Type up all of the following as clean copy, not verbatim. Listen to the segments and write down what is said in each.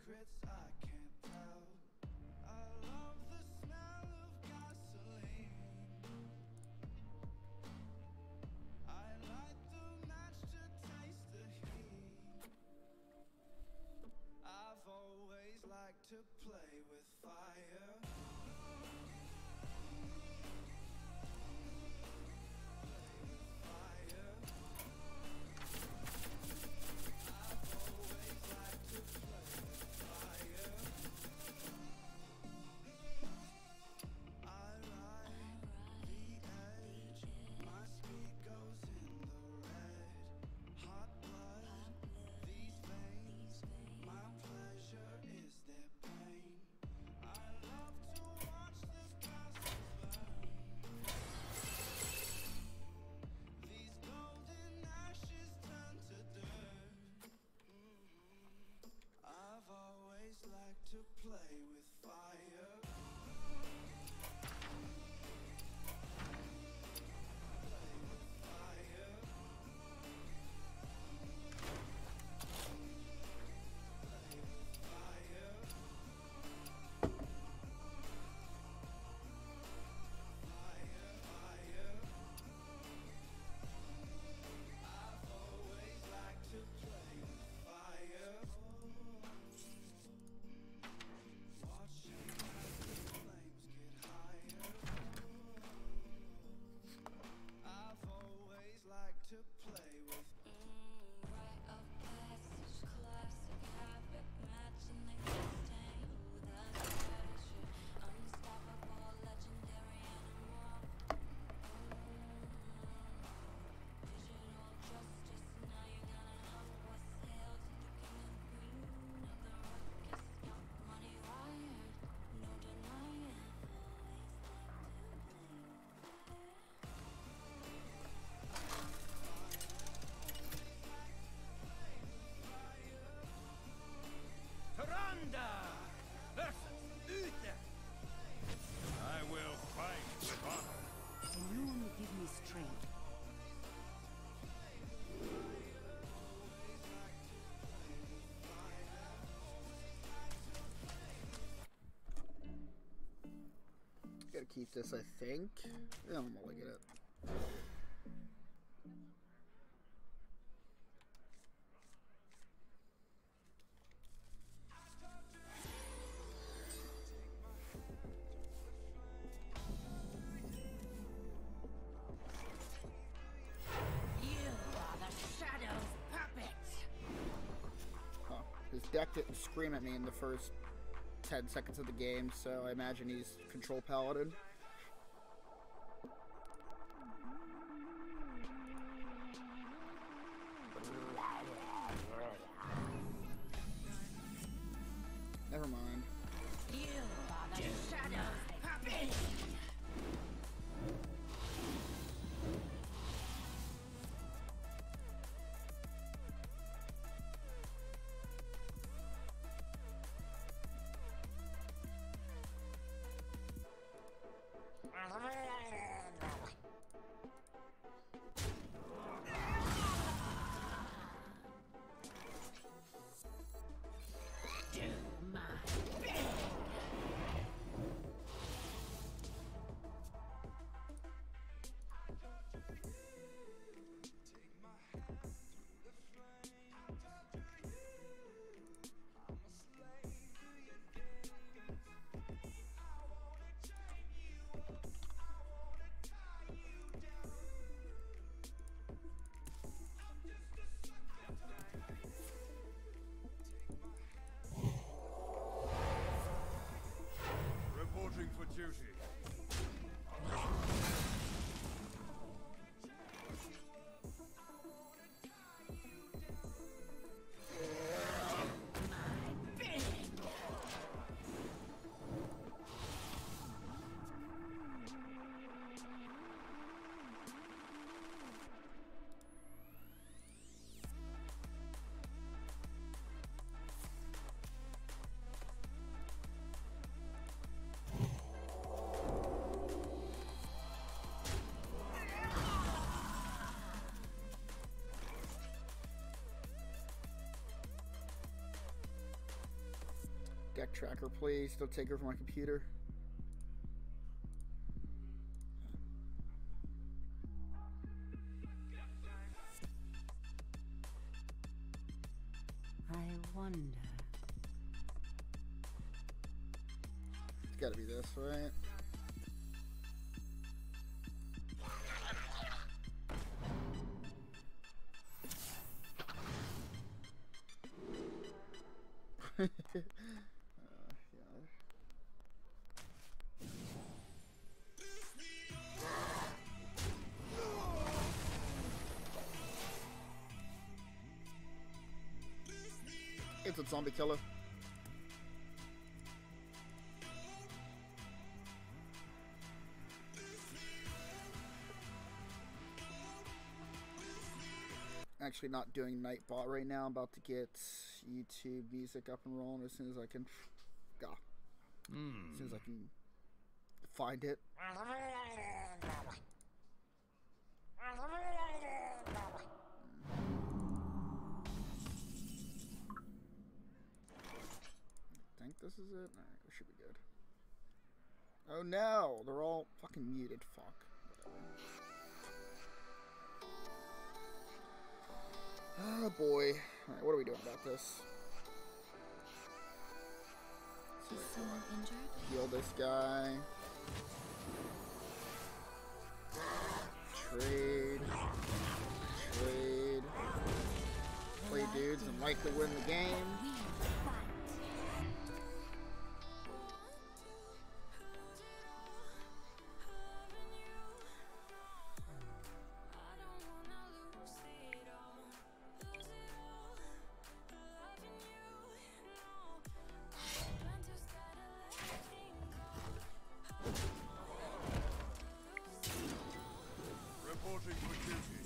secrets I can't tell. I love the smell of gasoline. I light the match to taste the heat. I've always liked to play with fire. I've always liked to play with fire. To play with rite of passage, classic habit, matching the stain. Ooh, that's treasure, unstoppable, legendary animal. Digital justice, now you gotta know what's held to the king and queen of the ruckus. Young money wired, no denying. Randa versus Ute. I will fight with honor. Can you only give me strength? Gotta keep this, I think. Yeah, I'm gonna get it. His deck didn't scream at me in the first 10 seconds of the game, so I imagine he's Control Paladin. Never mind. You are the Shadow's puppet! deck tracker, please. Don't take over my computer. I wonder. It's gotta be this, right? Yeah. It's a zombie killer. Actually not doing Nightbot right now. I'm about to get YouTube music up and rolling as soon as I can. As soon as I can find it. I think this is it. Alright, we should be good. Oh no! They're all fucking muted. Fuck. Whatever. Oh boy. Alright, what are we doing about this? Is someone injured? Heal this guy. Trade. Trade. Play dudes and likely win the game. We fight. Reporting for duty.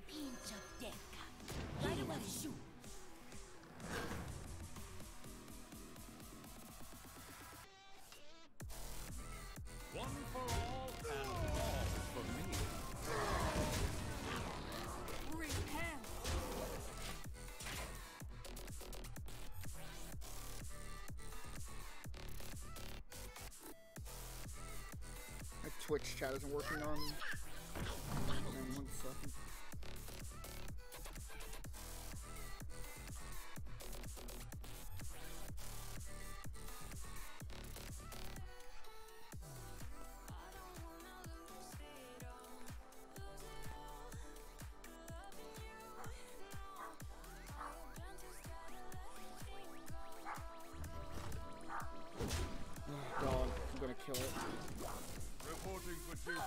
Pinch of death. Right away, shoot. One for all and all for me. Repel. My Twitch chat isn't working on. Hang on 1 second. Oh god, I'm gonna kill it. Reporting for duty.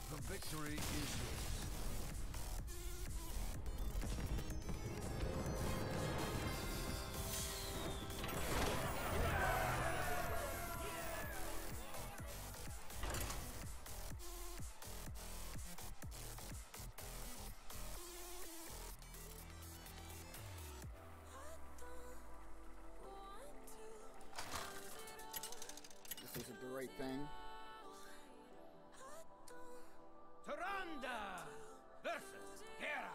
The victory is yours. This isn't the right thing. Taranda versus Hera.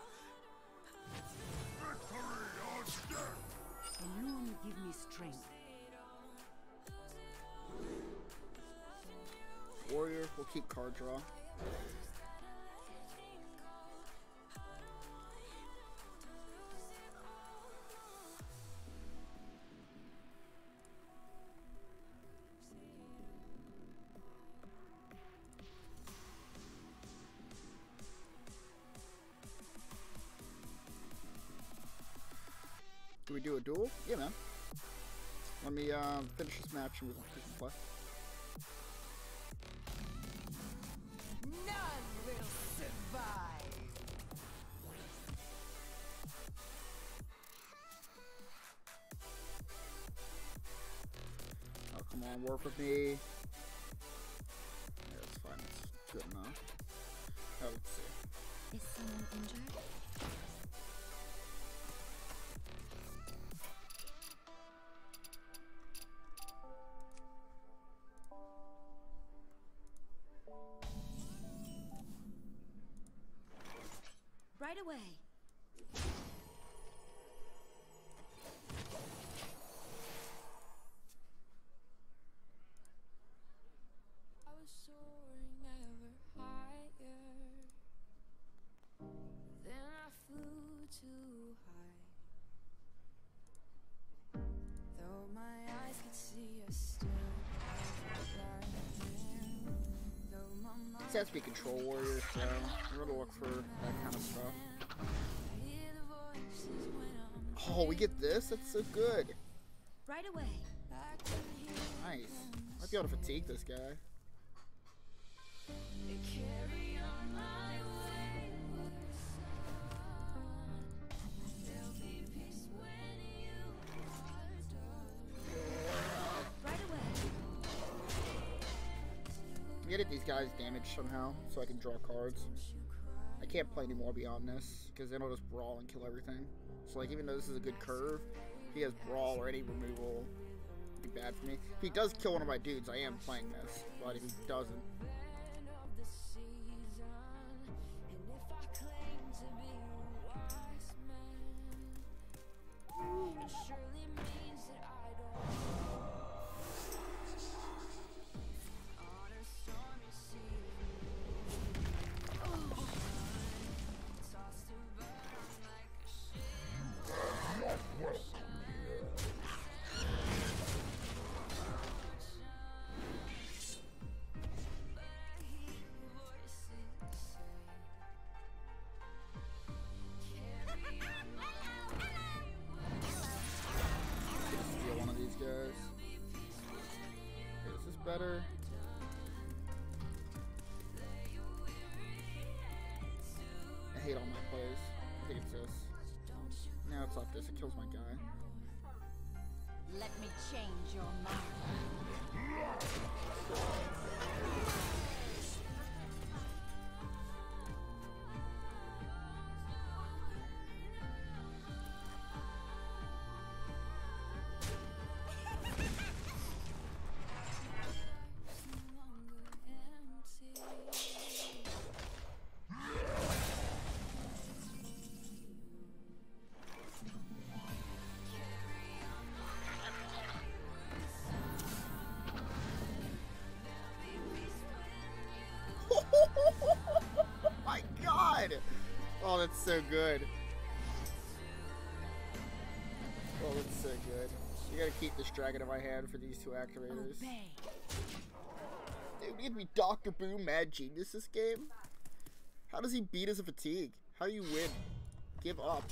Victory or death. Alone give me strength. Warrior, we'll keep card draw. Do we do a duel? Yeah, man. Let me finish this match and we can play. None will survive. Oh, come on, work with me. Yeah, that's fine. That's good enough. Oh, let's see. Is someone injured? away. I was soaring ever higher. Then I flew too high. Though my eyes could see us still flying. Though my mind This has to be Control Warriors, so we're gonna look for that kind of stuff. hear the voices when I'm Oh, we get this? That's so good. right away. I can hear Nice. Might be able to fatigue this guy. they carry on my wayward son. There'll be peace when you are done. Right away. I'm gonna get these guys damaged somehow so I can draw cards. I can't play anymore beyond this because then I'll just brawl and kill everything. So like even though this is a good curve, if he has brawl or any removal, it'd be bad for me. If he does kill one of my dudes, I am playing this. But if he doesn't, End of the season. And if I claim to be a wise man, it surely means that I don't on a stormy sea. Tossed about like a ship. steal one of these guys. Okay, is this better? I hate all my plays. I think it's this. No, it's not this. It kills my guy. Let me change your mind. My God! Oh, that's so good. Oh, that's so good. You gotta keep this dragon in my hand for these two activators. Obey. Dude, we get to be Dr. Boom Mad Genius this game? How does he beat us at fatigue? How do you win? Give up.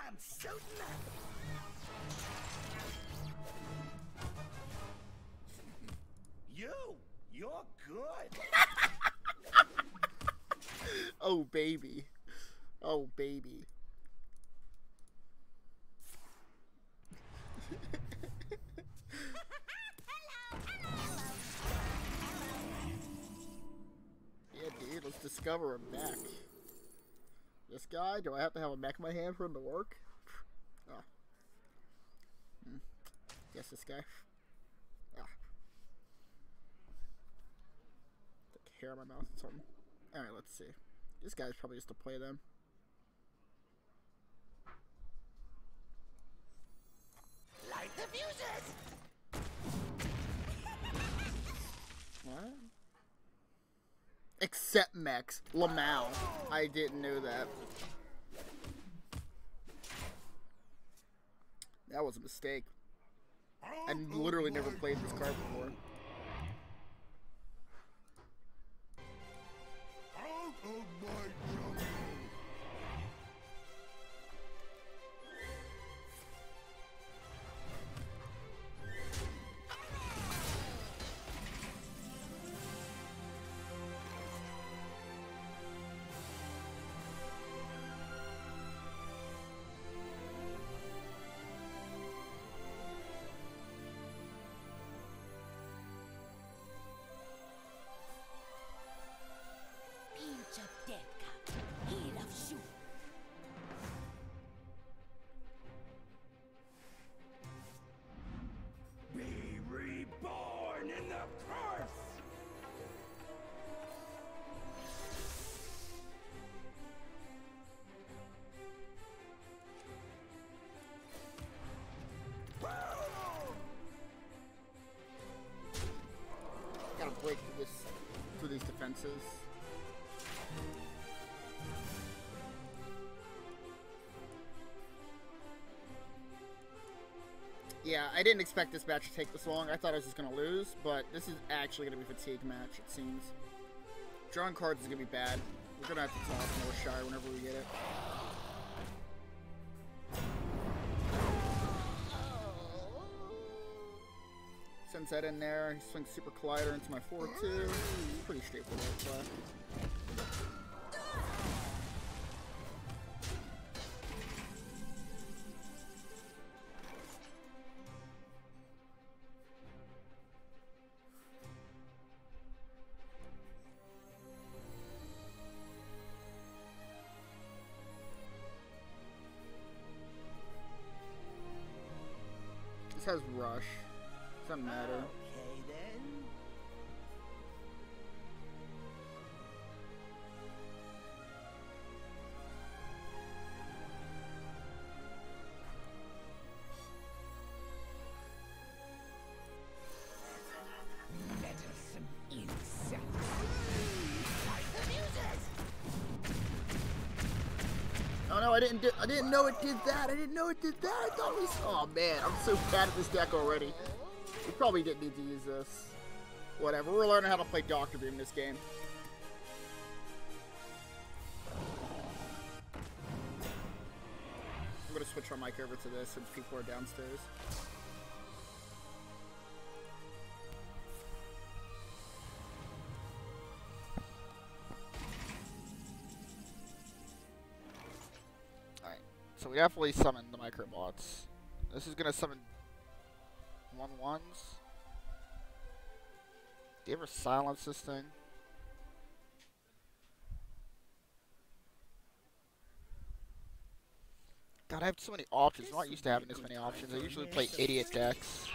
I'm shooting at you're good. Oh, baby. Oh, baby. Yeah, dude, let's discover a mech. This guy? Do I have to have a mech in my hand for him to work? Oh. Guess this guy. Ah. The hair on my mouth or something. Alright, let's see. This guy's probably just to play them. Light the fuses. What? Except mechs. Lamau. I didn't know that. That was a mistake. I literally never played this card before. Out of my jungle. break through these defenses. Yeah, I didn't expect this match to take this long. I thought I was just going to lose, but this is actually going to be a fatigue match, it seems. Drawing cards is going to be bad. We're going to have to toss more shy whenever we get it. Sends that in there. He swings Super Collider into my 4-2. Pretty straightforward play. This has Rush. Doesn't matter. Okay then. Better some insects. Oh no, I didn't know it did that. I didn't know it did that. I thought we saw. Oh man, I'm so bad at this deck already. We probably didn't need to use this. Whatever, we're learning how to play Dr. Beam this game. I'm gonna switch our mic over to this since people are downstairs. Alright, so we definitely summoned the microbots. This is gonna summon 1/1s. Do you ever silence this thing? God, I have so many options. I'm not used to having this many options. I usually play idiot decks.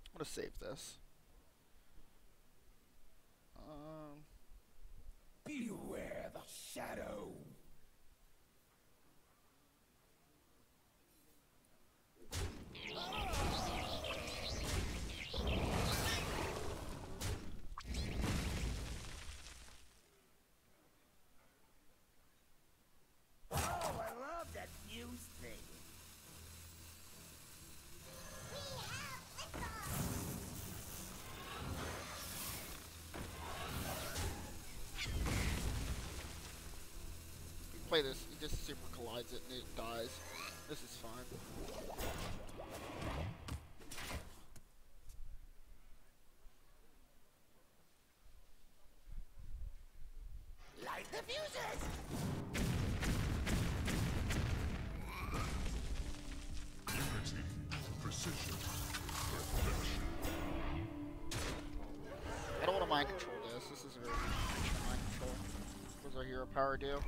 I'm gonna save this. Beware the shadow. Oh, I love that fuse thing. Play this, he just super collides it and it dies. This is fine. Light the fuses! I don't want to mind control this. This is a very mind control. What does our hero power do?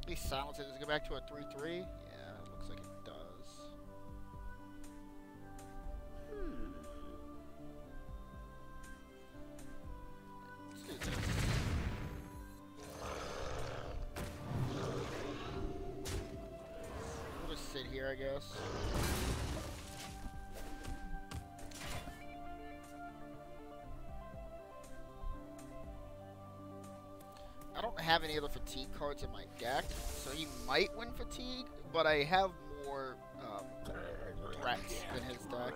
He silences. Does it go back to a 3/3? Yeah, it looks like it does. Let's do this. We'll just sit here, I guess. I don't have any other fatigue cards in my deck, so he might win fatigue, but I have more threats than his deck.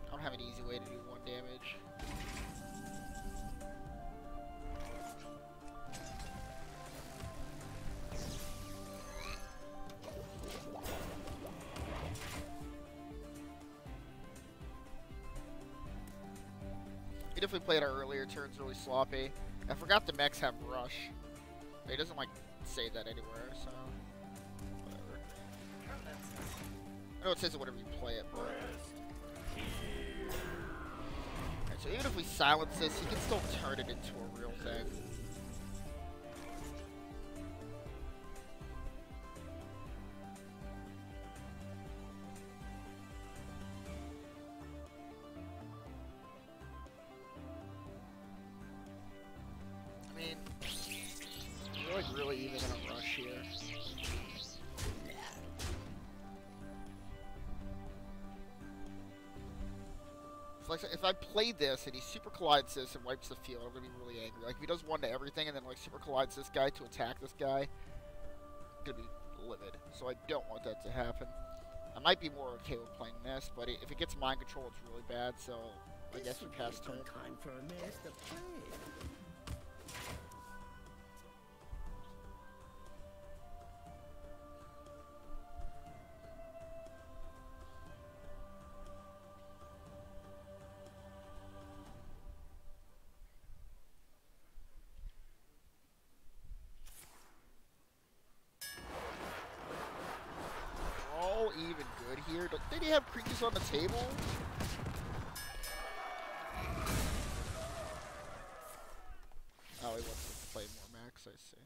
I don't have an easy way to do 1 damage. He definitely played our earlier turns really sloppy. I forgot the mechs have rush. He doesn't like say that anywhere, so whatever. I know it says it whenever you play it, but alright, so even if we silence this, he can still turn it into a real thing. really even gonna rush here? It's like if I play this and he super collides this and wipes the field, I'm gonna be really angry. Like if he does one to everything and then like super collides this guy to attack this guy, I'm gonna be livid. So I don't want that to happen. I might be more okay with playing this, but if it gets mind control, it's really bad. So I guess we pass turn. Time for a master plan. All even good here. Did he have creatures on the table? Oh, he wants to play more max, I see.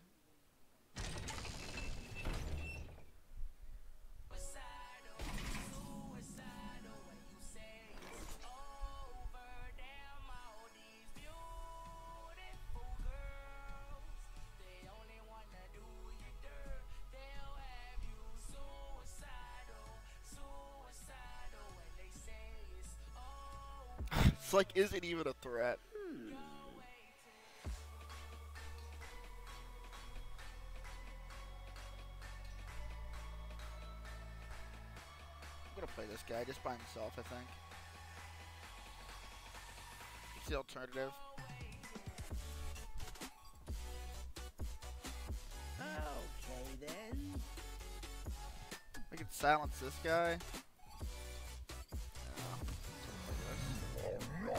It's like, isn't even a threat. I'm gonna play this guy just by himself, I think. It's the alternative. Okay then. I can silence this guy. I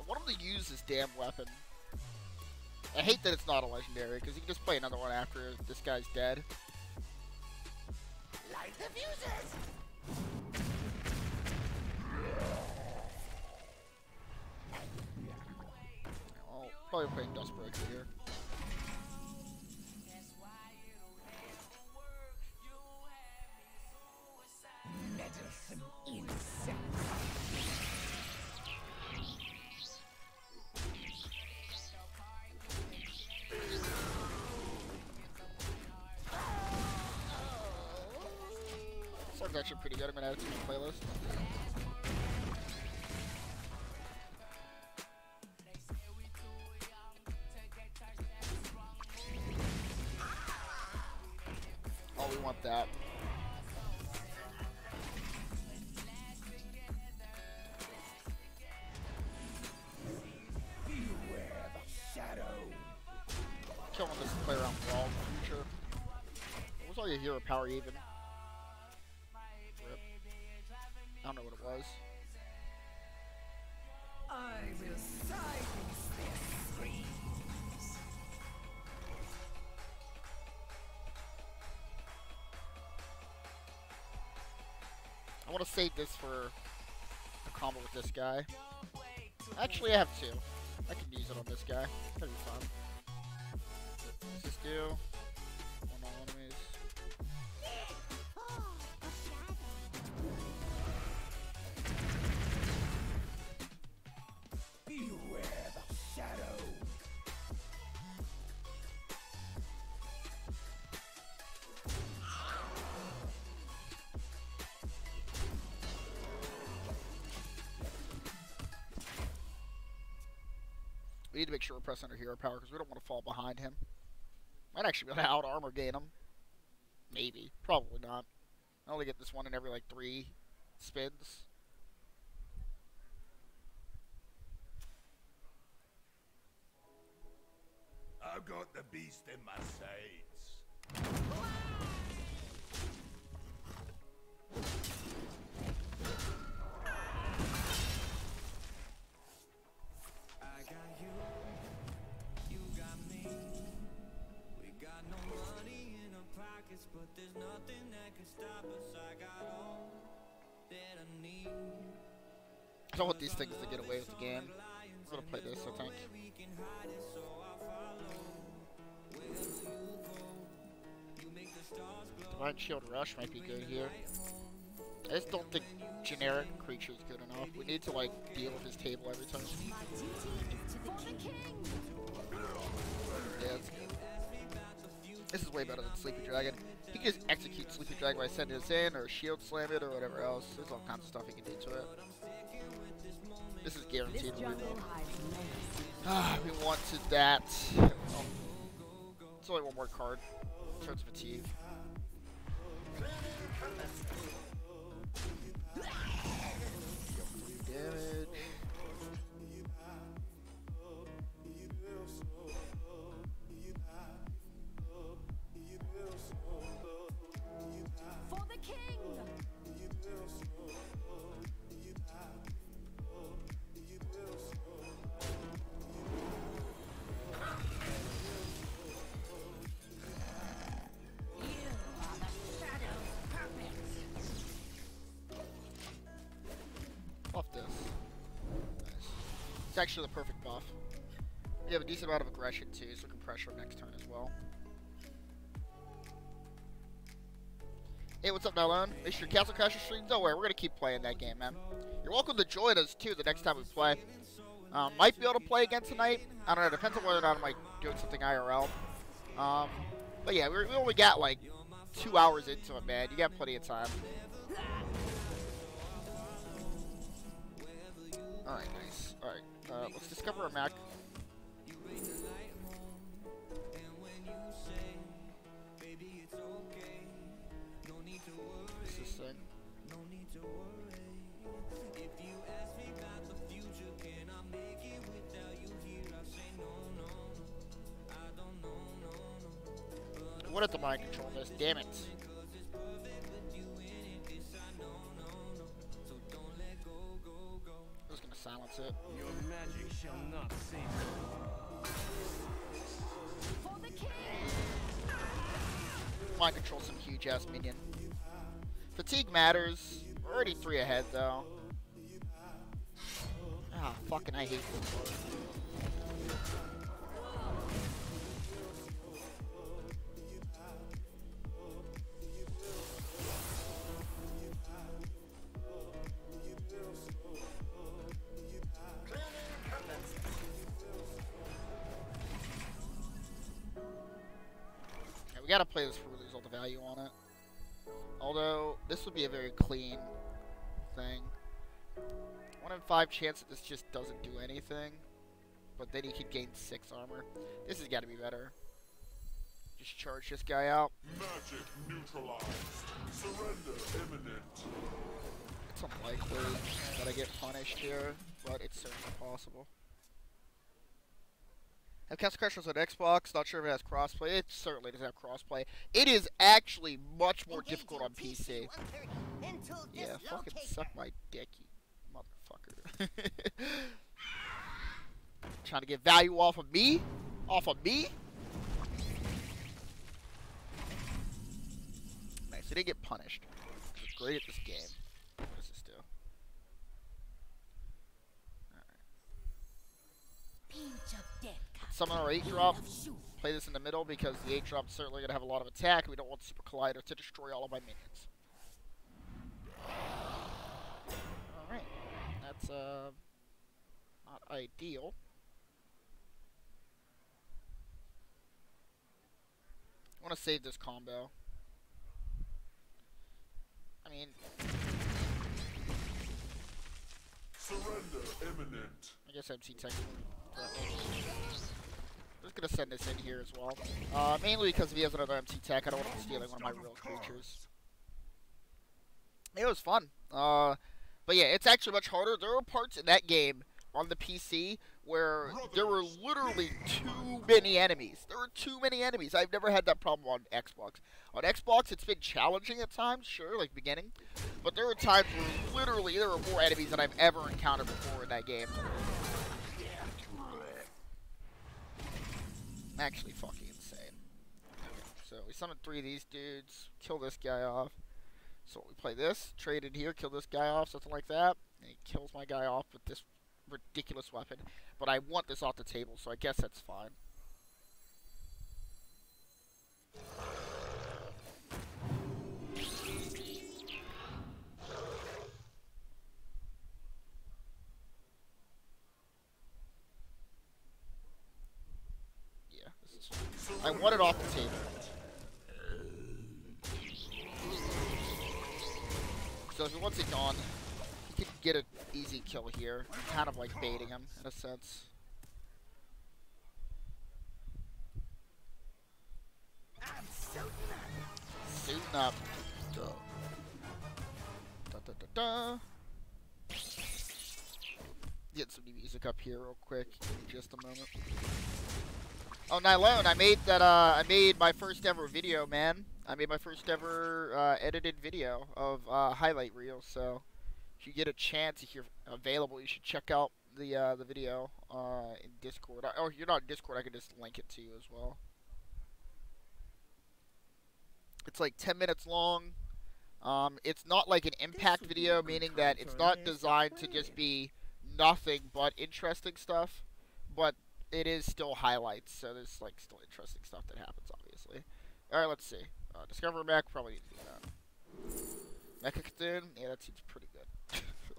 want him to use this damn weapon. I hate that it's not a legendary, because he can just play another one after this guy's dead. Light the fuses! I'll probably play Dustbreaker here. Meddlesome insect. Song's actually pretty good. I'm gonna add it to my playlist. Oh, we want that. Beware the shadow. Killing this to play around Brawl in the future. What was all your hero power even? Rip. I don't know what it was. I will silence their screams. I want to save this for the combo with this guy. Actually, I have two. I can use it on this guy. That'd be fun. What's this do? One all enemies. Beware the shadow. We need to make sure we're pressing our hero power because we don't want to fall behind him. Might actually be able to out armor gain him. Maybe. Probably not. I only get this one in every like 3 spins. I've got the beast in my sights. I got you, you got me. We got no money in our pockets, but there's nothing that can stop us. I got all that I need. I don't want these things to get away with the game. I'm gonna play this, I think. We can hide it, so I'll follow. Wherever you go, you make the stars glow. Divine Shield Rush might be good here. I just don't think generic creature is good enough. We need to like deal with his table every time. My duty is to the king. Yeah, that's good. This is way better than Sleepy Dragon. He can just execute Sleepy Dragon by sending us in, or shield slam it, or whatever else. There's all kinds of stuff he can do to it. This is guaranteed. We wanted that. Oh. It's only one more card. Turns fatigue. Damage. For the king. Buff this. Nice. It's actually the perfect buff. We have a decent amount of aggression too, so we can pressure him next turn as well. Hey, what's up, Nylon? Make sure Castle Crasher stream. Don't worry, we're gonna keep playing that game, man. You're welcome to join us too the next time we play. Might be able to play again tonight. I don't know. Depends on whether or not I'm like doing something IRL. But yeah, we only got like 2 hours into it, man. You got plenty of time. Alright, nice. Alright, let's discover a Mac. What's this thing? What if the mind control this? Damn it. I was gonna silence it. Your magic shall not save For the king. Mind control some huge ass minion. Fatigue matters. We're already 3 ahead though. Ah, fucking I hate this card. We gotta play this for we lose all the value on it. Although, this would be a very clean thing. 1 in 5 chance that this just doesn't do anything. But then he could gain 6 armor. This has gotta be better. Just charge this guy out. Magic neutralized. Surrender imminent. It's unlikely that I get punished here, but it's certainly possible. Have Castle Crashers on Xbox, not sure if it has crossplay. It certainly does have crossplay. It is actually much more difficult on PC. Yeah, fucking suck my dick, you motherfucker. Trying to get value off of me? Off of me? Nice, I didn't get punished. I was great at this game. What does this do? Pinch of death. Summon our 8-drop. Play this in the middle because the 8-drop is certainly going to have a lot of attack. We don't want Super Collider to destroy all of my minions. Alright. That's, not ideal. I want to save this combo. I mean... Surrender imminent. I guess MC Tech. I'm just gonna send this in here as well. Mainly because if he has another MC Tech, I don't want him stealing one of my real creatures. It was fun. But yeah, it's actually much harder. There were parts in that game on the PC where there were literally too many enemies. There were too many enemies. I've never had that problem on Xbox. On Xbox, it's been challenging at times, sure, like beginning. But there were times where literally there were more enemies than I've ever encountered before in that game. Actually fucking insane. Okay, so we summon 3 of these dudes, kill this guy off. So we play this, trade in here, kill this guy off, something like that. And he kills my guy off with this ridiculous weapon. But I want this off the table, so I guess that's fine. I want it off the table. So if he wants it gone, he could get an easy kill here. Kind of like baiting him in a sense. Suiting up. Da, da, da, da. Get some new music up here real quick. Give me just a moment. Oh, Nylone, I made that. I made my first ever video, man. I made my first ever edited video of highlight reels. So, if you get a chance, if you're available, you should check out the video in Discord. Or if you're not in Discord, I can just link it to you as well. It's like 10 minutes long. It's not like an impact video, meaning that it's not designed to just be nothing but interesting stuff, but it is still highlights, so there's like still interesting stuff that happens, obviously. Alright, let's see. Discover a mech, probably need to do that. Mecha Cthulhu? Yeah, that seems pretty good.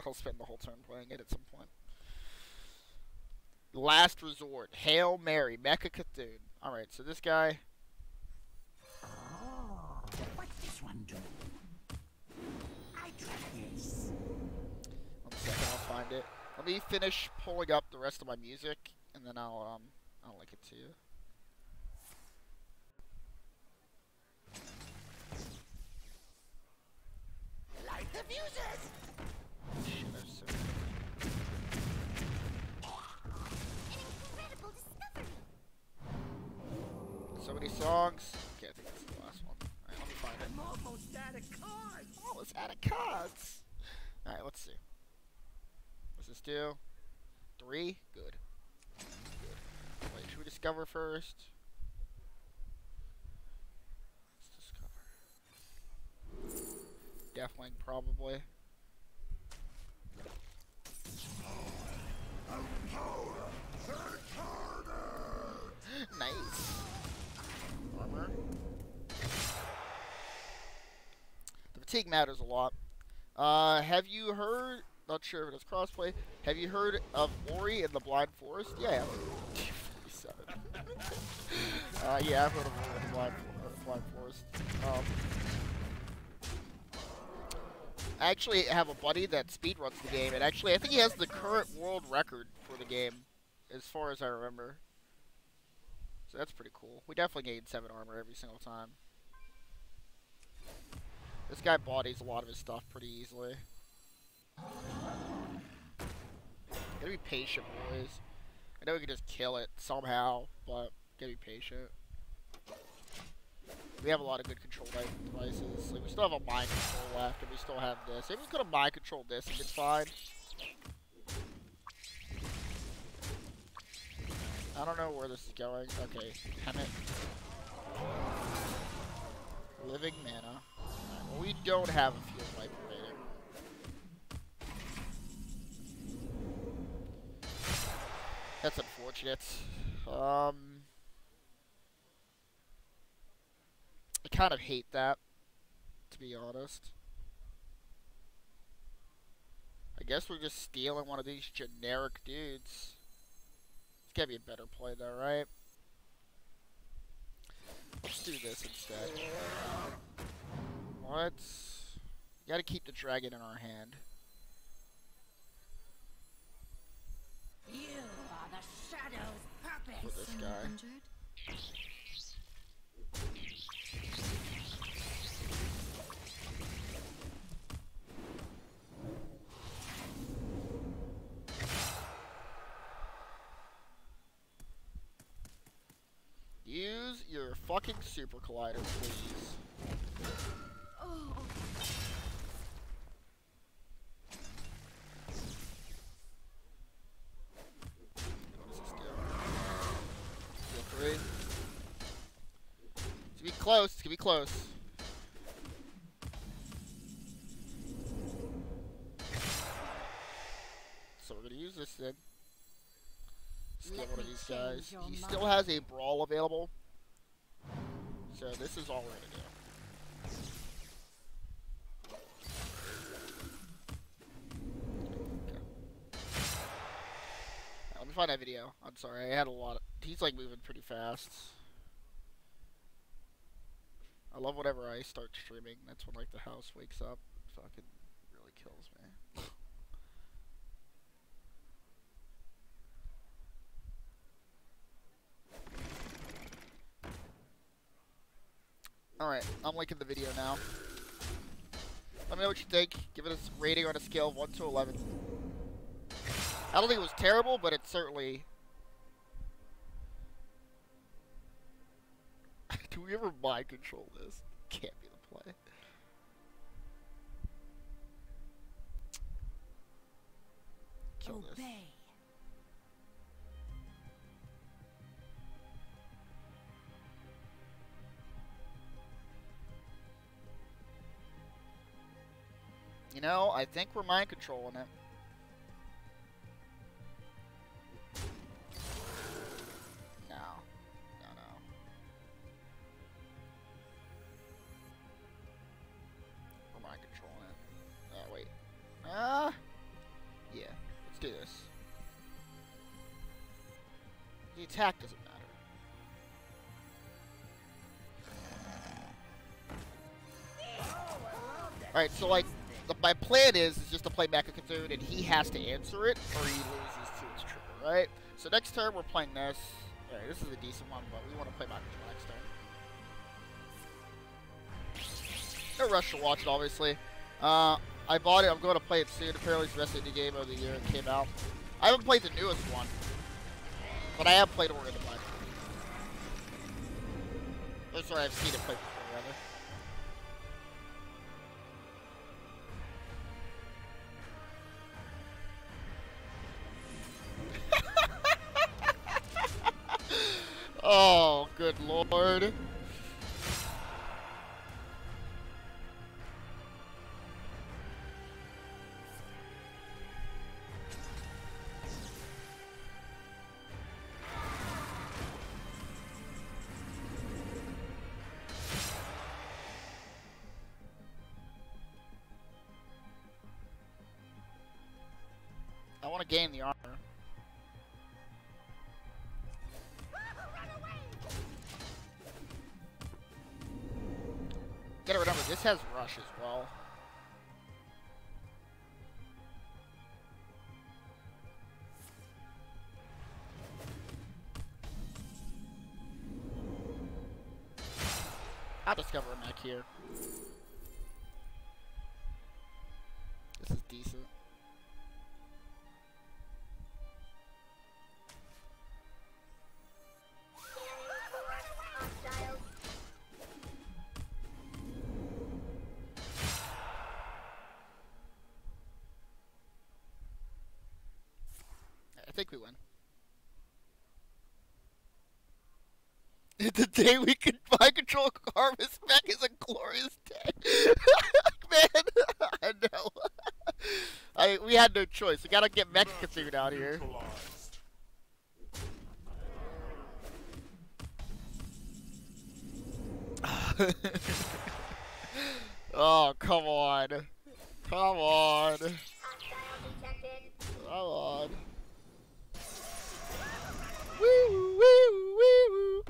I'll spend the whole turn playing it at some point. Last Resort, Hail Mary, Mecha Cthulhu. Alright, so this guy... What's this one do? I try this. 1 second, I'll find it. Let me finish pulling up the rest of my music, and then I'll link it to you. Light the fuses! Shit, there's so Incredible discovery. many songs. Okay, I think that's the last one. Alright, let me find it. I'm almost out of cards. Almost out of cards. Alright, let's see. What's this do? 3? Good. Good. Wait, should we discover first? Let's discover. Deathwing, probably. Nice. Armor. The fatigue matters a lot. Have you heard... Not sure if it's crossplay. Have you heard of Ori in the Blind Forest? Yeah. 47. Yeah, I've heard of Ori in the Blind Forest. I actually have a buddy that speedruns the game, and actually I think he has the current world record for the game, as far as I remember. So that's pretty cool. We definitely gain 7 armor every single time. This guy bodies a lot of his stuff pretty easily. Gotta be patient, boys. I know we can just kill it somehow, but gotta be patient. We have a lot of good control devices. Like, we still have a mind control left, and we still have this. Maybe we could have mind controlled this and it's fine. I don't know where this is going. Okay, Hemet. Living mana. Right, well, we don't have a field wipe rating. That's unfortunate. I kind of hate that, to be honest. I guess we're just stealing one of these generic dudes. It's gotta be a better play though, right? Let's do this instead. What? You gotta keep the dragon in our hand. You are the shadow's purpose. For this guy. Use your fucking super collider, please. Oh. What does this do? Feel free. It's gonna be close. It's gonna be close. So we're gonna use this then. Steal one of these guys. He still has a brawl available. So this is all we're gonna do. Okay. Let me find that video. I'm sorry, I had a lot of... He's like moving pretty fast. I love whenever I start streaming. That's when like the house wakes up. Fucking really kills me. Alright, I'm linking the video now. Let me know what you think. Give it a rating on a scale of 1 to 11. I don't think it was terrible, but it's certainly... Do we ever mind control this? Can't be the play. Kill this. Obey. You know, I think we're mind controlling it. No. No, no. We're mind controlling it. Oh, wait. Yeah. Let's do this. The attack doesn't matter. Alright, so like, my plan is just to play Mecha Cthulhu, and he has to answer it, or he loses to its trigger, right? So next turn, we're playing this. Alright, this is a decent one, but we want to play Mecha Cthulhu next turn. No rush to watch it, obviously. I bought it. I'm going to play it soon. Apparently, it's the best indie game of the year. It came out. I haven't played the newest one, but I have played Order of the Blood. Oh, sorry, I've seen it played before, rather. Oh, good lord. I want to gain the armor. Gotta remember, this has rush as well. I'll discover a mech here. This is decent. I think we win. The day we can mind control Harvest Mech is a glorious day. Man, I know. We had no choice. We gotta get Mech Cthulhu out here. Oh, come on. Come on. Come on. Woo, woo, woo.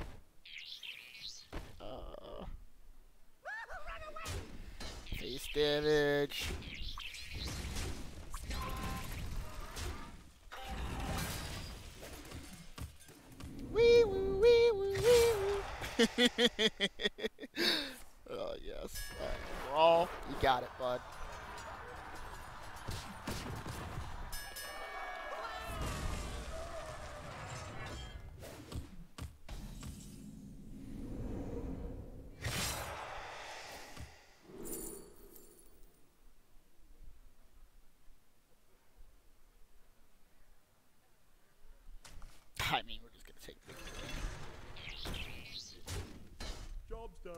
Face damage. Wee woo, wee woo, wee woo. Oh, yes. Alright, Brawl. You got it, bud. I mean, we're just gonna take the Job's done.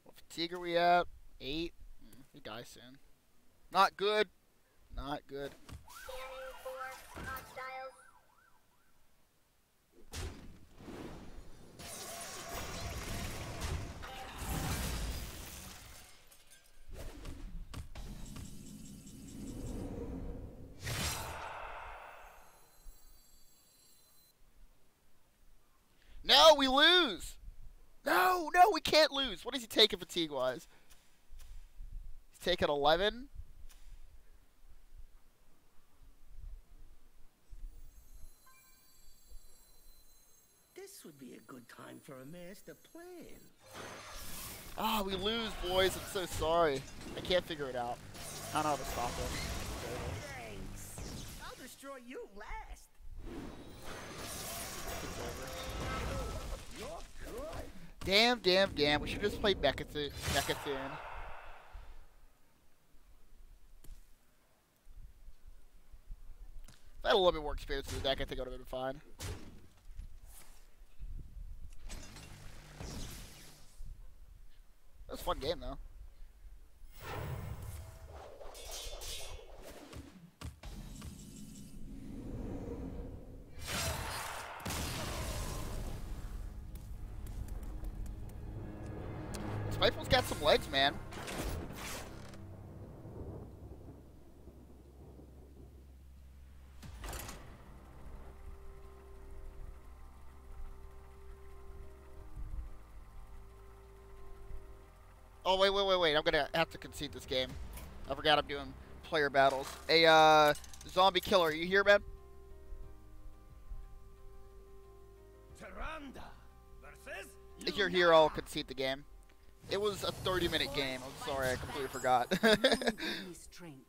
What fatigue are we at? 8. We die soon. Not good. Not good. we lose. No, we can't lose. What is he taking fatigue-wise? He's taking 11. This would be a good time for a master plan. Ah, we lose, boys. I'm so sorry. I can't figure it out. I don't know how to stop it. Thanks. I'll destroy you last. You're good. Damn. We should just play Mechathoon. If I had a little bit more experience in the deck, I think I would have been fine. That was a fun game, though. Spiteful's got some legs, man. Oh, wait. I'm gonna have to concede this game. I forgot I'm doing player battles. Hey, Zombie Killer, are you here, man? Tyrande versus If you're here, I'll concede the game. It was a 30-minute game. I'm sorry, I completely forgot. Strength.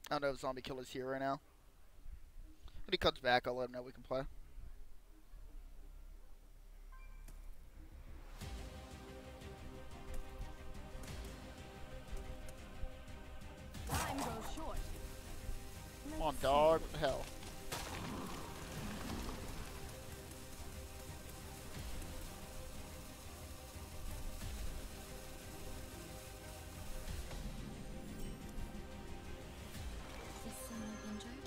I don't know if Zombie Killer's here right now. When he comes back, I'll let him know we can play. Time goes short. Come on, dog. What the hell? Is someone injured?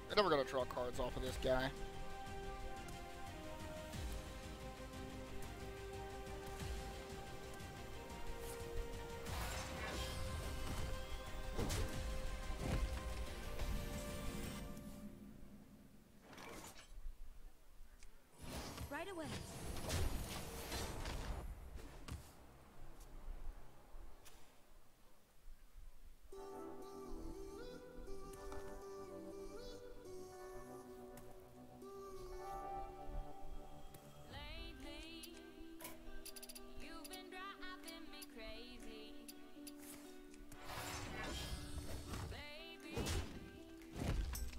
I'm never gonna draw cards off of this guy. Right away. Lately, you've been driving me crazy. Baby,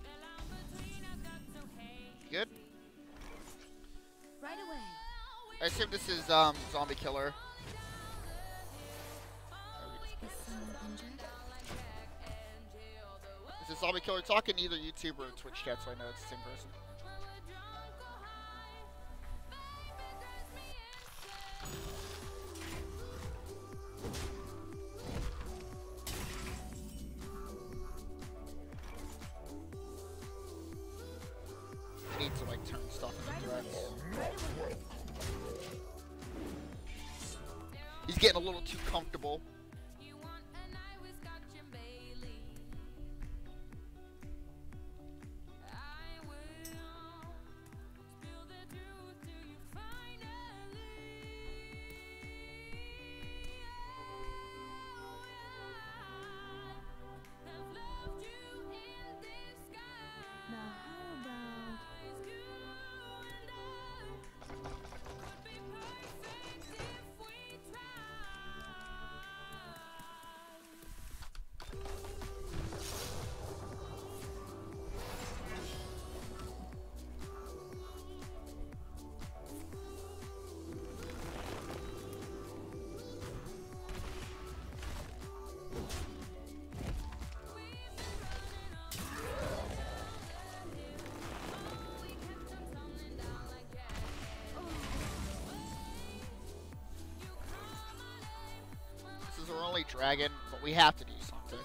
the line between us got so hazy. Good? Right away. I assume this is Zombie Killer. Is someone injured? Is this Zombie Killer talking either YouTube or Twitch chat, so I know it's the same person. I need to like turn stuff into threats. He's getting a little too comfortable. You want a night with Scotch and Bailey? I will spill the truth to you finally. Have loved you in disguise. Now how about You and I could be perfect if we tried. This is our only dragon, but we have to do something.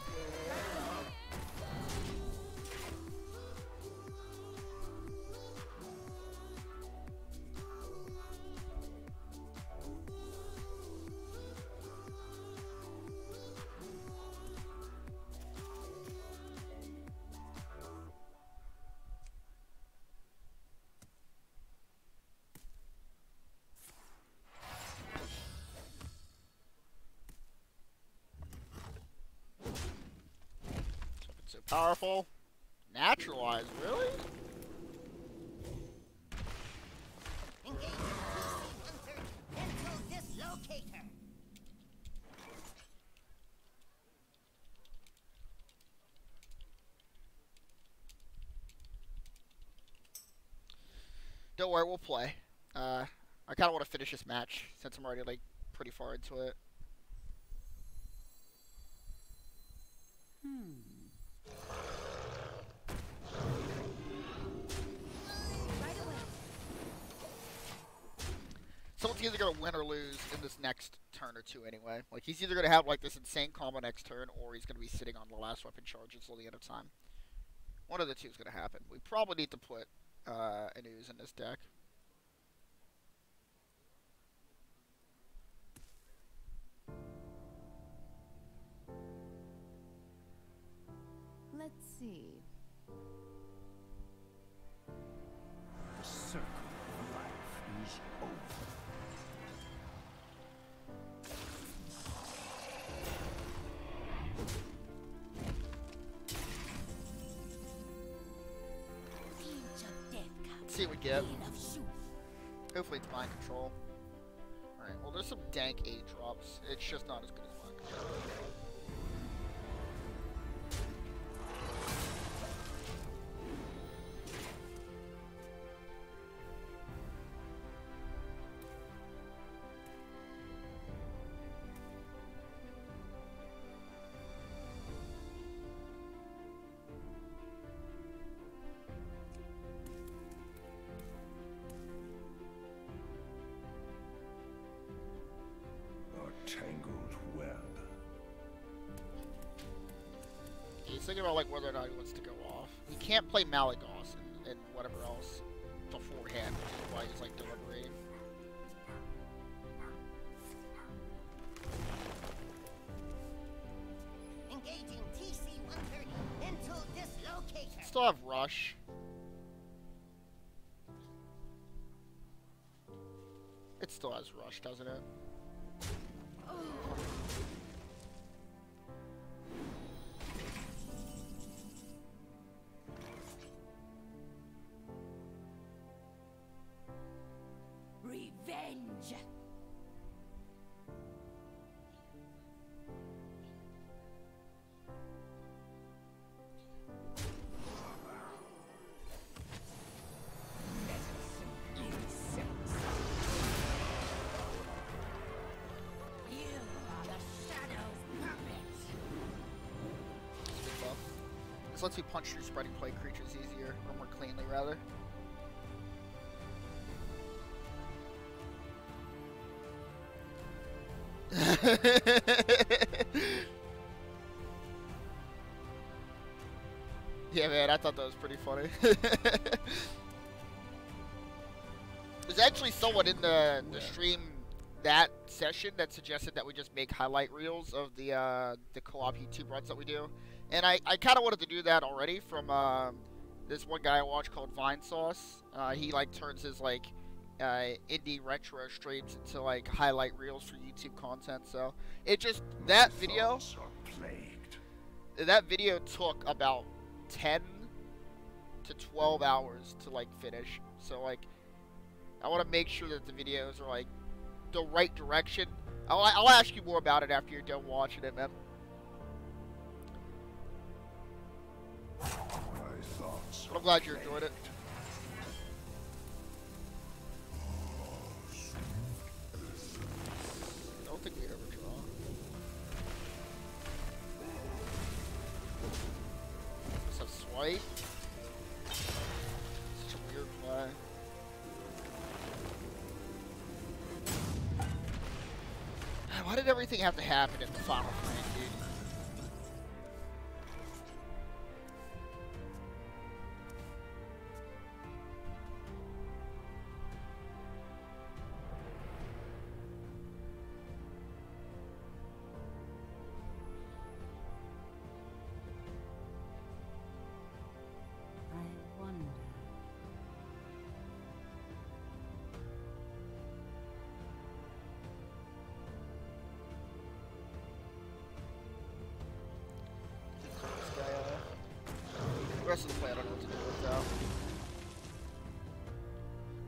powerful. Naturalize, really? Engage PC-130 into dislocator. Don't worry, we'll play. I kind of want to finish this match since I'm already like pretty far into it. Right away. Someone's either gonna win or lose in this next turn or two anyway. Like he's either gonna have like this insane combo next turn, or he's gonna be sitting on the last weapon charge until the end of time. One of the two is gonna happen. We probably need to put an ooze in this deck. Let's see. The circle of life is over. Inch of death comes. Let's see what we get. Vein of shoot. Hopefully it's mind control. Alright, well there's some dank 8 drops. It's just not as good as mind control. A tangled web. He's thinking about like whether or not he wants to go off. He can't play Malagos and whatever else beforehand, which is why he's like deliberating. Engaging TC-130 into dislocator. Still have Rush. It still has Rush, doesn't it? Revenge. You are the shadow's puppet. Big buff. This lets you punch through spreading play creatures easier, or more cleanly, rather. Yeah, man, I thought that was pretty funny. There's actually someone in the stream that session that suggested that we just make highlight reels of the co-op YouTube runs that we do, and I kind of wanted to do that already from this one guy I watch called Vine Sauce. He like turns his like indie retro streams into like highlight reels for YouTube content. So it just that video took about 10 to 12 hours to like finish. So like I want to make sure that the videos are like the right direction. I'll ask you more about it after you're done watching it, man. But I'm glad you enjoyed it. I don't think we ever draw. Let's have swipe. Such a weird play. Why did everything have to happen in the final frame, dude? I wonder.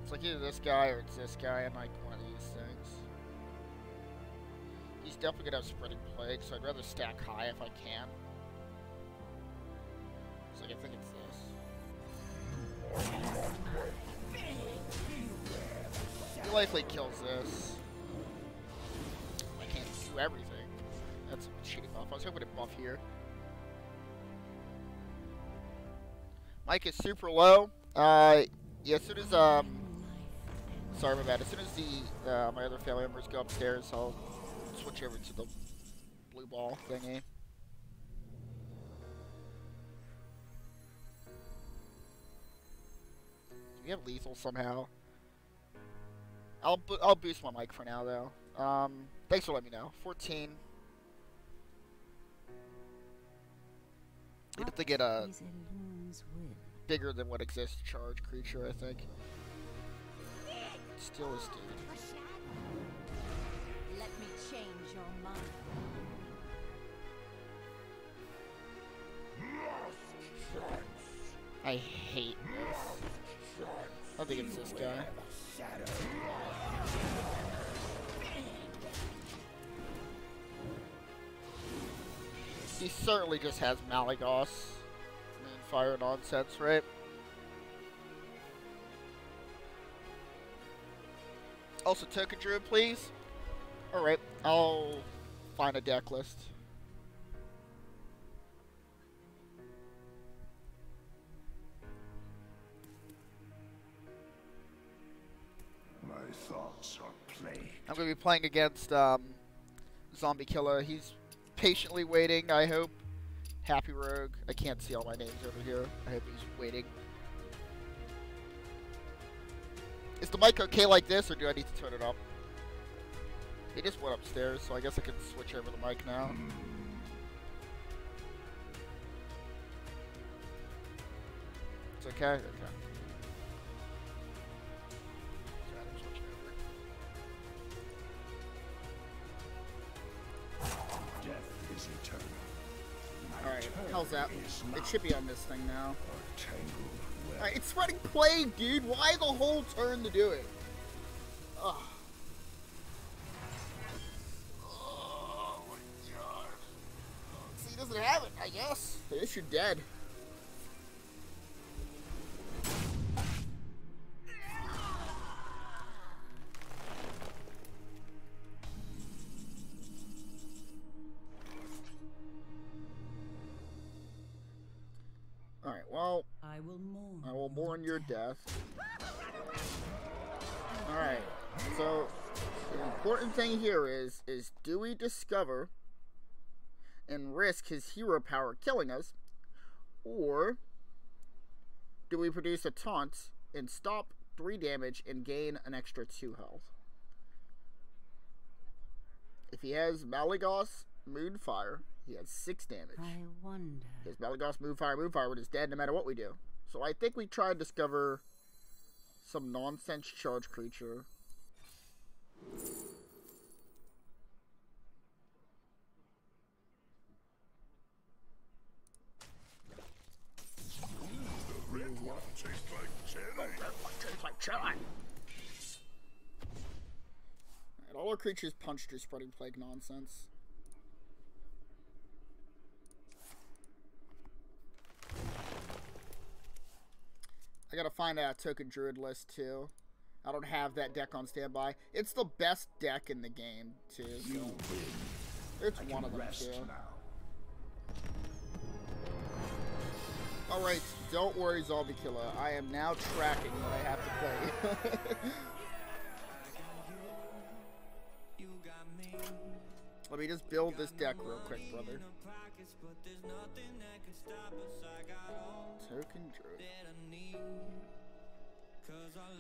It's like either this guy or it's this guy, and like one of these things. He's definitely gonna have spreading plague, so I'd rather stack high if I can. So like, I think it's this. He likely kills this. I can't do everything. That's a cheating buff. I was hoping to buff here. Mike is super low. Yeah, as soon as sorry about that. As soon as the my other family members go upstairs, I'll switch over to the blue ball thingy. Do we have lethal somehow? I'll boost my mic for now though. Thanks for letting me know. 14. Need to get a bigger than what exists charge creature, I think. Still is dude. Let me change your mind. I hate this. I think it's this guy. He certainly just has Malagos. Fire nonsense, right? Also, token druid, please. Alright, I'll find a deck list. My thoughts are plague. I'm going to be playing against Zombie Killer. He's patiently waiting, I hope. Happy Rogue. I can't see all my names over here. I hope he's waiting. Is the mic okay like this, or do I need to turn it up? He just went upstairs, so I guess I can switch over the mic now. It's okay? Okay. Death is eternal. Alright, how's that? It should be on this thing now. Tangled web. Alright, it's spreading plague, dude! Why the whole turn to do it? Ugh. Oh my god. See, he doesn't have it, I guess. I guess you're dead. Alright, well, I I will mourn your death. Alright, so the important thing here is do we discover and risk his hero power killing us, or do we produce a taunt and stop 3 damage and gain an extra 2 health? If he has Malagos, Moonfire, he has 6 damage. I wonder. His Malagos, Moonfire, but is dead no matter what we do. So I think we try to discover some nonsense charge creature. The red one tastes like cherry. Tastes like cherry. Alright, all our creatures punch through spreading plague nonsense. I gotta find a token druid list too. I don't have that deck on standby. It's the best deck in the game too. So it's one of them too. Alright, don't worry, Zombie Killer. I am now tracking what I have to play. Let me just build this deck real quick, brother. Token druid.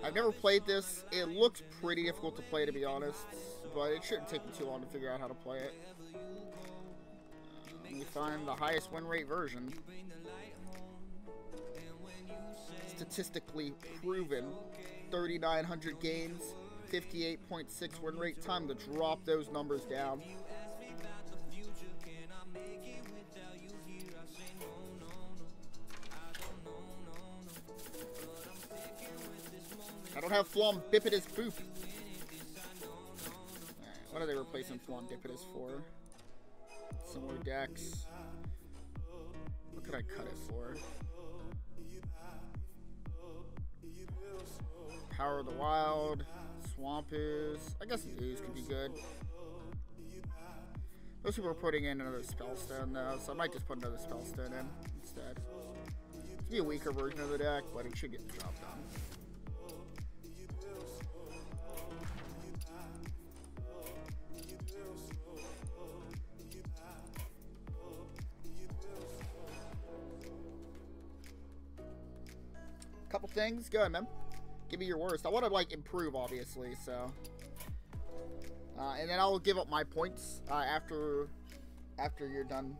I've never played this. It looks pretty difficult to play, to be honest, but it shouldn't take me too long to figure out how to play it. Let me find the highest win rate version. Statistically proven, 3,900 games, 58.6 win rate. Time to drop those numbers down. I don't have Flambipitous Boop. Alright, what are they replacing Flambipitous for? Some more decks. What could I cut it for? Power of the Wild, Swampus. I guess these could be good. Most people are putting in another Spellstone though, so I might just put another Spellstone in instead. It's be a weaker version of the deck, but it should get the job done. Couple things, go ahead, man. Give me your worst. I want to like improve, obviously. So, and then I'll give up my points after you're done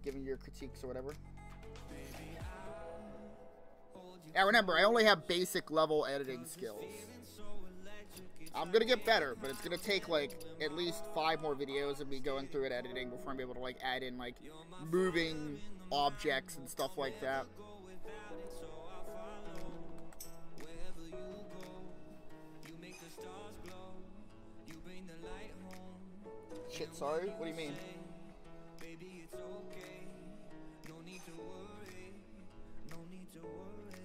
giving your critiques or whatever. Yeah, remember, I only have basic level editing skills. I'm gonna get better, but it's gonna take like at least 5 more videos of me going through it editing before I'm able to like add in like moving objects and stuff like that. Shit, sorry? What do you mean? Baby, it's okay. No need to worry. No need to worry.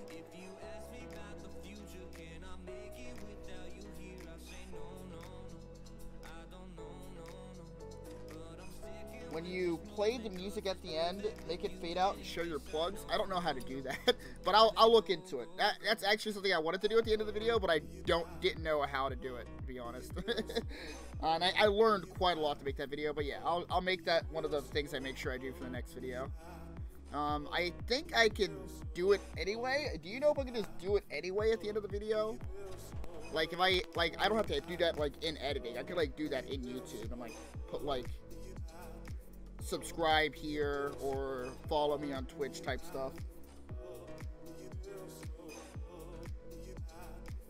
If you ask me about the future, can I make it without you here? I say no, no, no. I don't know, no, no. But I'm sticking. When you play the music at the end, make it fade out and show your plugs. I don't know how to do that, but I'll look into it. That's actually something I wanted to do at the end of the video, but I didn't know how to do it, to be honest. And I learned quite a lot to make that video, but yeah, I'll make that one of the things I make sure I do for the next video. I think I can do it anyway. Do you know if I can just do it anyway at the end of the video? Like, if I don't have to do that, like, in editing. I could, like, do that in YouTube and, like, put, like, subscribe here or follow me on Twitch type stuff.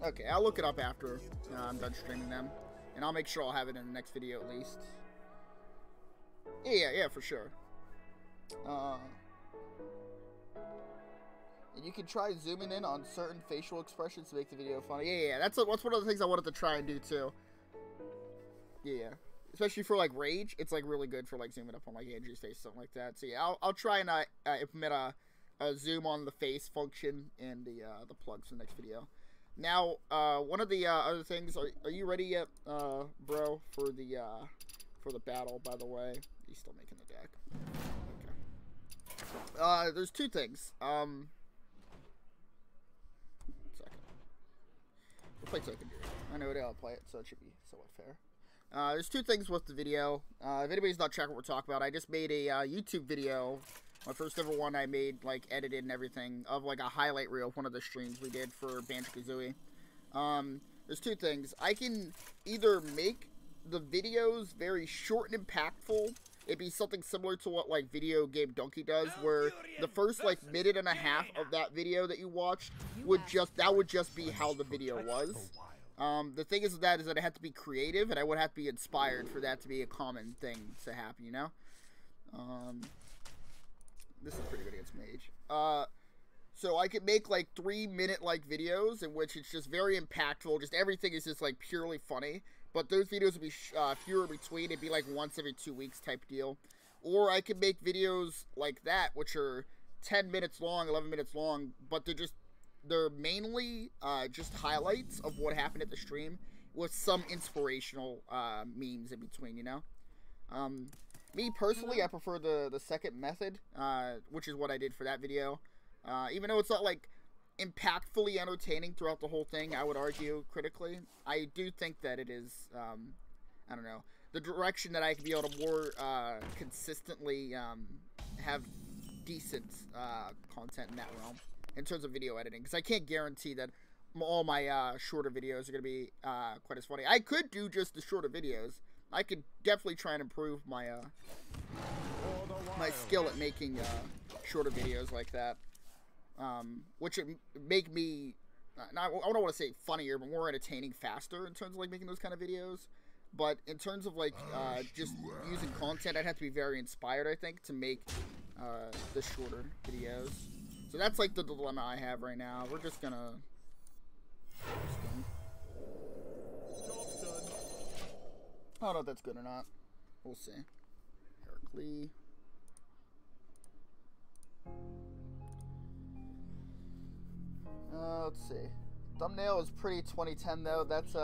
Okay, I'll look it up after I'm done streaming them. And I'll make sure I'll have it in the next video at least. Yeah, for sure. And you can try zooming in on certain facial expressions to make the video funny. Yeah, that's one of the things I wanted to try and do too. Yeah. Especially for like rage, it's like really good for like zooming up on like Andrew's face, something like that. So yeah, I'll try and implement a zoom on the face function in the plugs for the next video. Now, one of the other things, are you ready yet, bro, for the battle? By the way, he's still making the deck. Okay. There's 2 things. Second. We'll play second here. I know I'll play it, so it should be somewhat fair. There's 2 things with the video. If anybody's not checking what we're talking about, I just made a YouTube video. My first ever one I made, like, edited and everything, of, like, a highlight reel of one of the streams we did for Banjo-Kazooie. There's 2 things. I can either make the videos very short and impactful. It'd be something similar to what, like, Video Game Donkey does, where the first, like, minute and a half of that video that you watched would just be how the video was. The thing is that it had to be creative, and I would have to be inspired for that to be a common thing to happen, you know? This is pretty good against Mage. So I could make like 3-minute like videos in which it's just very impactful. Just everything is just like purely funny. But those videos would be fewer between. It'd be like once every 2 weeks type deal. Or I could make videos like that, which are 10 minutes long, 11 minutes long. But they're mainly just highlights of what happened at the stream with some inspirational memes in between, you know? Me personally, I prefer the second method, which is what I did for that video. Even though it's not like impactfully entertaining throughout the whole thing, I would argue critically, I do think that it is, I don't know, the direction that I can be able to more consistently have decent content in that realm in terms of video editing, because I can't guarantee that all my shorter videos are going to be quite as funny. I could do just the shorter videos. I could definitely try and improve my my skill at making shorter videos like that, which would make me, I don't want to say funnier, but more entertaining faster in terms of like making those kind of videos. But in terms of like just using content, I'd have to be very inspired, I think, to make the shorter videos. So that's like the dilemma I have right now. We're just gonna I don't know if that's good or not. We'll see. Heracles. Let's see. Thumbnail is pretty 2010 though. That's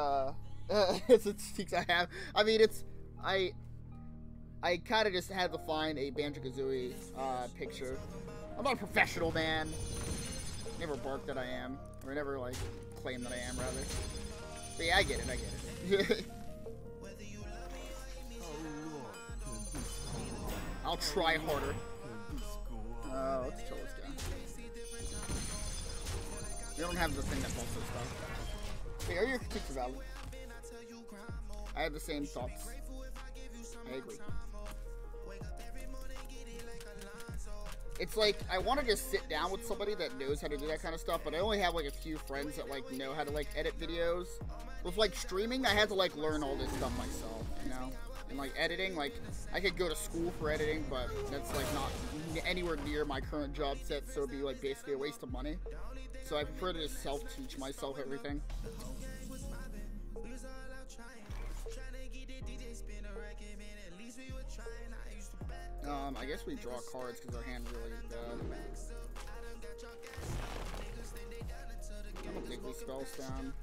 it's cheeks I have. I mean, it's I kind of just had to find a Banjo-Kazooie picture. I'm not a professional, man. Never bark that I am, or never like claim that I am, rather. But yeah, I get it. I get it. I'll try harder. Let's kill this guy. We don't have the thing that pulls this stuff. Hey, are your critiques valid? I have the same thoughts. I agree. It's like, I want to just sit down with somebody that knows how to do that kind of stuff, but I only have like a few friends that like know how to like edit videos. With like streaming, I had to like learn all this stuff myself, you know? And like editing, like I could go to school for editing, but that's like not anywhere near my current job set, so it'd be like basically a waste of money. So I prefer to just self-teach myself everything. I guess we draw cards because our hand really is bad. I don't think we spells down.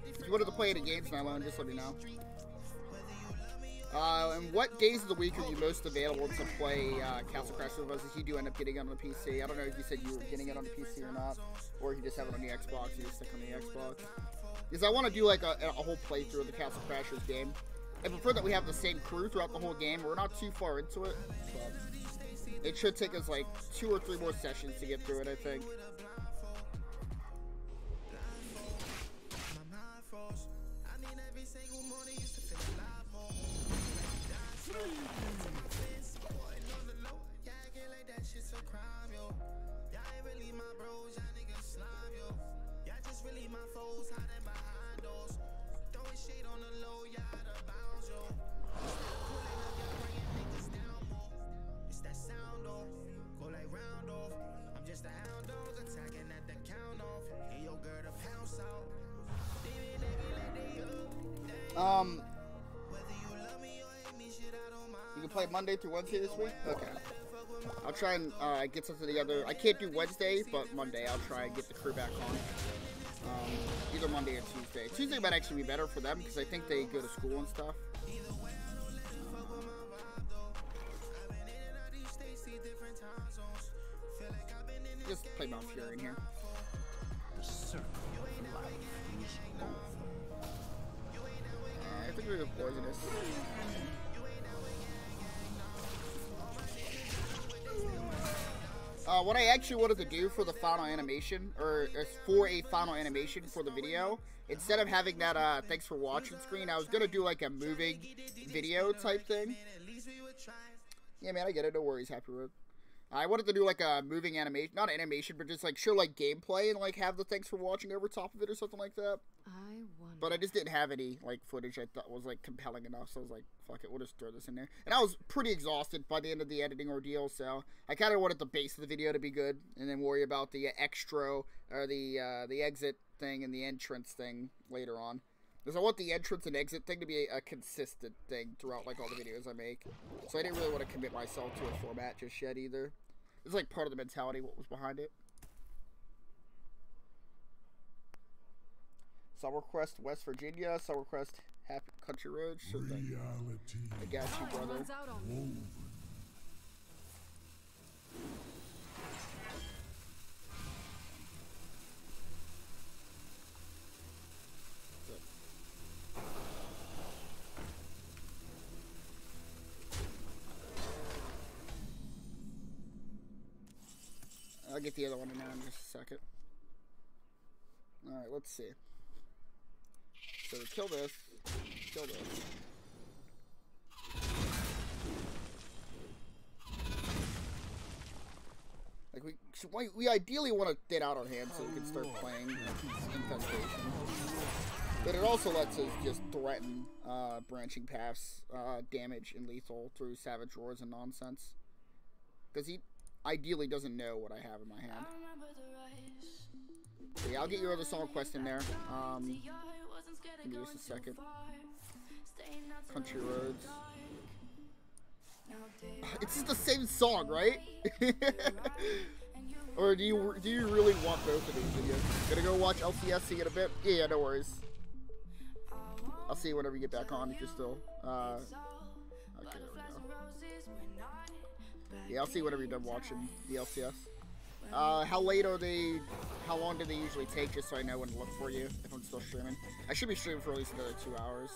If you wanted to play any games now, Lone, just let me know. And what days of the week are you most available to play Castle Crashers with us if you do end up getting it on the PC? I don't know if you said you were getting it on the PC or not, or if you just have it on the Xbox, you just stick on the Xbox. Because I want to do like a whole playthrough of the Castle Crashers game. I prefer that we have the same crew throughout the whole game. We're not too far into it, but it should take us like 2 or 3 more sessions to get through it, I think. You can play Monday through Wednesday this week? Okay. I'll try and get something together. I can't do Wednesday, but Monday I'll try and get the crew back on. Either Monday or Tuesday. Tuesday might actually be better for them because I think they go to school and stuff. Just play Mount Fury in here. The circle of life is over. I think we're poisonous. What I actually wanted to do for the final animation, or for a final animation for the video, instead of having that thanks for watching screen, I was going to do like a moving video type thing. Yeah, man, I get it. No worries, Happy Road. I wanted to do like a moving animation, not animation, but just like show like gameplay and like have the thanks for watching over top of it or something like that. But I just didn't have any like footage I thought was like compelling enough, so I was like, fuck it, we'll just throw this in there. And I was pretty exhausted by the end of the editing ordeal, so I kind of wanted the base of the video to be good, and then worry about the extra or the exit thing and the entrance thing later on. Because I want the entrance and exit thing to be a consistent thing throughout like all the videos I make. So I didn't really want to commit myself to a format just yet either. It's like part of the mentality what was behind it. Summercrest, West Virginia. Summercrest, Happy Country Road. Sure thing. I got you, brother. I'll get the other one in there in just a second. Alright, let's see. So we kill this. Kill this. Like we ideally want to thin out our hands so we can start playing Infestation. But it also lets us just threaten branching paths, damage, and lethal through Savage Roars and nonsense. Because he ideally doesn't know what I have in my hand. So yeah, I'll get your other song request in there. Give me just a second. Country Roads. It's just the same song, right? Or do you really want both of these videos? Gonna go watch LCS in a bit? Yeah, no worries. I'll see you whenever you get back on if you're still. Okay, there we go. Yeah, I'll see you whenever you're done watching the LCS. How late are they? How long do they usually take, just so I know when to look for you if I'm still streaming? I should be streaming for at least another 2 hours.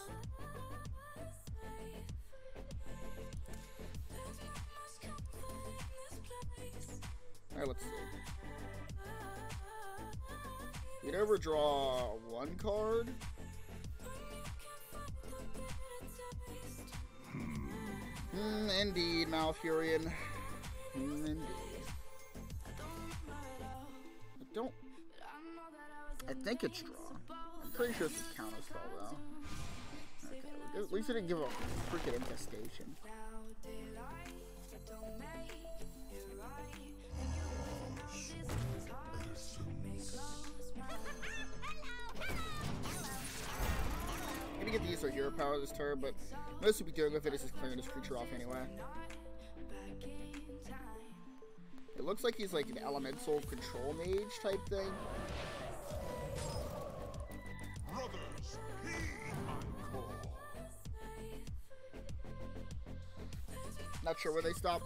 Alright, let's see. We'd overdraw 1 card. Indeed, Malfurion. Indeed. I think it's draw. I'm pretty sure it's a counter spell though. Okay, at least it didn't give a freaking infestation. I'm gonna get to use our hero power this turn, but most we'll be doing with it is just clearing this creature off anyway. It looks like he's like an elemental control mage type thing. Not sure where they stop.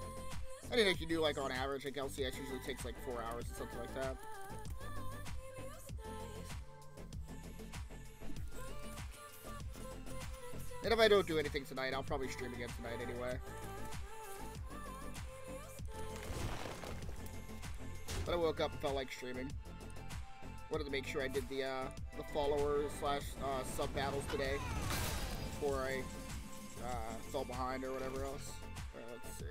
I didn't think you do like on average, like LCS usually takes like 4 hours or something like that. And if I don't do anything tonight, I'll probably stream again tonight anyway. But I woke up and felt like streaming. Wanted to make sure I did the follower slash sub battles today before I fell behind or whatever else. Let's see.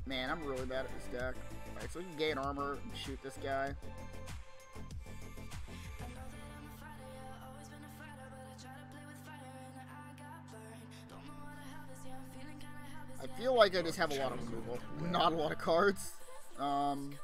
Man, I'm really bad at this deck. Alright, so we can gain armor and shoot this guy. I feel like I just have a lot of removal, not a lot of cards. I'm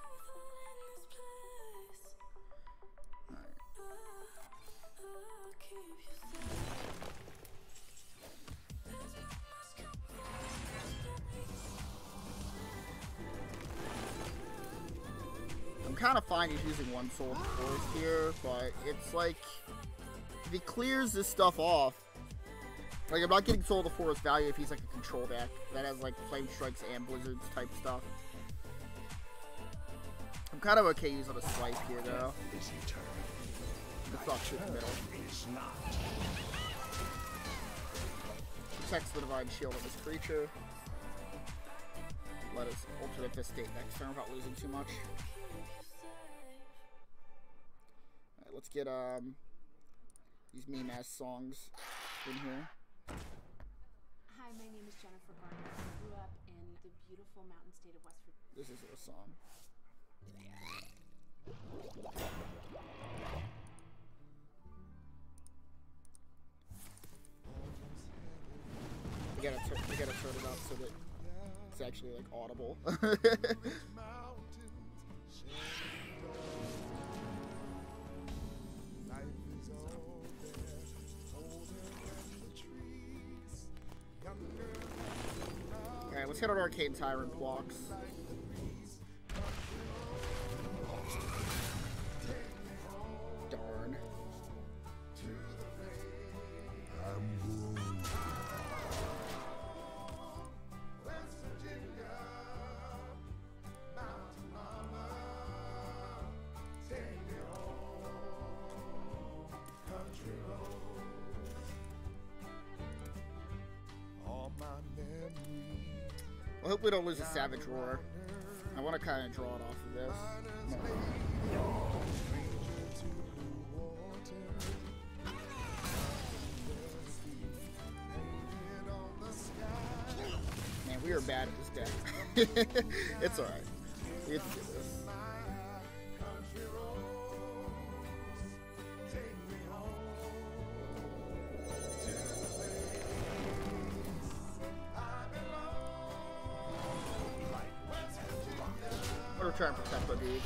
kind of fine he's using one Soul of the Forest here, but it's like, if he clears this stuff off, like, I'm not getting Soul of the Forest value if he's like a control deck that has like Flame Strikes and Blizzards type stuff. I'm kind of okay using a swipe here though. It's not shoot the middle. Protects the Divine Shield of this creature. Let us alternate this state next turn without losing too much. Alright, let's get these meme ass songs in here. Hi, my name is Jennifer Garner. I grew up in the beautiful mountain state of West Virginia. This is a song. We gotta turn it up so that it's actually like audible. Alright, let's hit on Arcane Tyrant blocks. Darn. I hope we don't lose a Savage Roar. I want to kind of draw it off of this. Man, we are bad at this deck. It's alright. We have to do this. trying to protect our dudes.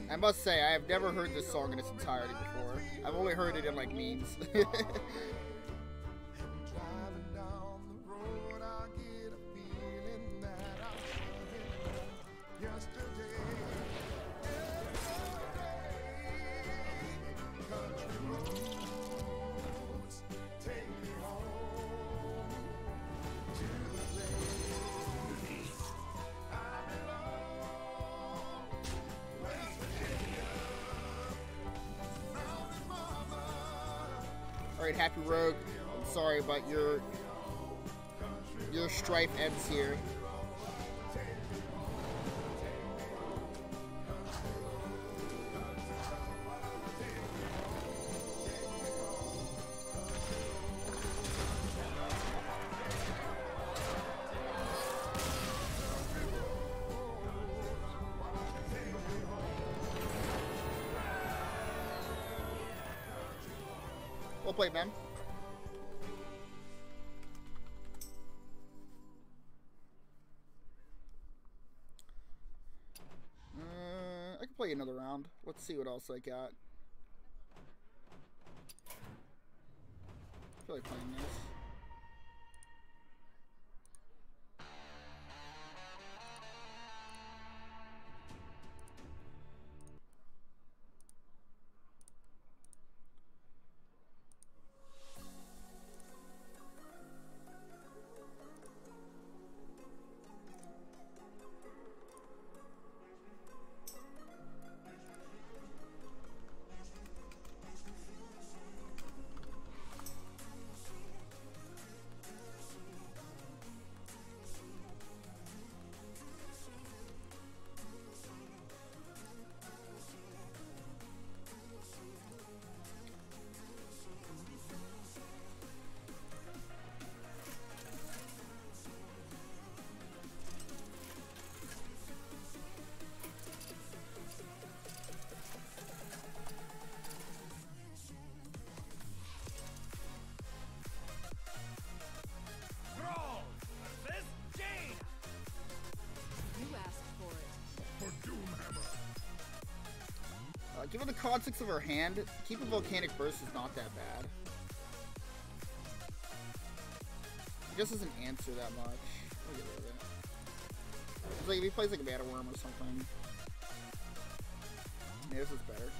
I must say, I have never heard this song in its entirety before. I've only heard it in, like, memes. Alright, Happy Rogue, I'm sorry, but your strife ends here. Well played, man. I can play another round. Let's see what else I got. I feel like playing this. Given the context of her hand, keeping Volcanic Burst is not that bad. It just doesn't answer that much. I'll get rid of it. It's like if he plays like a Mana Worm or something. Yeah, this is better.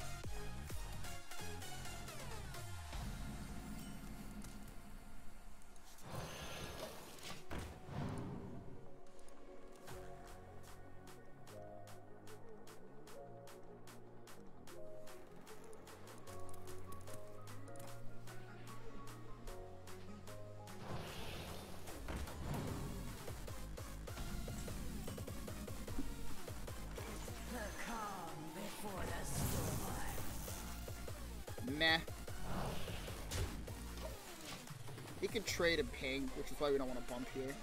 Meh. He could trade a ping, which is why we don't want to bump here.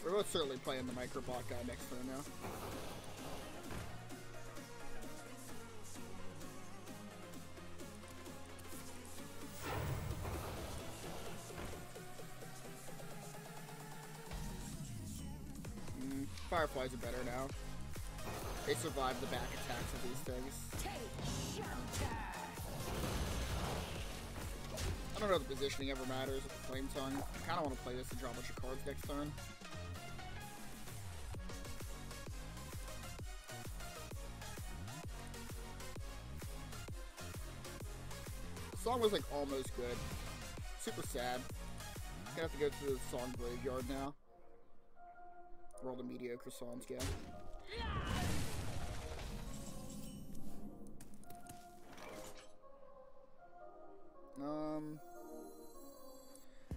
We're both certainly playing the Microbot guy next turn now. Fireflies are better now. They survive the back attacks of these things. I don't know if the positioning ever matters with the Flame Tongue. I kind of want to play this and draw a bunch of cards next turn. The song was like almost good. Super sad. Gonna have to go to the song graveyard now. Where all the mediocre songs go.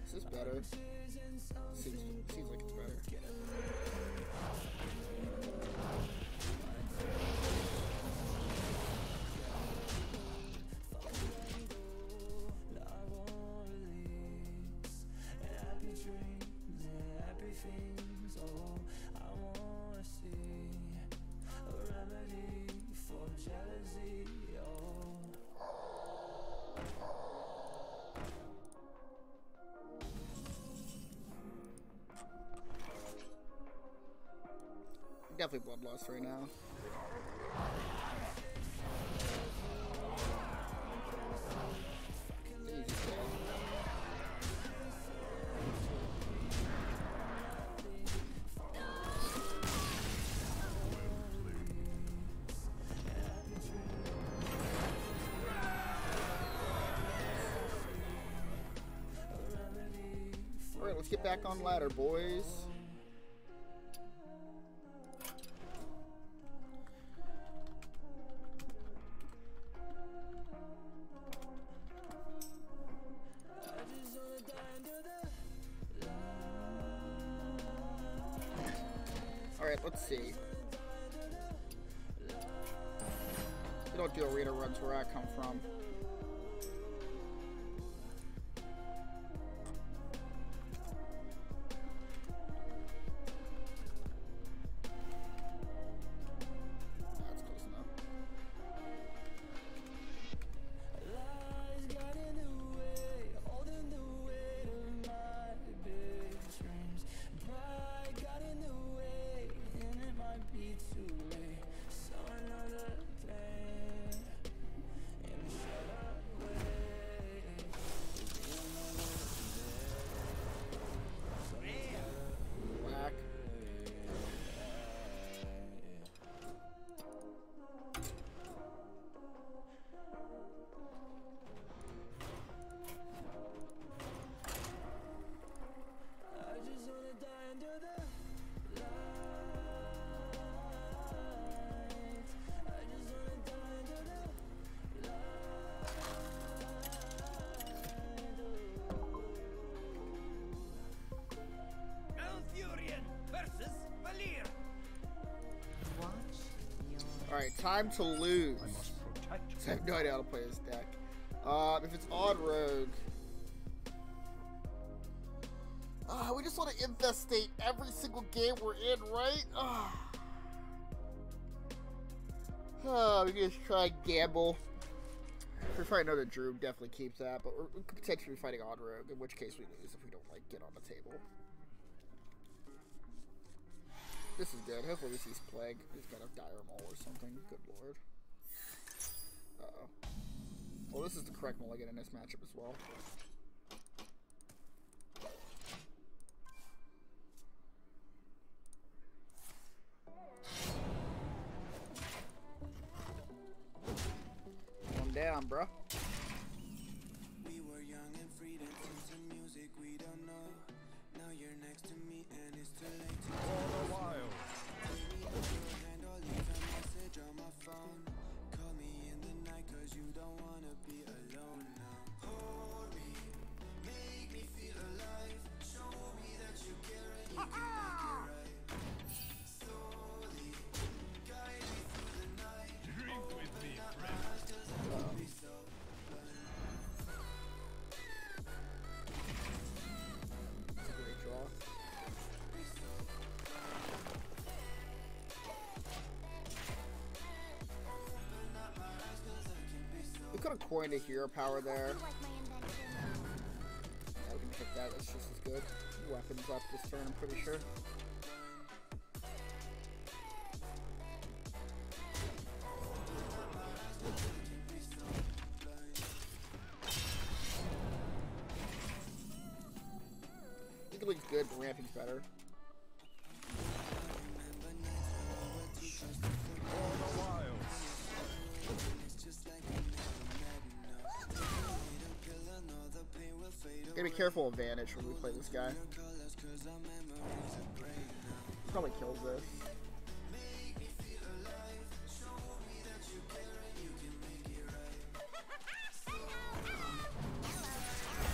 Is this better? Seems like it's better. definitely Bloodlust right now. Alright, let's get back on ladder, boys. Alright, let's see. We don't do arena runs where I come from. That's close enough. Whack. Malfurion versus Valir. Alright, time to lose. I must protect I have no idea how to play this deck. If it's odd rogue. We just want to infestate every single game we're in, right? We can just try and gamble. If we're fighting another Druid, definitely keep that, but we could potentially be fighting odd rogue, in which case we lose if we don't like get on the table. This is good. Hopefully we see Plague. He's got a dire maul or something. Good lord. Uh-oh. Well, this is the correct mulligan in this matchup as well. Calm down, bro. We were young and free, dancing to music we don't know. Now you're next to me and it's too late to For a while. hand or leave a message on my phone. Call me in the night cause you don't wanna be alone now. Hold me, make me feel alive. Show me that you care and you can make it right. Slowly, guide me through the night. Drink with me, friend. Be so That's a great draw. We could have coined a hero power there. Yeah, we can pick that. That's just as good. Weapons up this turn, I'm pretty sure. Eagling's good, but ramping's better. For a while. Gotta be careful of Vanish when we play this guy. Probably kills this.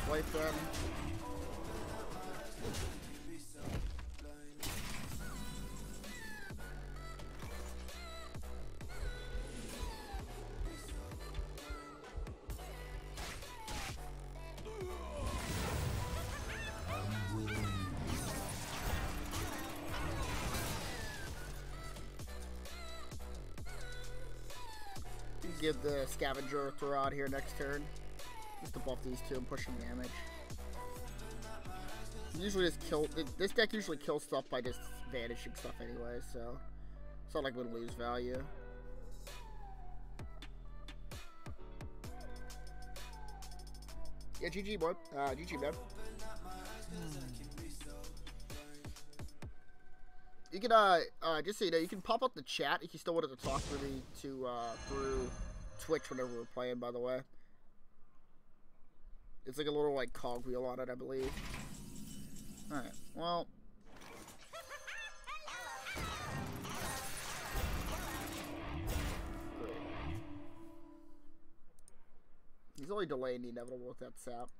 Wipe them. Give the Scavenger a throw out here next turn. Just to buff these two and push some damage. Usually just kill. This deck usually kills stuff by just vanishing stuff anyway, so It's not like we'll lose value. Yeah, GG, boy. GG, man. You can, just so you know, you can pop up the chat if you still wanted to talk to me through Twitch whenever we're playing, by the way. It's like a little, like, cogwheel on it, I believe. Alright, well. Great. He's only delaying the inevitable with that sap.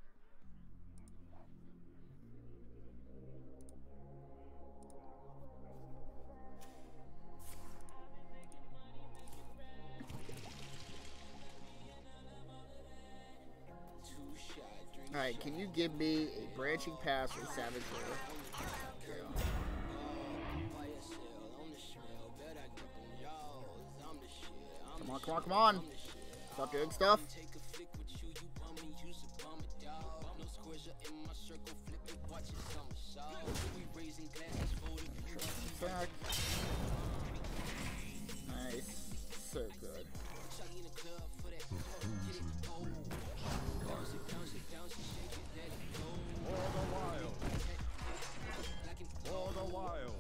Alright, can you give me a branching pass or savage roll? Yeah. Come on, come on, come on! Stop doing stuff. Back. Nice. So good. For the wild.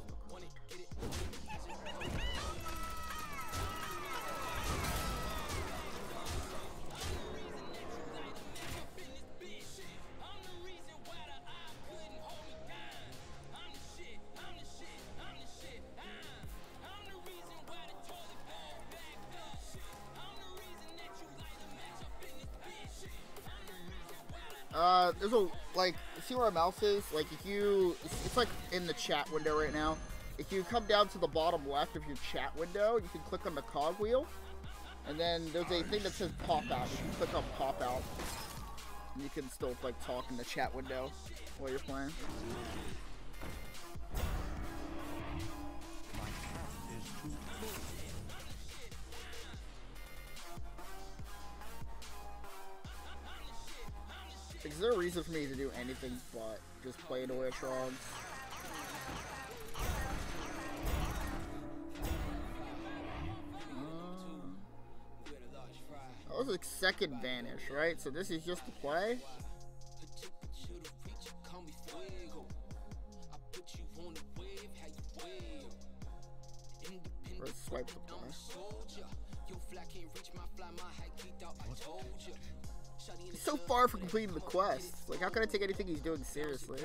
There's a, like, see where our mouse is? Like, if you, it's like in the chat window right now. If you come down to the bottom left of your chat window, you can click on the cogwheel. And then there's a thing that says pop out. You can click on pop out. And you can still, like, talk in the chat window while you're playing. Is there a reason for me to do anything but just play Noyatrons? That was a second vanish, right? So this is just to play? Let's swipe the play. He's so far from completing the quest. Like, how can I take anything he's doing seriously?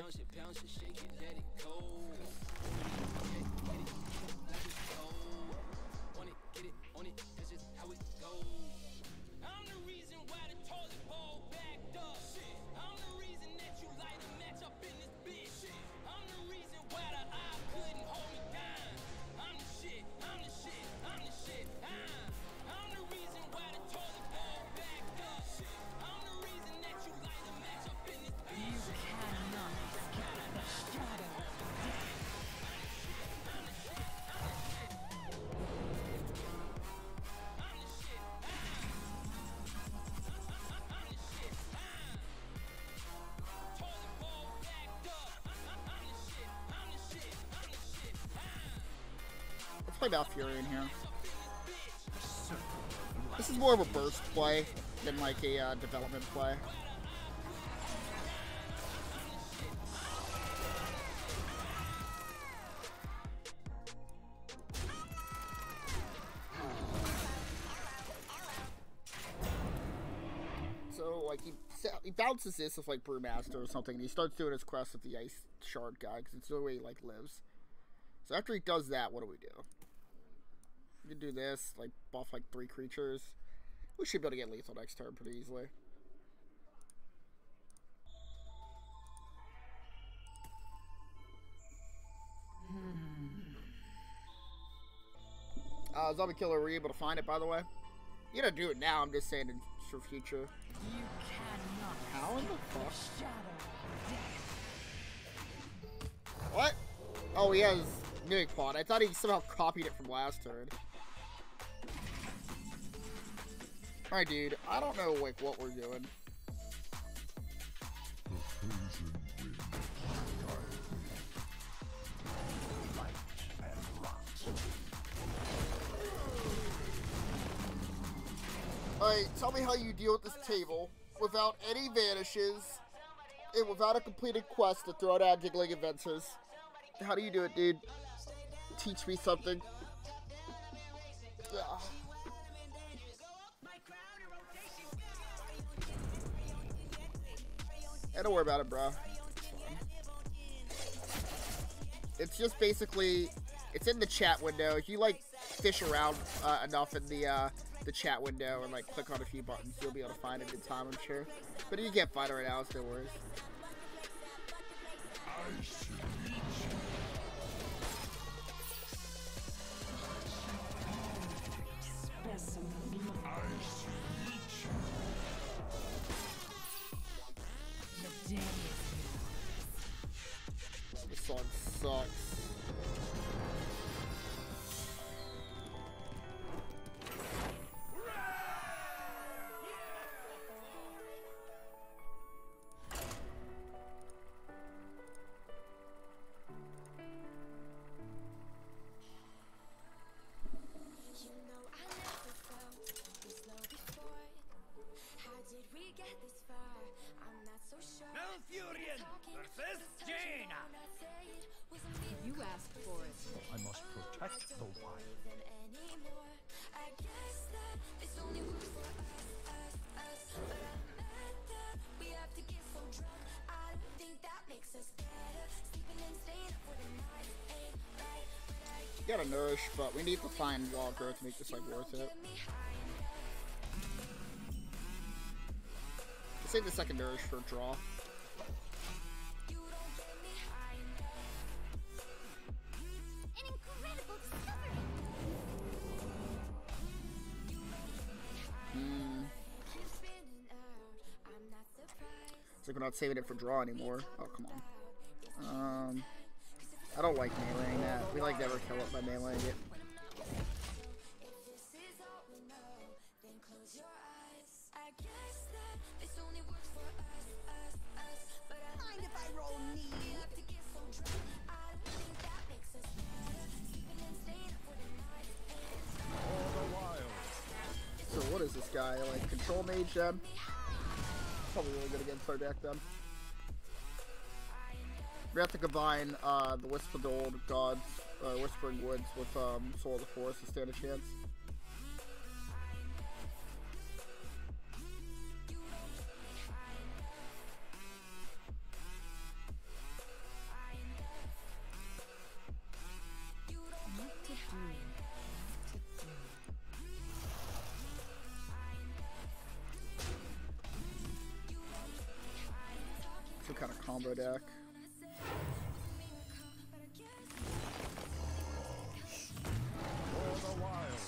Let's play Valkyrie in here. This is more of a burst play than like a development play. So like he bounces this with like Brewmaster or something, and he starts doing his quest with the Ice Shard guy because it's the way he like lives. So after he does that, what do? We can do this, like buff like 3 creatures. We should be able to get lethal next turn pretty easily. Zombie Killer, were you able to find it, by the way? You gotta do it now, I'm just saying for future. How in the fuck? What? Oh, he has Mimic Pod. I thought he somehow copied it from last turn. Alright, dude. I don't know, like, what we're doing. Alright, tell me how you deal with this table without any vanishes and without a completed quest to throw out giggling adventures. How do you do it, dude? Teach me something. Ugh. Hey, don't worry about it, bro. It's just basically, it's in the chat window. If you like fish around enough in the chat window and like click on a few buttons, you'll be able to find it in time, I'm sure. But if you can't find it right now, it's no worries. This song sucks. Malfurion versus Jaina. You asked for it. I must protect the wild. You gotta nourish, but we need to find wall growth to make this like worth it. Save the second nourish for draw. It's like we're not saving it for draw anymore. Oh, come on. I don't like meleeing that. We like never kill it by meleeing it. So what is this guy? Like control mage then? Probably really good against our deck then. We have to combine the Wisp of the Old Gods, Whispering Woods with Soul of the Forest to stand a chance. Some kind of combo deck. For the wild.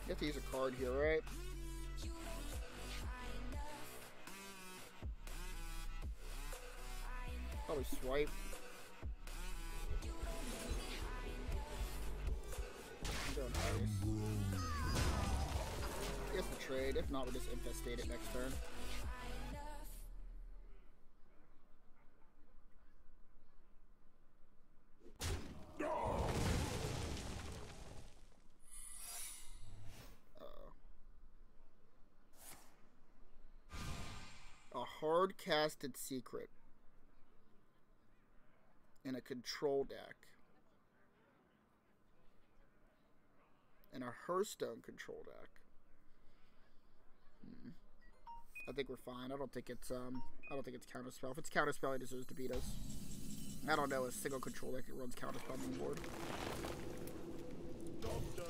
You have to use a card here, right? Probably swipe. I'm going ice. I guess the trade. If not, we'll just infestate it next turn. A hard-casted secret in a control deck and a Hearthstone control deck. I think we're fine. I don't think it's counterspell. If it's counterspell, it deserves to beat us. I don't know a single control deck that runs counterspell on the board. Job done.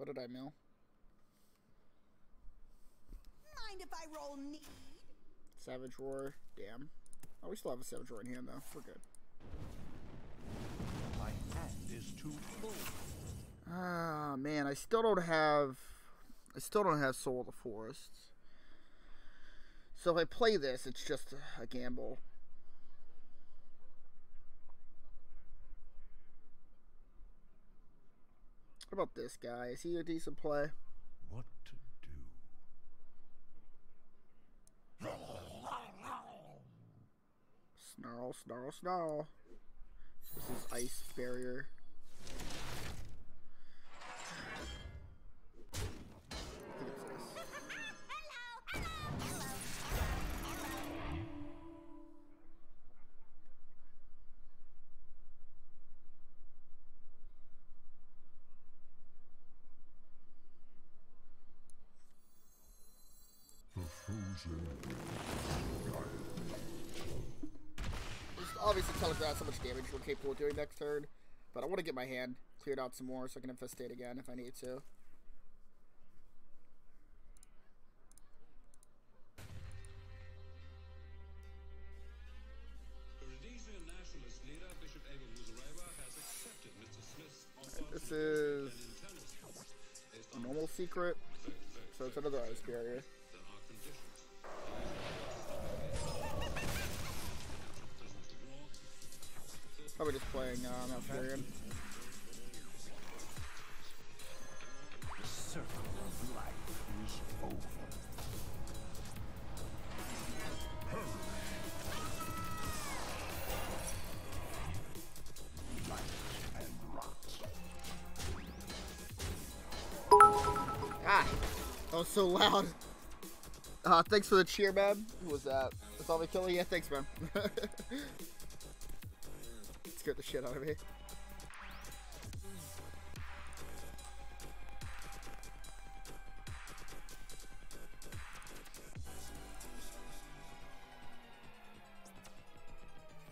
What did I mill? Mind if I roll need? Savage Roar. Damn. Oh, we still have a Savage Roar in hand though. We're good. My hand is too full. Ah, man, I still don't have Soul of the Forests. So if I play this, it's just a gamble. What about this guy? Is he a decent play? What to do? Snarl, snarl, snarl. This is Ice Barrier. I think it's this. Just obviously telegraph how much damage we're capable of doing next turn, but I want to get my hand cleared out some more so I can infestate again if I need to. Rhodesian nationalist leader Bishop Abel Muzorewa has accepted Mr. Smith's offer. This is a normal secret, so it's another Ice Barrier. There are conditions. Probably just playing Malfurion. The circle of life is over. Light and rot. Ah! That was so loud. Thanks for the cheer, man. Who was that? The zombie killer? Yeah, thanks, man. Scared the shit out of me.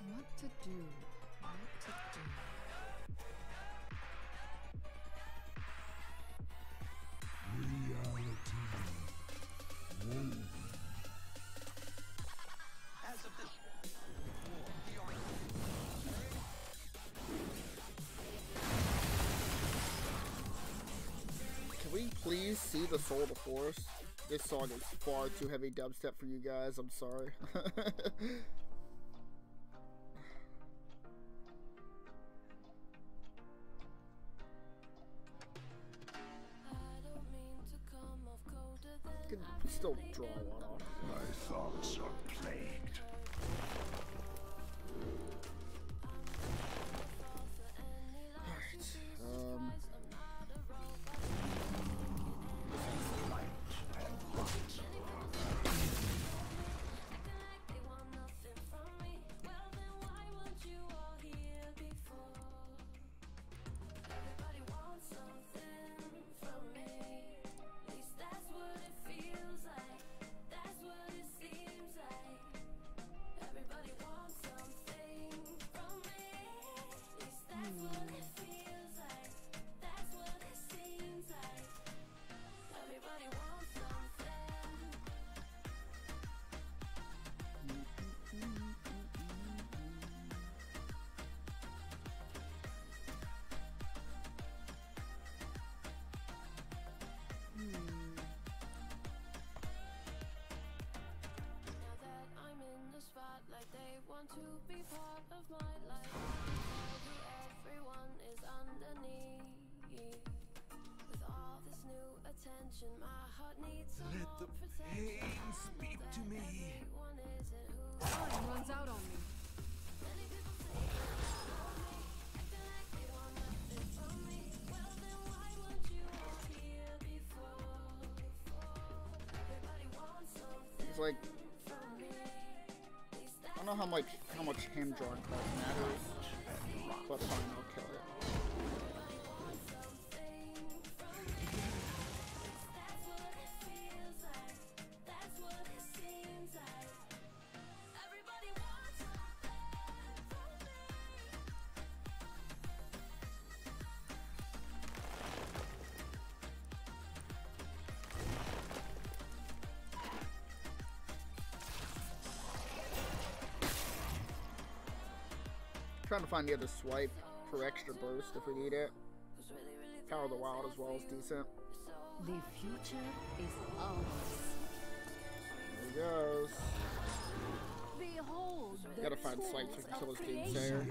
What to do? What to do? As of this Can we please see the Soul of the Forest? This song is far too heavy dubstep for you guys. I'm sorry. Can still draw one off. my thoughts are plagued. Alright. To be part of my life, everyone is underneath. With all this new attention, my heart needs some Let more the protection. pain speak to me. Everyone isn't who Time runs out on me. many people say they love me, acting like they want nothing from me. Well, then why weren't you all here before? Everybody wants something It's like, from me. I don't know how much hand drawing cards matters, but fine, I'll kill it. trying to find the other swipe for extra burst if we need it. Power of the Wild as well is decent. The future is ours. There he goes. Behold the Gotta find tools swipes we can of kill his creation. Doomsayer.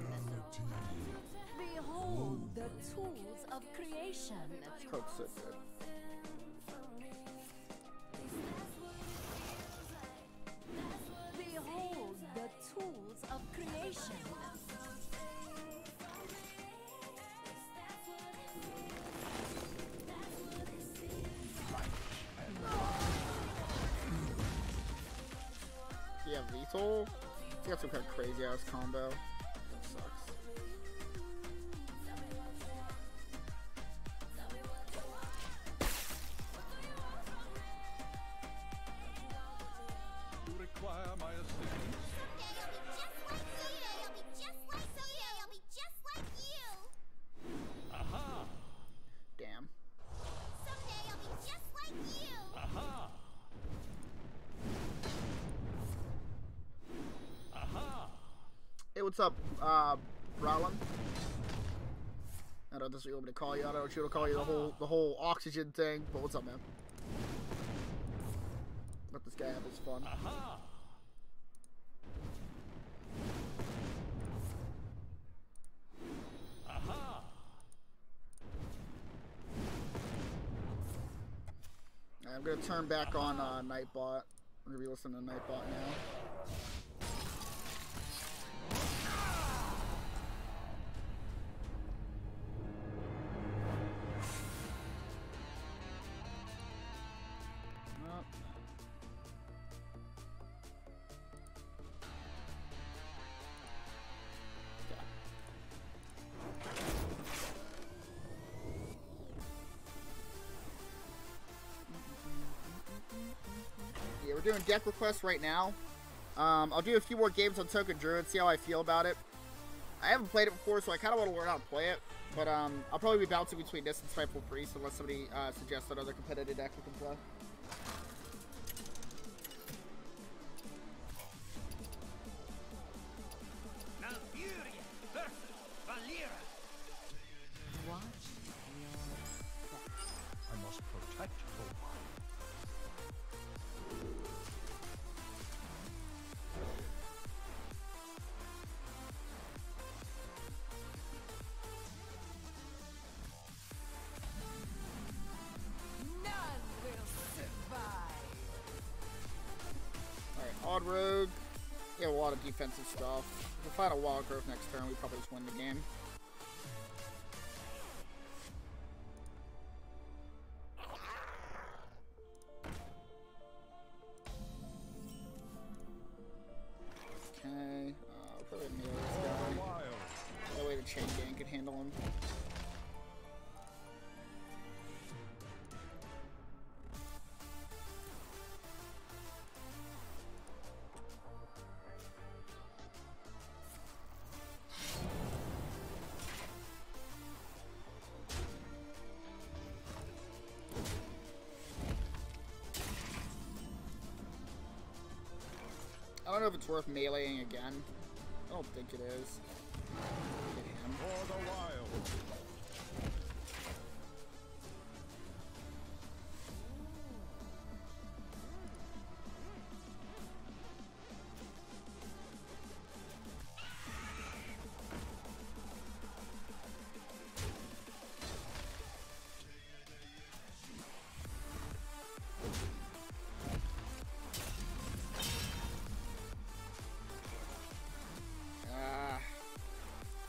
Behold the tools of creation. Card's so good. Behold the tools of creation. Do you have lethal? He got some kind of crazy ass combo. That sucks. You require my assistance? Aha! Damn. Aha! Aha! Hey, what's up, Brolin? I don't know if you want me to call you. I don't know what you want to call you, the whole oxygen thing, but what's up, man? Let this guy have his fun. Aha! Aha! I'm gonna turn back on Nightbot. I'm gonna be listening to Nightbot now. Nope. Yeah, we're doing deck requests right now. I'll do a few more games on Token Druid, see how I feel about it. I haven't played it before, so I kind of want to learn how to play it. But I'll probably be bouncing between this and Spiteful Priest unless somebody suggests another competitive deck we can play. Watch your back. I must protect the wild. None will survive. Alright, Odd Rogue. Yeah, a lot of defensive stuff. If we find a Wild Growth next turn, we probably just win the game. Okay, probably melee this guy. That way the chain gang could handle him. I don't know if it's worth meleeing again. I don't think it is. Get him. For the wild.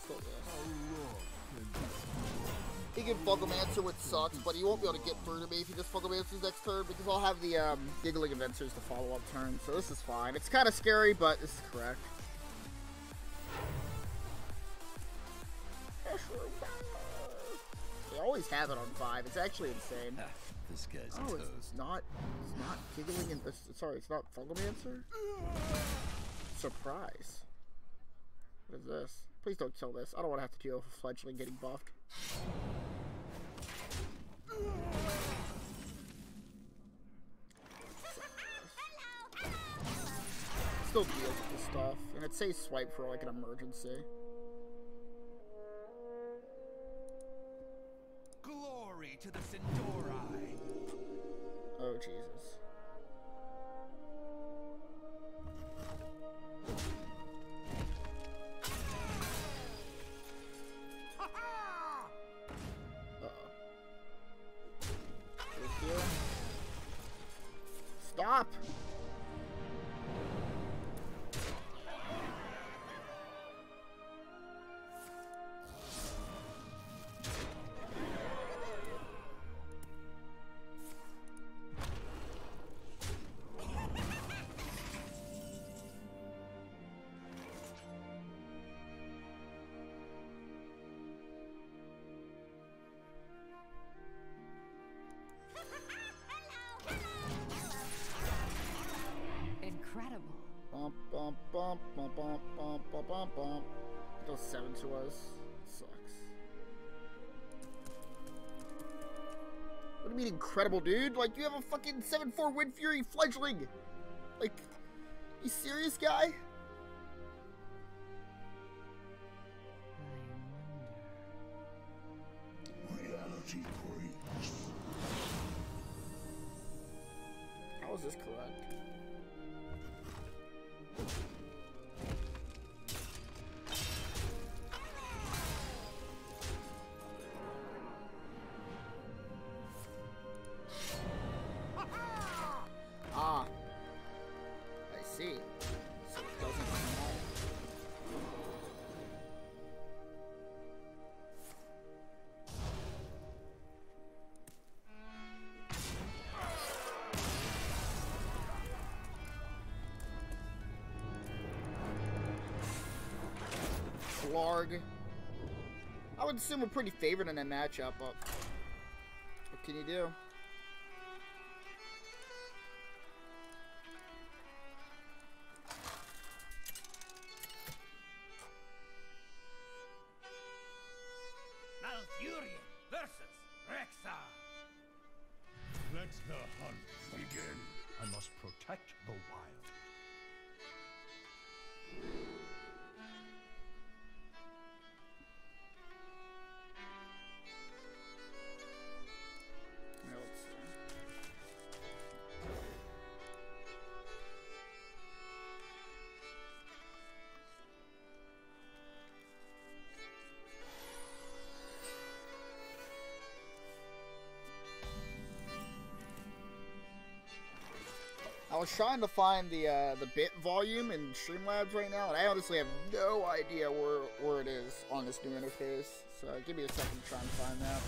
Still this. He can Fugglemancer, which sucks, but he won't be able to get through to me if he just Fugglemancer's next turn because I'll have the Giggling Adventures to follow up turn, so this is fine. It's kind of scary, but this is correct. They always have it on 5. It's actually insane. This guy's Oh, toast. it's not Giggling and sorry, it's not Fugglemancer? Surprise. What is this? Please don't kill this. I don't want to have to deal with a fledgling getting buffed. Still deals with this stuff, and it says swipe for like an emergency. to the Sindori. Oh, Jesus. Stop! Incredible. Bump, bump, bump, bump, bump, bump, bump, bump, bump. Those 7 to us. Sucks. What do you mean incredible, dude? Like, you have a fucking 7-4 Wind Fury fledgling. Like, you serious, guy? Reality creeps. How is this correct? Ah, I see. So it doesn't matter. Blarg. I would assume we're pretty favored in that matchup, but what can you do? Malfurion versus Rexar. Let the hunt begin. I must protect the wild. Now let's see. I was trying to find the bit volume in Streamlabs right now, and I honestly have no idea where it is on this new interface. So give me a second to try and find that.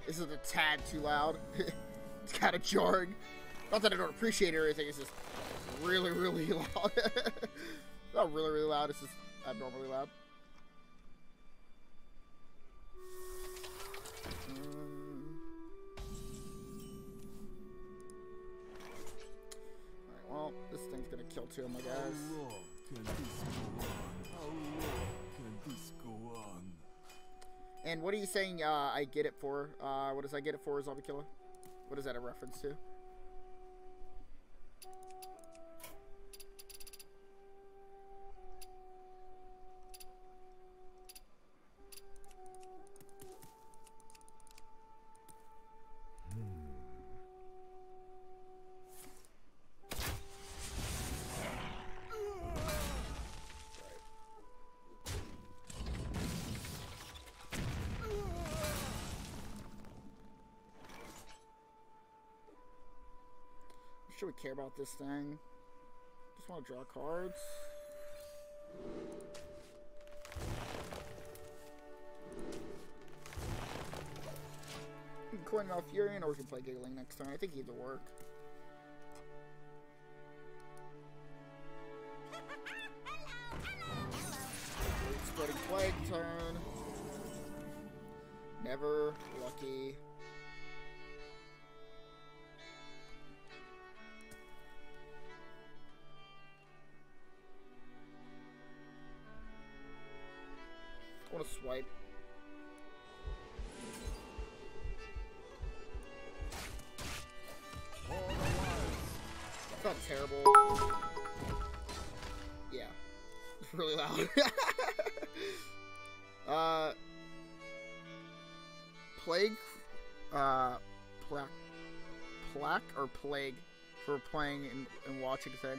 This is a tad too loud. It's kind of jarring. Not that I don't appreciate it or anything, it's just really, really loud. Not really, really loud, it's just abnormally loud. Alright, well, this thing's gonna kill 2 of my guys. And what are you saying I get it for? What does I get it for, Zombie Killer? What is that a reference to? Should we care about this thing? Just want to draw cards. We can coin Malfurion, or we can play Giggling next turn. I think either work. Spreading Plague turn. Never lucky. I want to swipe. It's not terrible. Yeah. It's really loud. Plague. plaque or plague for playing and watching thing.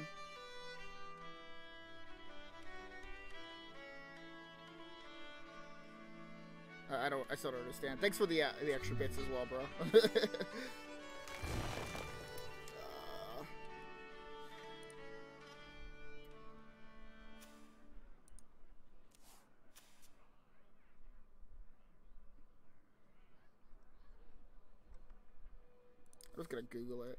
I still don't understand. Thanks for the extra bits as well, bro. I was gonna Google it.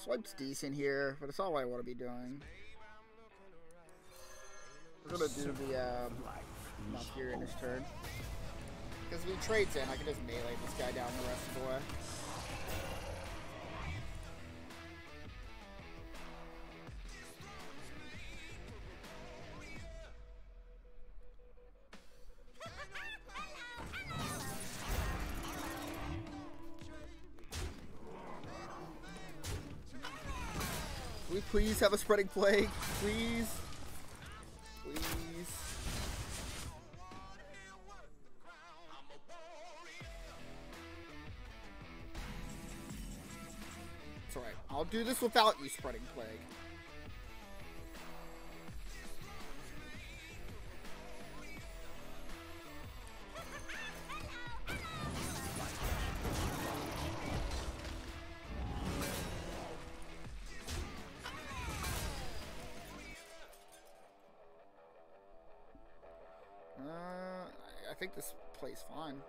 Swipe's decent here, but it's not what I want to be doing. We're gonna do the Valkyrie in his turn. Because if he trades in, I can just melee this guy down the rest of the way. Can we please have a spreading plague? Please? Please? It's alright. I'll do this without you spreading plague. I think this plays fine.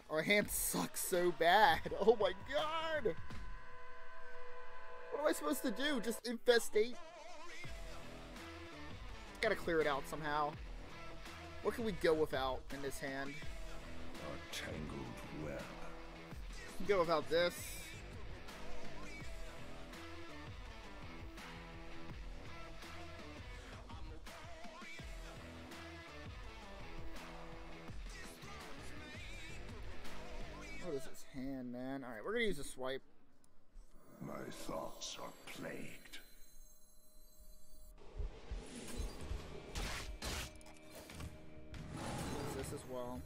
Our hand sucks so bad. Oh my god! What am I supposed to do? Just infestate? Gotta clear it out somehow. What can we go without in this hand? A tangled web. Go without this. What is his hand, man? Alright, we're gonna use a swipe. My thoughts are plagued. Use this as well.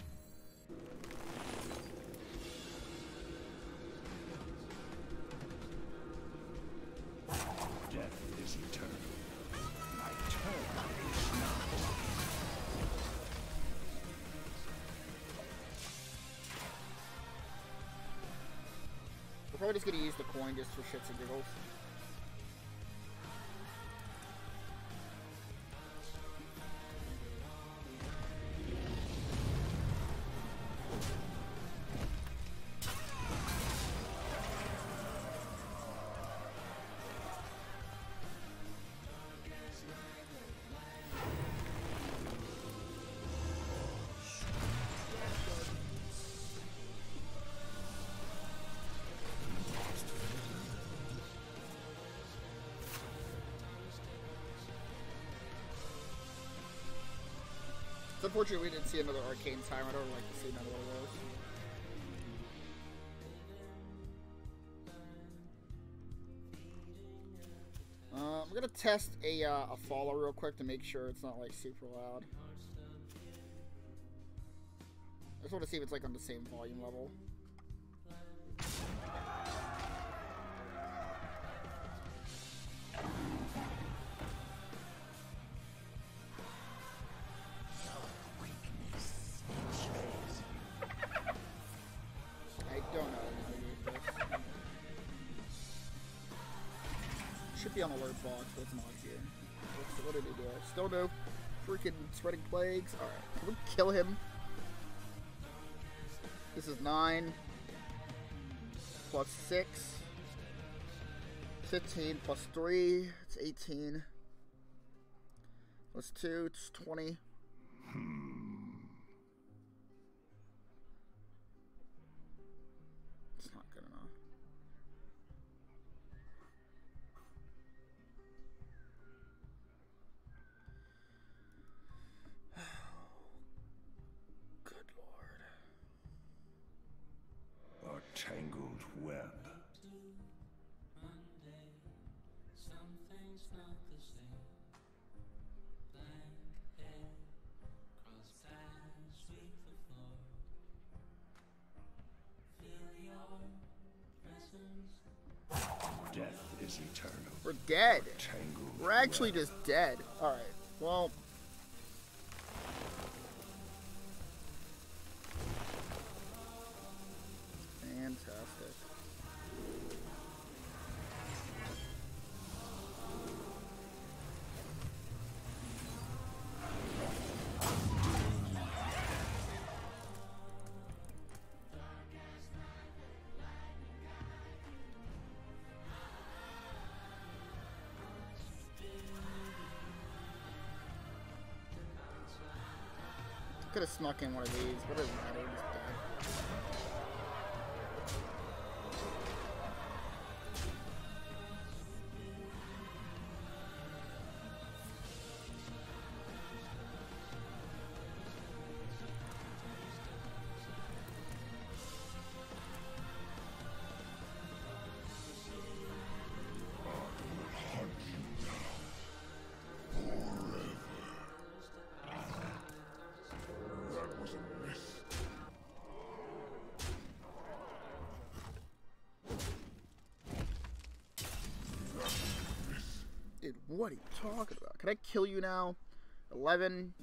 Death is eternal. My turn is now. We're probably just gonna use the coin just for shits and giggles. It's unfortunate we didn't see another arcane time. I don't like to see another one of those. I'm gonna test a follow real quick to make sure it's not like super loud. I just want to see if it's like on the same volume level. I don't know anything with this. should be on alert box, but it's not here. What did he do? Still no freaking spreading plagues. Alright, can we kill him? This is 9 plus 6. 15 plus 3. It's 18. Plus 2, it's 20. It's not good enough. Good Lord. A tangled web. Something's not the same. Blank hair, cross paths, sweep the floor. Feel your presence. Death is eternal. We're dead. Tangled We're actually web. just dead. Alright, well. Fantastic. Could have snuck in one of these, but it doesn't matter, we're just dead. Dude, what are you talking about? Can I kill you now? 11.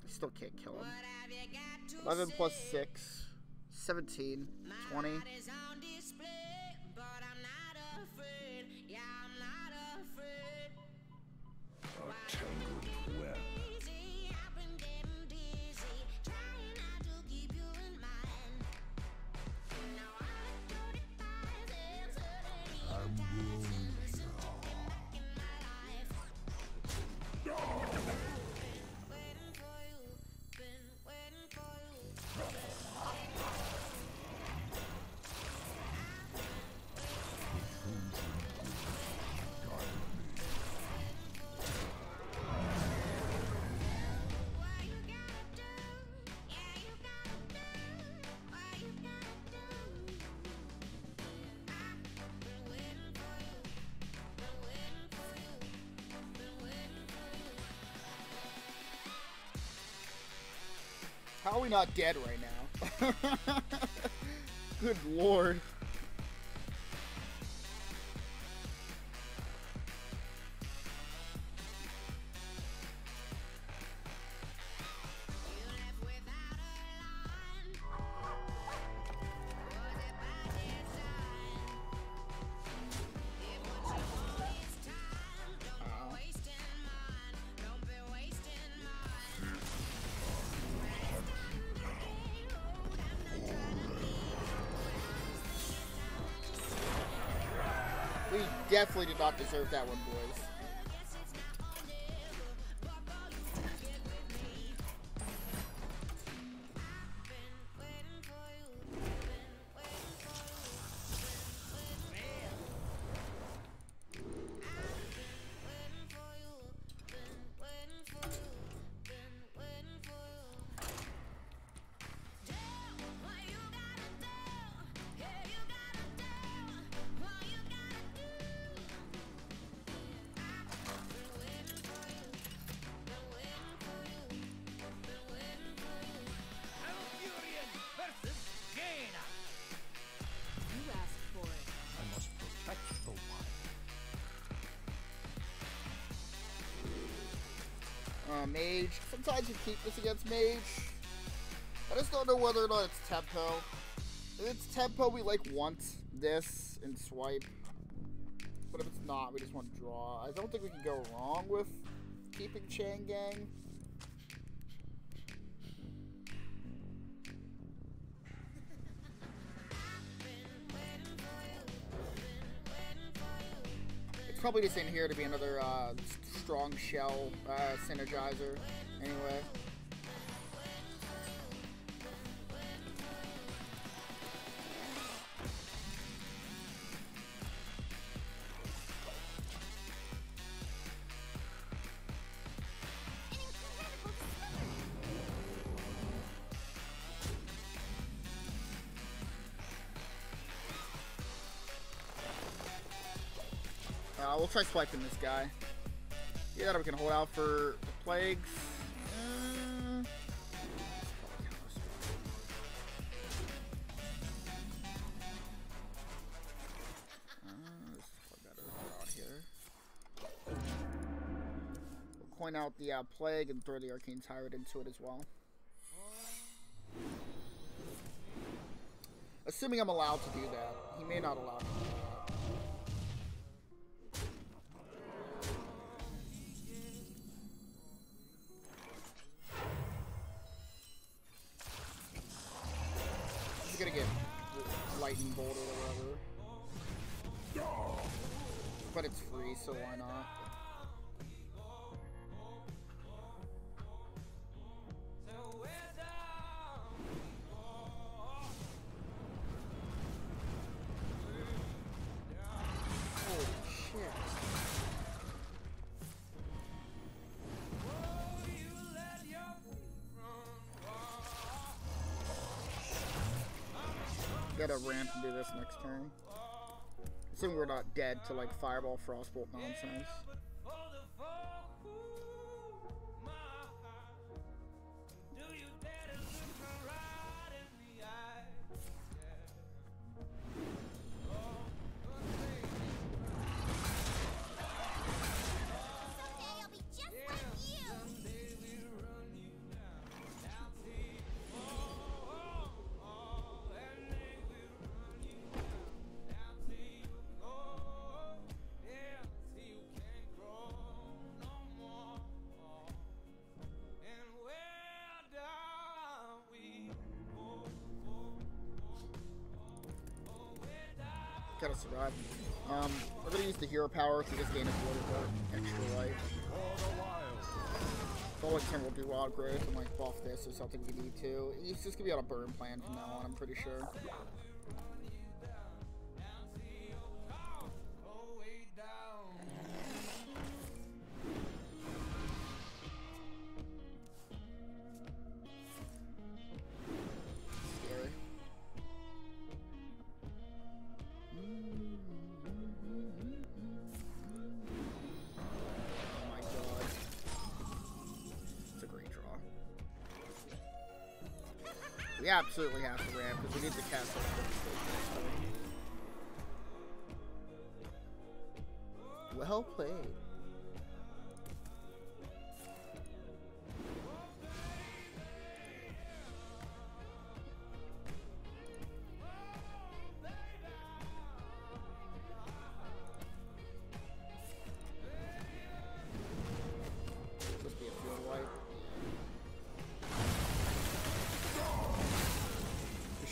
I still can't kill him. 11 plus 6. 17. 20. A tangled web. How are we not dead right now? Good Lord. We definitely did not deserve that one, boys. You asked for it. I must protect the wild. Mage. Sometimes you keep this against Mage. I just don't know whether or not it's tempo. If it's tempo, we like want this, and swipe. But if it's not, we just want to draw. I don't think we can go wrong with keeping Chain Gang. It's probably just in here to be another strong shell synergizer. Anyway. We'll try swiping this guy. Yeah, we can hold out for the plagues. This is probably better out here. We'll coin out the plague and throw the arcane tyrant into it as well. Assuming I'm allowed to do that. He may not allow me to do that. Gonna get lightning bolt or whatever, but it's free, so why not? Holy shit. Gotta ramp and do this next turn. Assuming we're not dead to like fireball, frostbolt nonsense. Gotta survive. We're gonna use the hero power to just gain a little bit extra life. So like turn we'll do wild growth and like buff this or something we need to. He's just gonna be on a burn plan from now on, I'm pretty sure. We absolutely have to ramp because we need to cast our well played.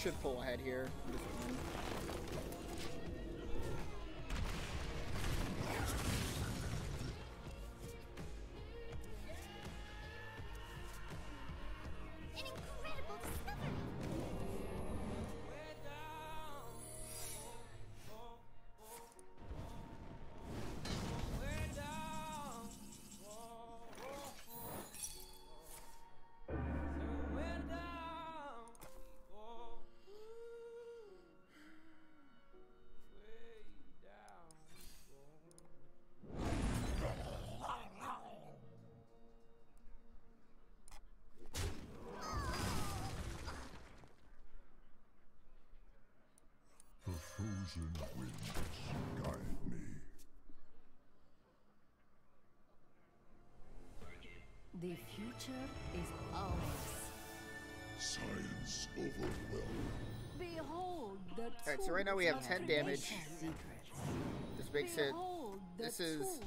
Should pull ahead here. Frozen winds guide me. The future is ours. Science overwhelmed. Behold Alright, so right now we have 10 damage. This makes it... This is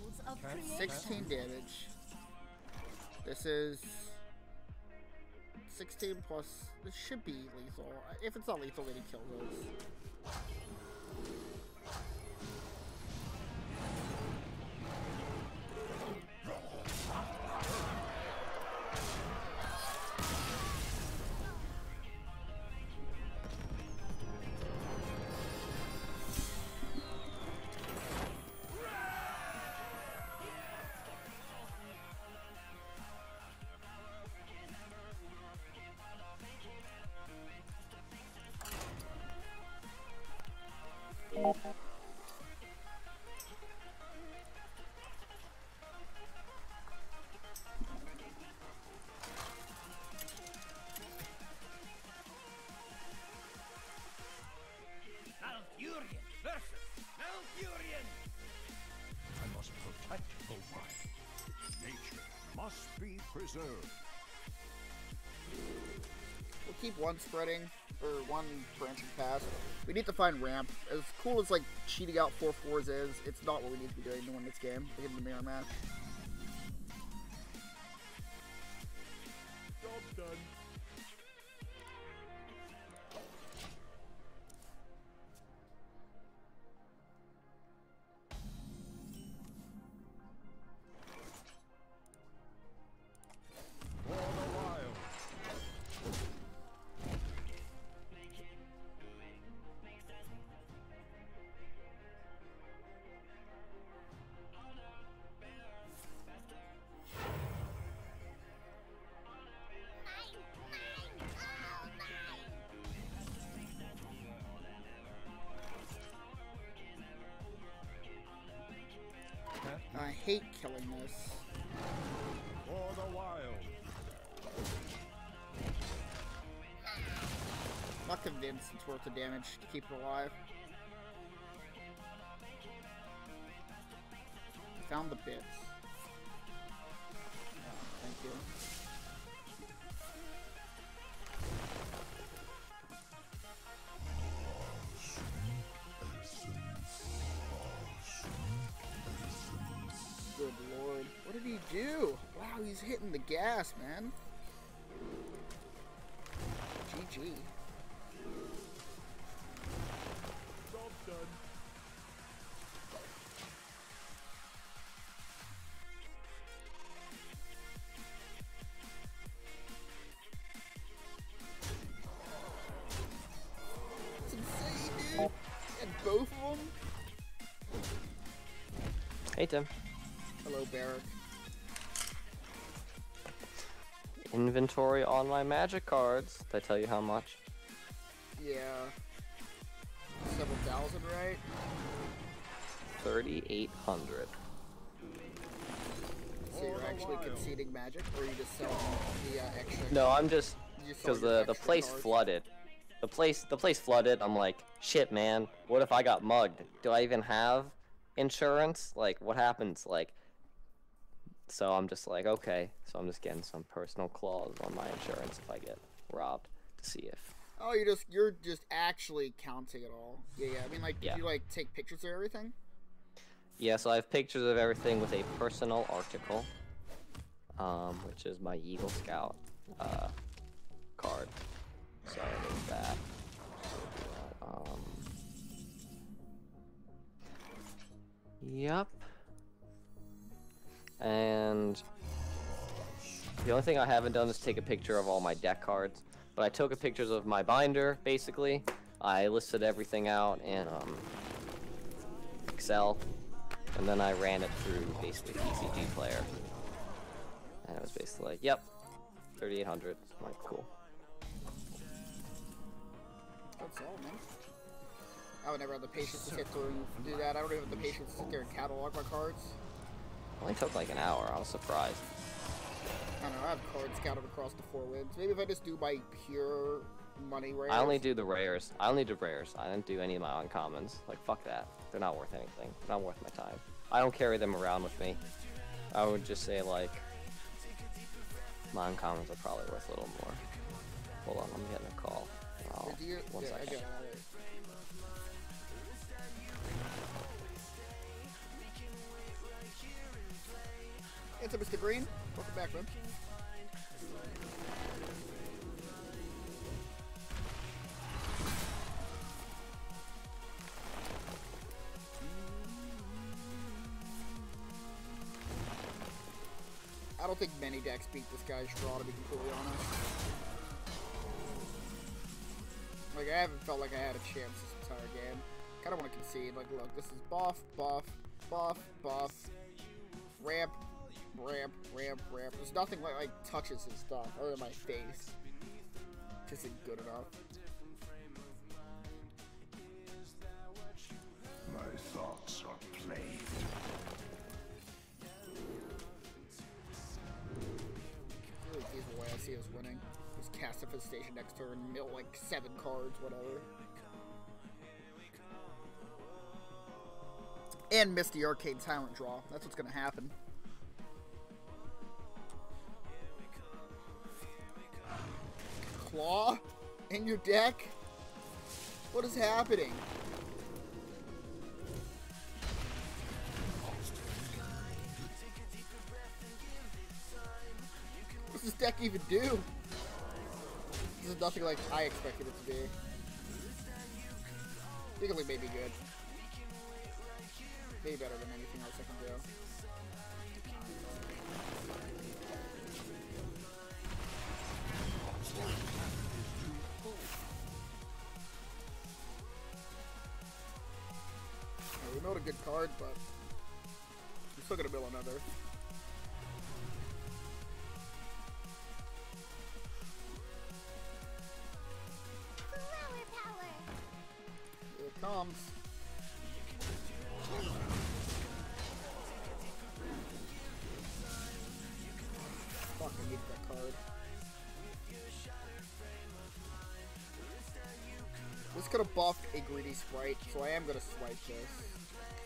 16 damage. This is 16 plus... This should be lethal. If it's not lethal, then he kills us. Malfurion versus Malfurion! I must protect the wild. Nature must be preserved. We'll keep one spreading, or one branching path. We need to find ramp. As cool as like cheating out 4/4s is, it's not what we need to be doing to win this game. To get in the mirror match. Job done. For the wild. I hate killing this. For the wild. Not convinced it's worth the damage to keep it alive. I found the bits. Oh, thank you. Good lord. What did he do? Wow, he's hitting the gas, man. GG. Job done. That's insane, dude. And both of them? Hey, Tim. Hello, Barrack. Inventory on my magic cards. Did I tell you how much? Yeah. Several thousand, right? 3,800. So you're actually conceding magic, or are you just selling the extra? No, I'm just You just because selling the extra place cards? flooded. The place flooded. I'm like, shit, man. What if I got mugged? Do I even have insurance? Like, what happens? Like, so I'm just like, okay. So I'm just getting some personal clause on my insurance if I get robbed to see if. Oh, you're just actually counting it all. Yeah, yeah. I mean, like, did you like take pictures of everything? Yeah, so I have pictures of everything with a personal article, which is my Eagle Scout card. So there's that. Yep. And the only thing I haven't done is take a picture of all my deck cards. But I took a pictures of my binder, basically. I listed everything out in Excel. And then I ran it through basically PCG Player. And it was basically like, yep, 3,800. I'm like, cool. That's all, man. I would never have the patience to sit through and do that. I don't even have the patience to sit there and catalog my cards. Only took like an hour. I was surprised. I don't know, I have cards scattered across the 4 winds. Maybe if I just do my pure money rares. I only do the rares. I didn't do any of my uncommons. Like, fuck that. They're not worth anything. They're not worth my time. I don't carry them around with me. I would just say, like, my uncommons are probably worth a little more. Hold on, I'm getting a call. Oh, Do you, one yeah, second. I got it. What's up, Mr. Green? Welcome back, man. I don't think many decks beat this guy's draw, to be completely honest. Like, I haven't felt like I had a chance this entire game. Kind of want to concede. Like, look, this is buff, buff, buff, buff, ramp, ramp, ramp, ramp. There's nothing like touches his stuff other than my face. Just isn't good enough. My thoughts are plagued. Really easy way I see us winning. Just cast Infestation next turn, mill like 7 cards, whatever. And miss the Arcane Tyrant draw. That's what's gonna happen. Claw in your deck? What is happening? What does this deck even do? This is nothing like I expected it to be. I think it may be good. Way better than anything else I can do. We milled a good card, but we're still gonna mill another. Flower power. Here it comes. Fuck, I need that card. This could have buffed a greedy sprite, so I am gonna swipe this.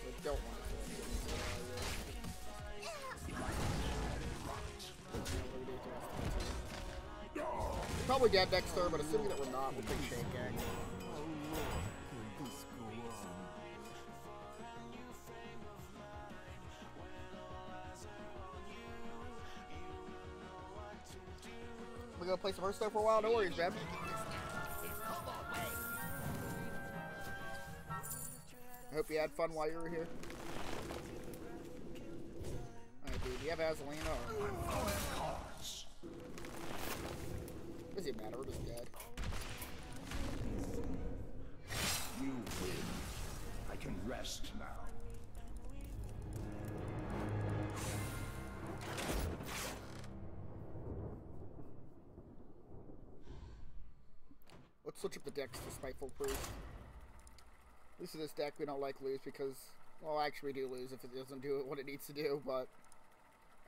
I don't want to. We're probably dead next turn, but assuming that we're not, we'll take Shake Gang. We're gonna play some Hearthstone for a while, no worries, man. I hope you had fun while you were here. Alright, dude, do you have Azalina or... Does it matter? We're just dead. You win. I can rest now. Let's switch up the decks to Spiteful Priest. At least in this deck we don't like lose because, well, actually we do lose if it doesn't do what it needs to do, but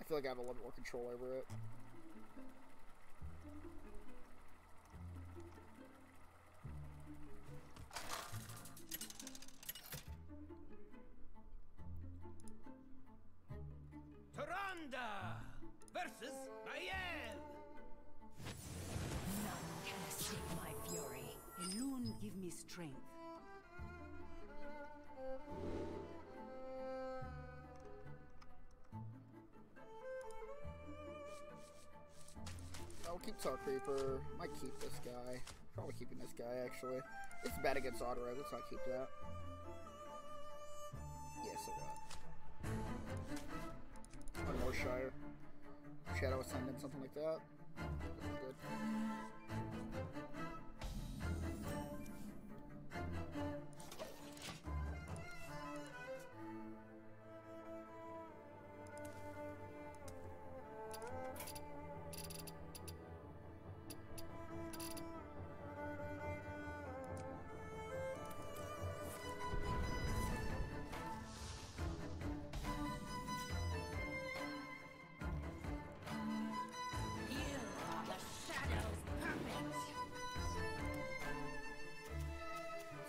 I feel like I have a little bit more control over it. Taranda versus Nayel. None can escape my fury. Alone give me strength. I'll keep Tar Creeper. Might keep this guy. Probably keeping this guy, actually. It's bad against auto red. Let's not keep that. Yes, it will. One more Shire. Shadow Ascendant, something like that. Good.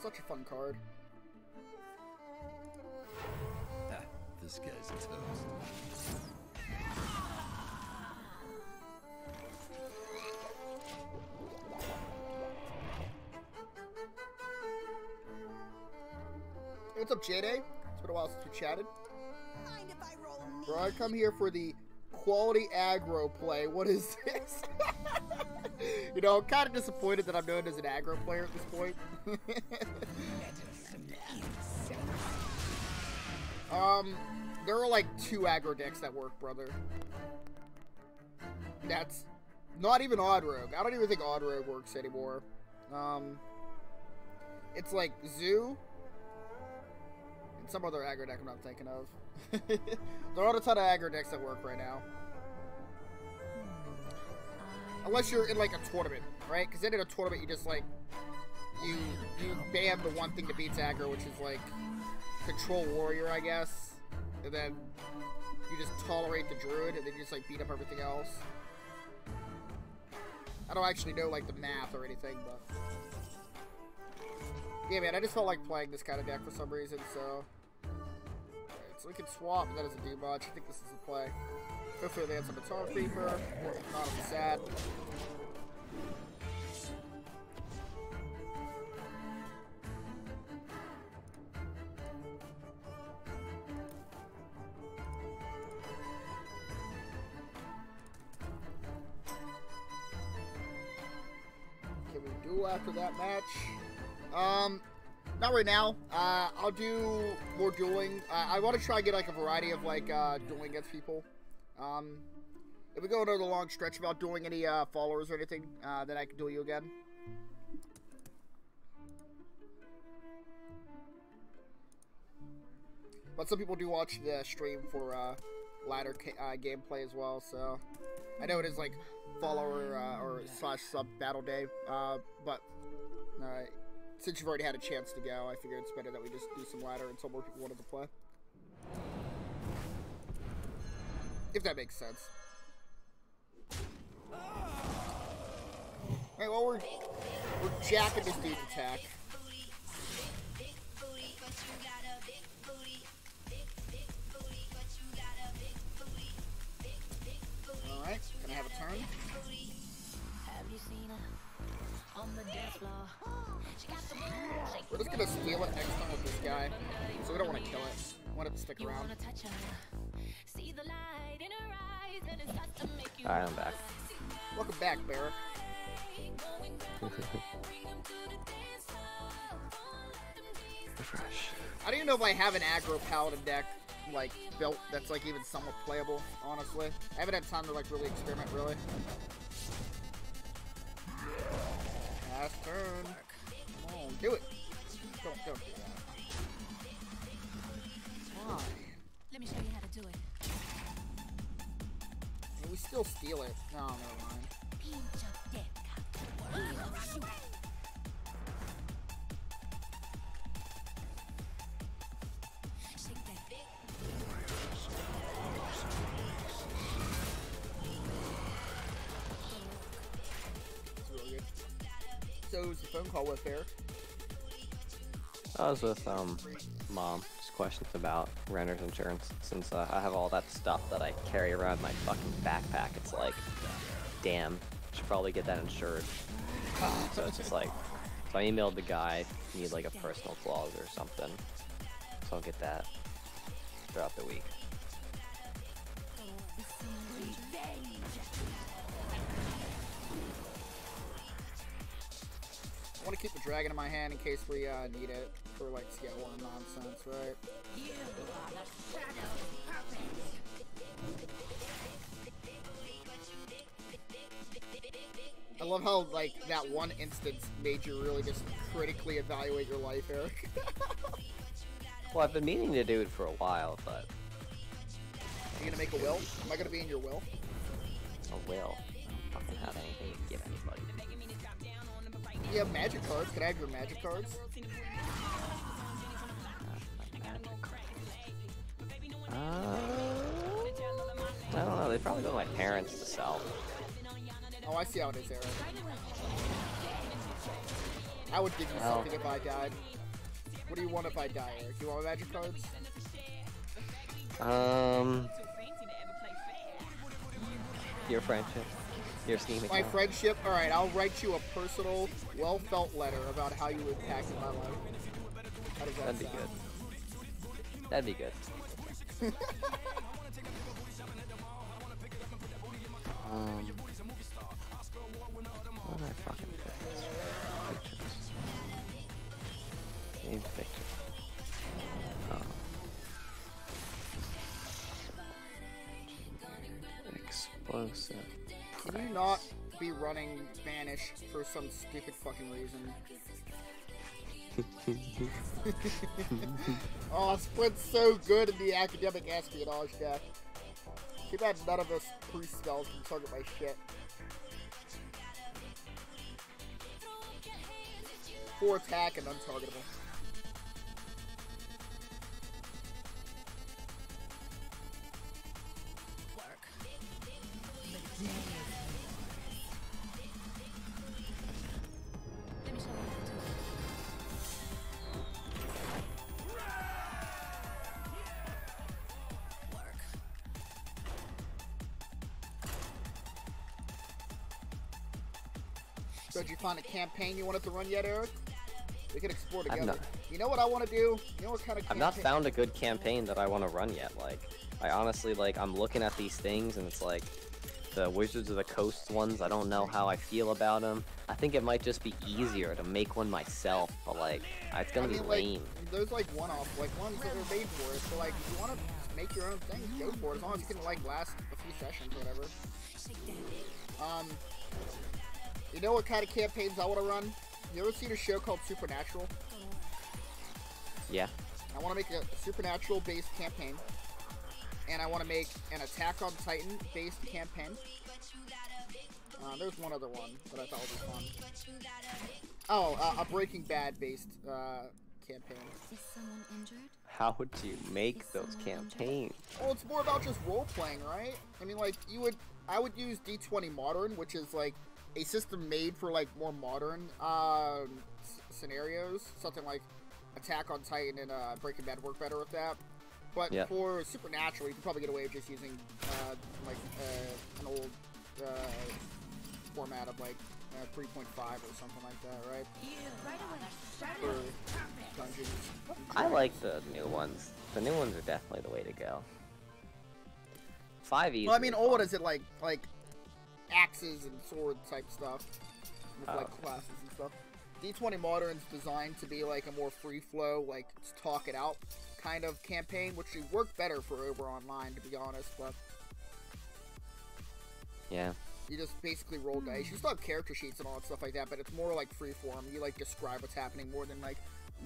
Such a fun card. This guy's toast. Hey, what's up, J-Day? It's been a while since we chatted. Mind if I roll me? Bro, I come here for the Quality aggro play. What is this? You know, I'm kind of disappointed that I'm known as an aggro player at this point. There are like 2 aggro decks that work, brother. That's not even Odd Rogue. I don't even think Odd Rogue works anymore. It's like Zoo and some other aggro deck I'm not thinking of. There aren't a ton of aggro decks that work right now. Unless you're in like a tournament, right? Because then in a tournament you just like you ban the one thing that beats aggro, which is like Control Warrior, I guess. And then you just tolerate the Druid, and then you just like beat up everything else. I don't actually know like the math or anything, but yeah, man, I just felt like playing this kind of deck for some reason, so. Alright, so we can swap, but that doesn't do much. I think this is the play. Hopefully they have some Guitar Creeper. If not, I'm sad. Can we duel after that match? Not right now. I'll do more dueling. I want to try and get like a variety of like dueling against people. If we go another long stretch without doing any followers or anything, then I can duel you again. But some people do watch the stream for ladder gameplay as well, so I know it is like follower or / sub battle day, but since you've already had a chance to go, I figured it's better that we just do some ladder until more people wanted to play. If that makes sense. Alright, well, we're jacking this dude's attack. Alright, gonna have a turn. We're just gonna steal it next time with this guy, so we don't want to kill it. We want it to stick around. Alright, I'm back. Welcome back, Barrack. Refresh. I don't even know if I have an aggro paladin deck like built that's like even somewhat playable, honestly. I haven't had time to like really experiment, really. Last turn. Come on, do it. Don't do that. Why? Let me show you how to do it. And we still steal it. No, never mind. That's really good. So who's the phone call with, Eric? I was with Mom. Just questions about renter's insurance. Since I have all that stuff that I carry around in my fucking backpack, it's like, damn, should probably get that insured. So it's just like, so I emailed the guy, need like a personal clause or something. So I'll get that throughout the week. I want to keep the dragon in my hand in case we need it for like scale 1 nonsense, right? I love how like that one instance made you really just critically evaluate your life, Eric. Well, I've been meaning to do it for a while, but... Are you gonna make a will? Am I gonna be in your will? A will? I don't fucking have anything to give anybody. You have magic cards. Can I have your magic cards? I don't know. They probably go to my parents to sell. Oh, I see how it is, Eric. I would give you something if I died. What do you want if I die, Eric? Do you want my magic cards? Your friendship. Your Steam account. My friendship? Alright, I'll write you a personal, well-felt letter about how you impacted my life. How does that That'd be sound? good. That'd be good. explosive. Can you not be running Vanish for some stupid fucking reason? Oh, Sprint's so good in the academic espionage deck. Too bad none of us pre-spells can target my shit. 4 attack and untargetable. So did you find a campaign you wanted to run yet, Eric? We could explore together. You know what I want to do? You know what kind of I've not found a good campaign that I want to run yet. Like, I honestly, like, I'm looking at these things and it's like, the Wizards of the Coast ones, I don't know how I feel about them. I think it might just be easier to make one myself, but like, it's gonna be lame. Like, there's like one-off, like ones that are made for it. So like, if you want to make your own thing, go for it. As long as you can like last a few sessions or whatever. You know what kind of campaigns I want to run? You ever seen a show called Supernatural? Yeah. I want to make a Supernatural-based campaign. And I want to make an Attack on Titan-based campaign. There's one other one that I thought would be fun. Oh, a Breaking Bad-based campaign. Is someone injured? How would you make those campaigns? Well, it's more about just role-playing, right? I mean, like, I would use D20 Modern, which is, like, a system made for, like, more modern scenarios. Something like Attack on Titan and Breaking Bad work better with that. But for Supernatural, you can probably get away with just using, an old format of, like, 3.5 or something like that, right? For dungeons. I like the new ones. The new ones are definitely the way to go. 5e. Well, I mean, what is it like axes and sword type stuff with like classes and stuff. D20 Modern's designed to be like a more free flow, like talk it out kind of campaign, which would work better for over online, to be honest. But yeah, you just basically roll dice. You still have character sheets and all that stuff like that, but it's more like free form. You like describe what's happening more than like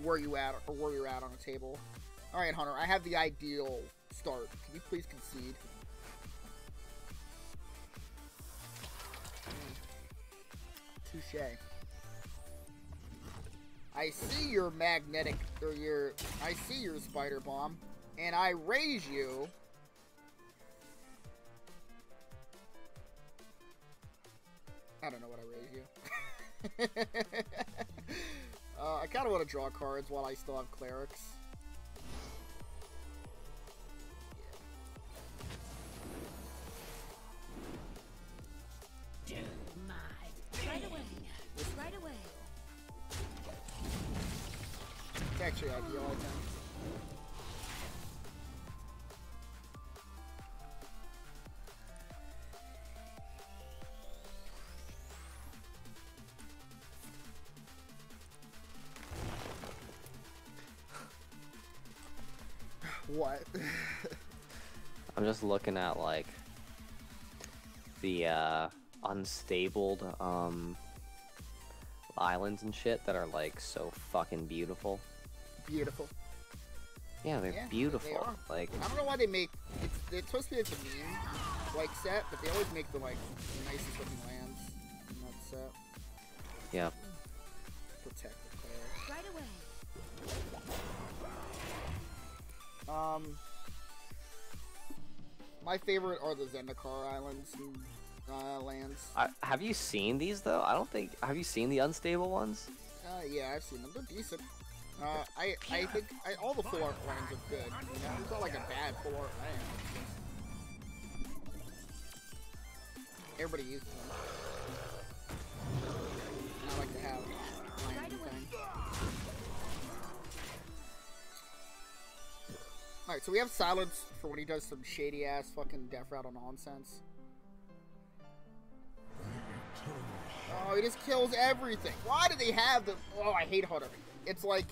where you at or where you're at on a table. All right, Hunter, I have the ideal start. Can you please concede? Touche. I see your magnetic, or I see your spider bomb, and I raise you. I don't know what I raise you. I kind of want to draw cards while I still have clerics. Right away. Right away. It's actually ideal, I think. What? I'm just looking at like the unstable islands and shit that are like so fucking beautiful. Beautiful. Yeah, they're beautiful. They are. Like, I don't know why they make it's supposed to be like the meme like set, but they always make the like the nicest looking lands in that set. yeah. Protect the player. Right away. My favorite are the Zendikar Islands and lands. Have you seen these though? I don't think. Have you seen the unstable ones? Yeah, I've seen them. They're decent. I think all the full art lands are good. You know, it's not like a bad full art land. Everybody uses them. And I like to have my own thing. Alright, so we have Silence for when he does some shady ass fucking death rattle nonsense. Oh, he just kills everything. Why do they have the... Oh, I hate Hunter. It's like...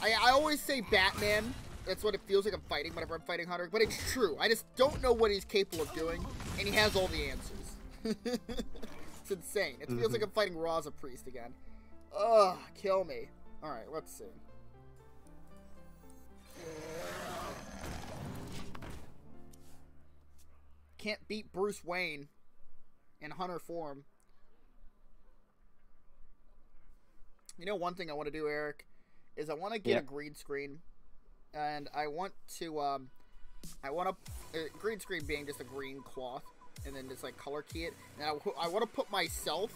I always say Batman That's what it feels like I'm fighting whenever I'm fighting Hunter. But it's true. I just don't know what he's capable of doing, and he has all the answers. It's insane. It feels like I'm fighting Raw as a priest again. Ugh, kill me. Alright, let's see. Can't beat Bruce Wayne in Hunter form. You know, one thing I want to do, Eric, is I want to get a green screen. And I want to, green screen being just a green cloth. And then just, like, color key it. And I want to put myself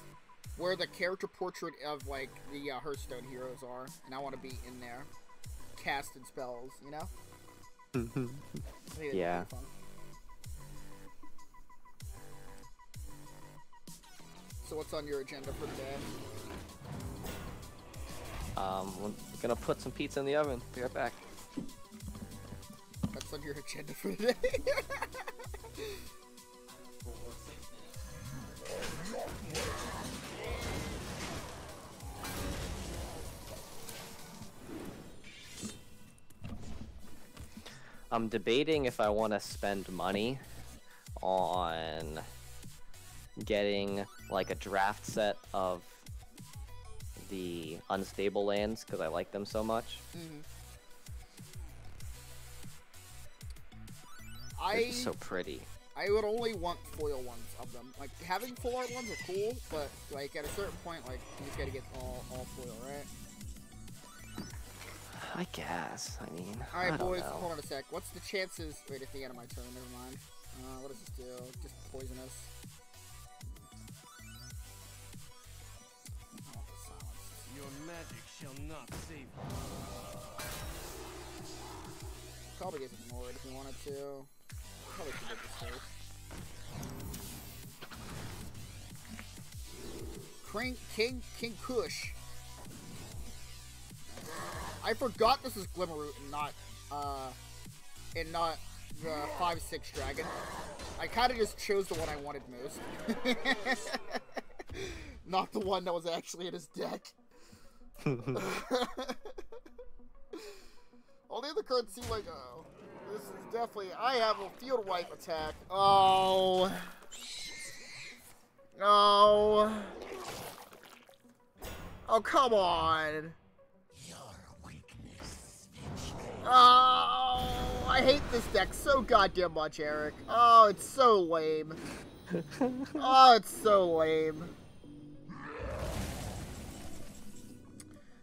where the character portrait of, like, the Hearthstone heroes are. And I want to be in there. Casting spells, you know? Yeah. So what's on your agenda for today? We're gonna put some pizza in the oven. Be right back. That's on your agenda for today? I'm debating if I want to spend money on getting like a draft set of the unstable lands because I like them so much. They're so pretty. I would only want foil ones of them. Like, having full art ones are cool, but like at a certain point, like you just gotta get all foil, right? I guess. I mean, alright, I don't boys, know. hold on a sec. What's the chances? Wait, at the end of my turn, never mind. What does this do? Just poisonous. Your magic shall not save you. Probably get ignored if you wanted to. Probably should get this first. King Kush. I forgot this is Glimmerroot and not the 5/6 dragon. I kind of just chose the one I wanted most. Not the one that was actually in his deck. All the other cards seem like, oh, this is definitely, I have a field wipe attack. Oh. Oh. Oh, come on. Oh, I hate this deck so goddamn much, Eric. Oh, it's so lame. Oh, it's so lame.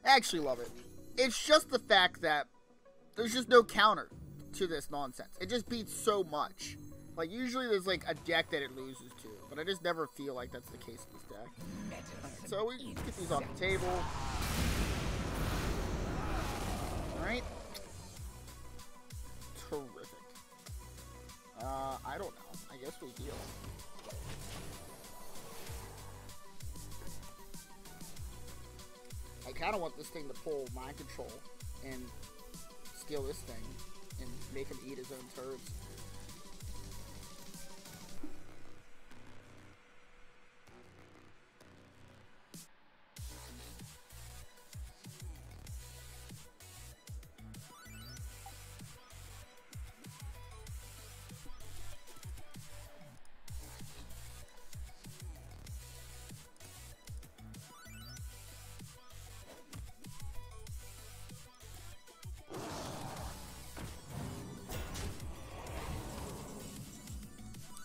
I actually love it. It's just the fact that there's just no counter to this nonsense. It just beats so much. Like, usually there's, like, a deck that it loses to. But I just never feel like that's the case with this deck. Right, so we get these off the table. Alright. Terrific. I don't know. I guess we deal. I kind of want this thing to pull mind control and steal this thing and make him eat his own turds.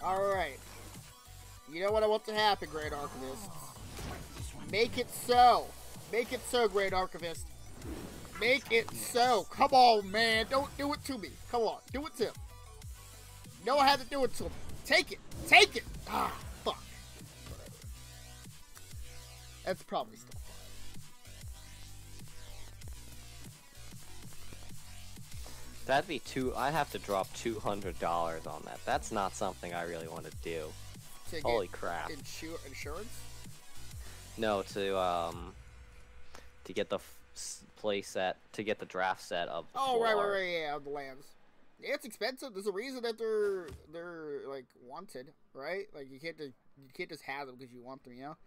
Alright. You know what I want to happen, Great Archivist? Make it so. Make it so, Great Archivist. Make it so. Come on, man. Don't do it to me. Come on. Do it to him. No, I had to do it to him. Take it. Take it. Ah, fuck. Whatever. That's probably still fine. That'd be I have to drop $200 on that. That's not something I really want to do. Holy crap. Insurance? No, to get the play set, to get the draft set of the right, yeah, of the lands. Yeah, it's expensive. There's a reason that they're like wanted, right? Like you can't just have them because you want them, you know?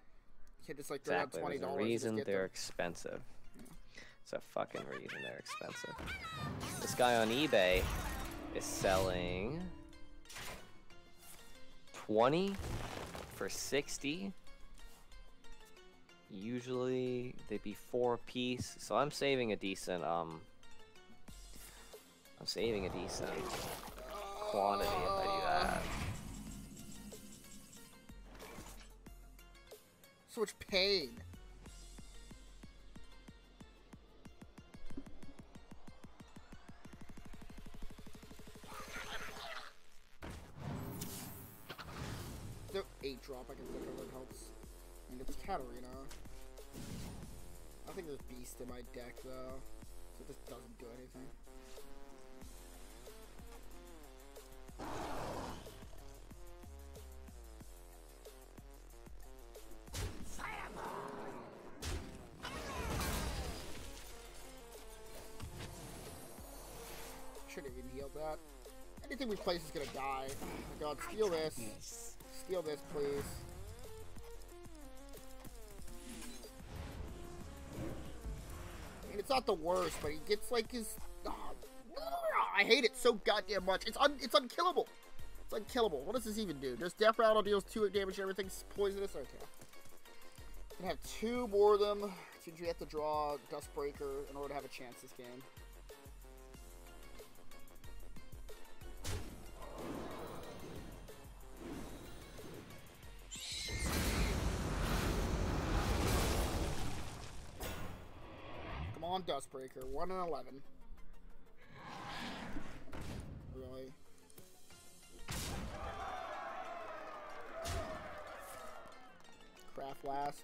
You can't just like throw out $20. There's a reason they're expensive. Yeah. It's a fucking reason they're expensive. This guy on eBay is selling 20 for 60. Usually they'd be 4 a piece, so I'm saving a decent quantity if I do that. So much pain. No 8-drop I can think of that helps. I mean, it's Katarina. I think there's Beast in my deck though, so this doesn't do anything. Shouldn't even heal that. Anything we place is gonna die. Oh my god, steal this. Steal this, please. I mean, it's not the worst, but he gets like his... I hate it so goddamn much. It's unkillable. It's unkillable. What does this even do? Just Death Rattle deals 2 damage, everything's poisonous? Okay. Gonna have 2 more of them. Since we have to draw Dustbreaker in order to have a chance this game. Come on, Dustbreaker. 1 and 11. Really? Craft last.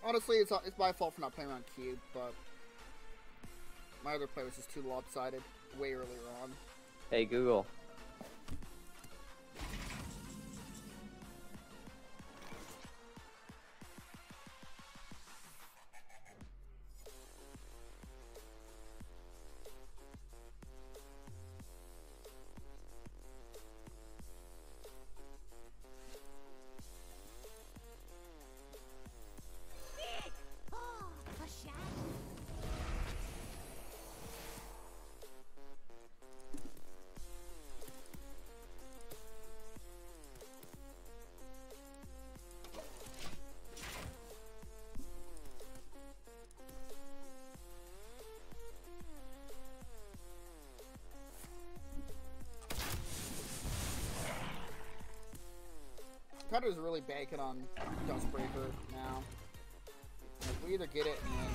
Honestly, it's my fault for not playing on Cube, but my other play was just too lopsided way earlier on. Hey Google. Cutter's really banking on Dustbreaker now. Like, we either get it and then...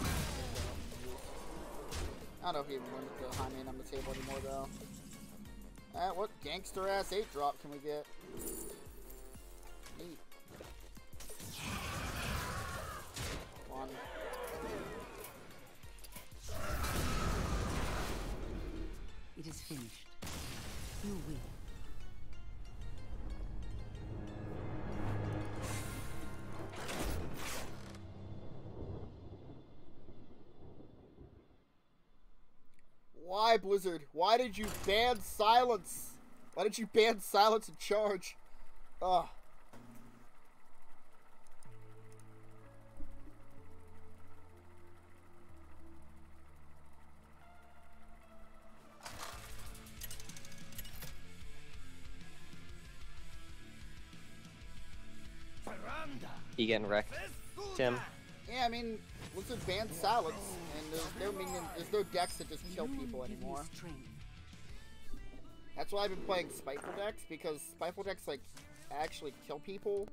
I don't know if he even wins the high main on the table anymore, though. What gangster-ass 8-drop can we get? Neat. Come on. It is finished. You win. Why, Blizzard? Why did you ban silence? Why did you ban silence and charge? Ugh. You getting wrecked, Tim? Yeah, I mean, Blizzard banned silence, and there's no decks that just kill people anymore. That's why I've been playing Spiteful decks, because Spiteful decks, like, actually kill people.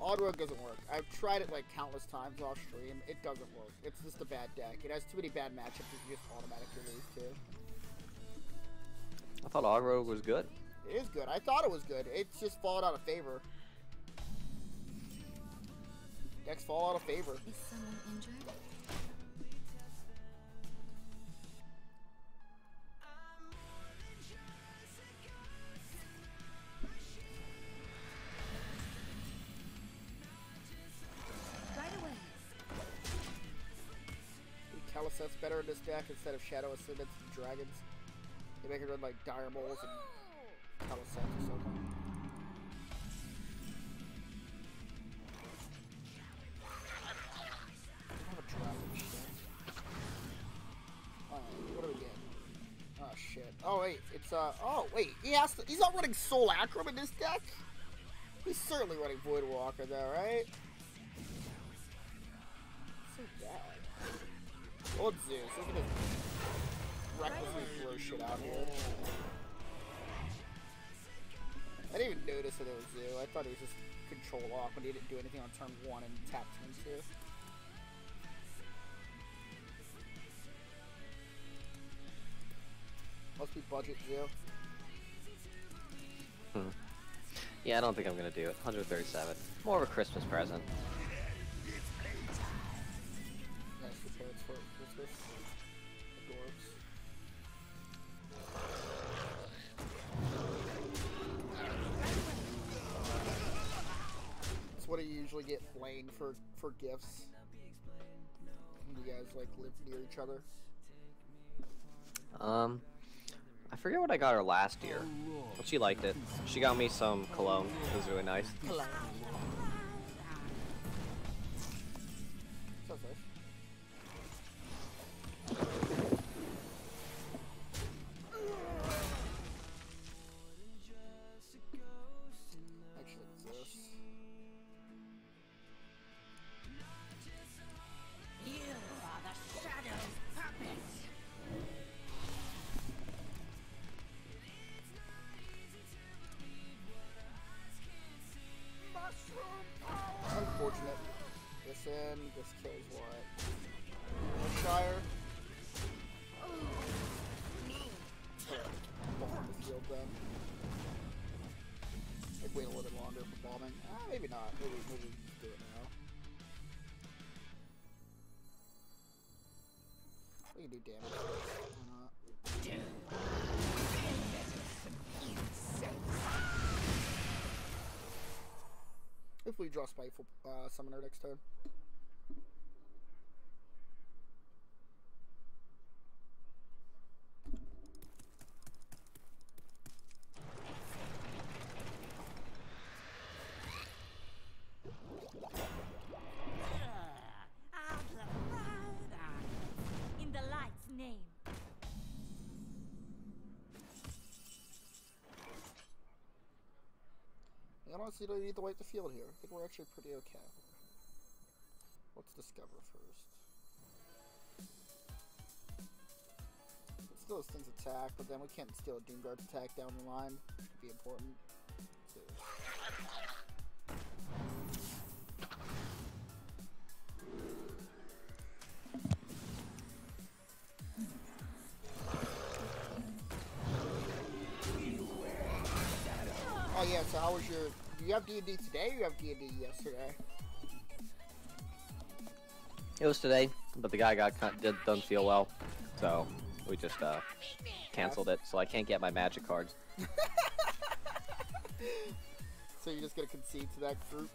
Odd Rogue doesn't work. I've tried it, like, countless times off stream. It doesn't work. It's just a bad deck. It has too many bad matchups that you just automatically lose to. I thought Odd Rogue was good. It is good. I thought it was good. It's just fallen out of favor. Decks fall out of favor. Is someone injured? Right away. Caliset's better in this deck instead of Shadow Ascendants and Dragons. They make it run like Dire Moles and That was salty so far. What do we get? Oh shit. Oh wait, it's oh wait, he's not running Soul Acrum in this deck? He's certainly running Void Walker though, right? So bad. Old Zeus, look at him recklessly throw shit out here. I didn't even notice that it was Zeus. I thought it was just control off when he didn't do anything on turn 1 and tapped turn 2. Must be budget Zeus. Yeah, I don't think I'm gonna do it. 137. More of a Christmas present. Nice for parents for Christmas. Adorbs. That's what I usually get blamed for gifts. When you guys like live near each other. I forget what I got her last year, but she liked it. She got me some cologne. It was really nice. Cologne. Sounds nice. Actually, this. You are the shadow's puppet. Unfortunate. This kills what? Shire. Bomb the field then. Like wait a little bit longer for bombing. Maybe not. Maybe we just do it now. We can do damage first. Why not? If we draw Spiteful Summoner next turn. In the light's name. I honestly don't need to wipe the field here. I think we're actually pretty okay. Let's discover first. Let's steal this thing's attack, but then we can't steal a Doomguard's attack down the line. Could be important. So. Oh yeah, so how was your... Do you have D&D today or you have D&D yesterday? It was today, but the guy doesn't feel well, so we just canceled it. So I can't get my magic cards. So you're just gonna concede to that group?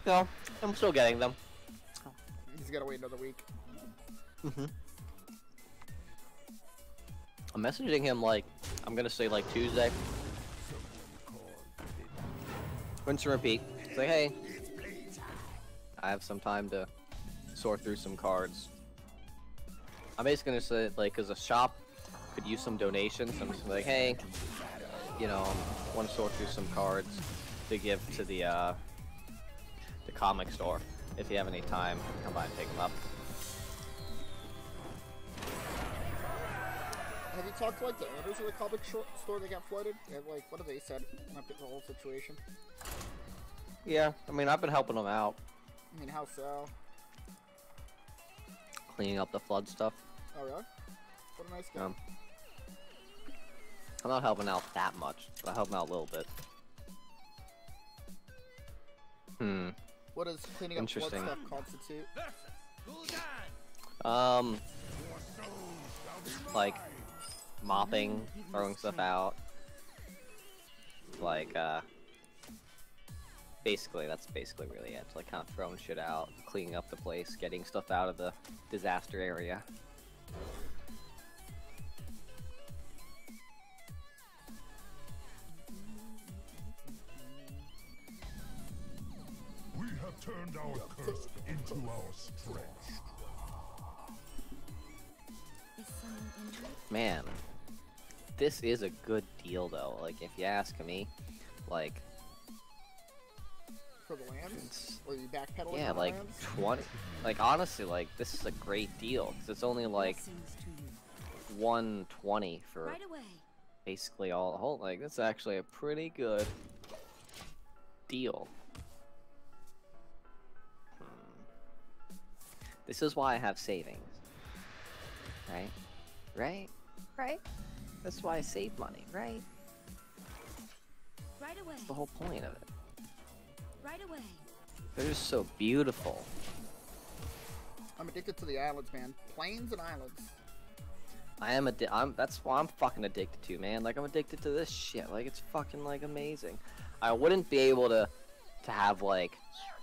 No, I'm still getting them. He's gotta wait another week. I'm messaging him like, I'm gonna say like Tuesday. Rinse and repeat. Say, hey, I have some time to sort through some cards. I'm basically gonna say, like, cause a shop could use some donations. I'm just like, hey, you know, want to sort through some cards to give to the comic store. If you have any time, come by and pick them up. Have you talked to like the owners of the comic store that got flooded? And like, what have they said about the whole situation? Yeah, I mean, I've been helping them out. I mean, how so? Cleaning up the flood stuff. Oh really? What a nice guy. I'm not helping out that much, but I help out a little bit. What does cleaning up flood stuff constitute? Like mopping, throwing stuff out. Like, basically, that's basically really it. Like, kind of throwing shit out, cleaning up the place, getting stuff out of the disaster area. have turned our curse into our strength. Man, this is a good deal though. Like, if you ask me, like, For the lands? Or you backpedaling yeah, on the like lands? 20. Like, honestly, like, this is a great deal because it's only like 120 for basically all the whole. Like, that's actually a pretty good deal. This is why I have savings. Right? Right? Right? That's why I save money, right? Right away. That's the whole point of it. Right away. They're just so beautiful. I'm addicted to the islands, man. Plains and islands. That's why I'm fucking addicted to, man. Like, I'm addicted to this shit. Like, it's fucking, like, amazing. I wouldn't be able to have, like,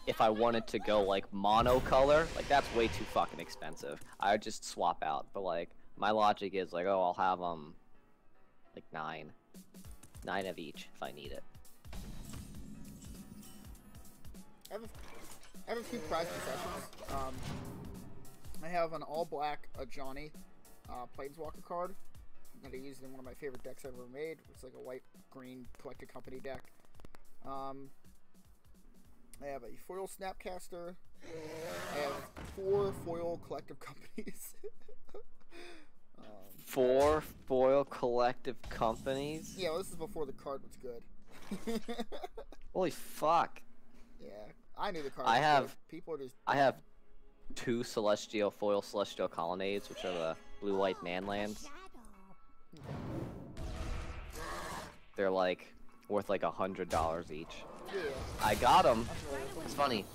if I wanted to go, like, monocolor, like, that's way too fucking expensive. I would just swap out. But, like, my logic is, like, oh, I'll have, like, 9. 9 of each if I need it. I have a few prize possessions. I have an all-black Johnny Planeswalker card that I used in one of my favorite decks I've ever made. It's like a white-green collected company deck. I have a foil Snapcaster. I have 4 foil collective companies. 4 foil collective companies? Yeah, well, this is before the card was good. Holy fuck. Yeah, I knew the card was good. People are just... I have 2 foil celestial colonnades, which are the blue-white manlands. They're like worth like $100 each. Yeah. I got them. It's funny.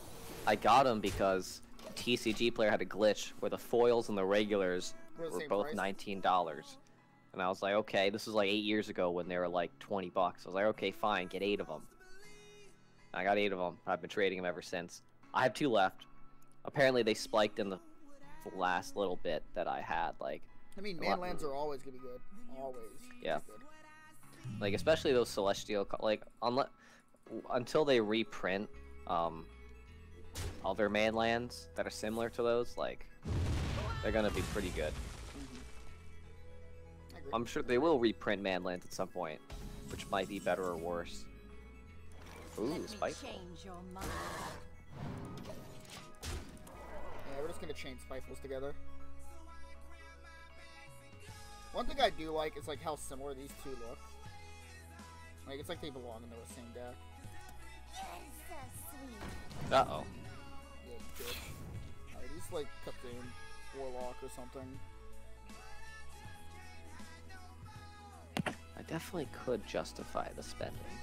I got them because a TCG player had a glitch where the foils and the regulars were both $19. And I was like, okay, this was like 8 years ago when they were like 20 bucks. I was like, okay, fine, get 8 of them. I got 8 of them. I've been trading them ever since. I have 2 left. Apparently they spiked in the last little bit that I had. Like, I mean, manlands are always gonna be good. Always. Yeah. Like, especially those celestial, like, until they reprint other manlands that are similar to those, like, they're gonna be pretty good. I'm sure they will reprint manlands at some point, which might be better or worse. Ooh, spiteful. Yeah, we're just gonna chain Spitefuls together. One thing I do like is like how similar these two look. Like, it's like they belong in the same deck. Uh-oh. Yeah, good. Alright, he's like Cthulhu, Warlock or something. I definitely could justify the spending.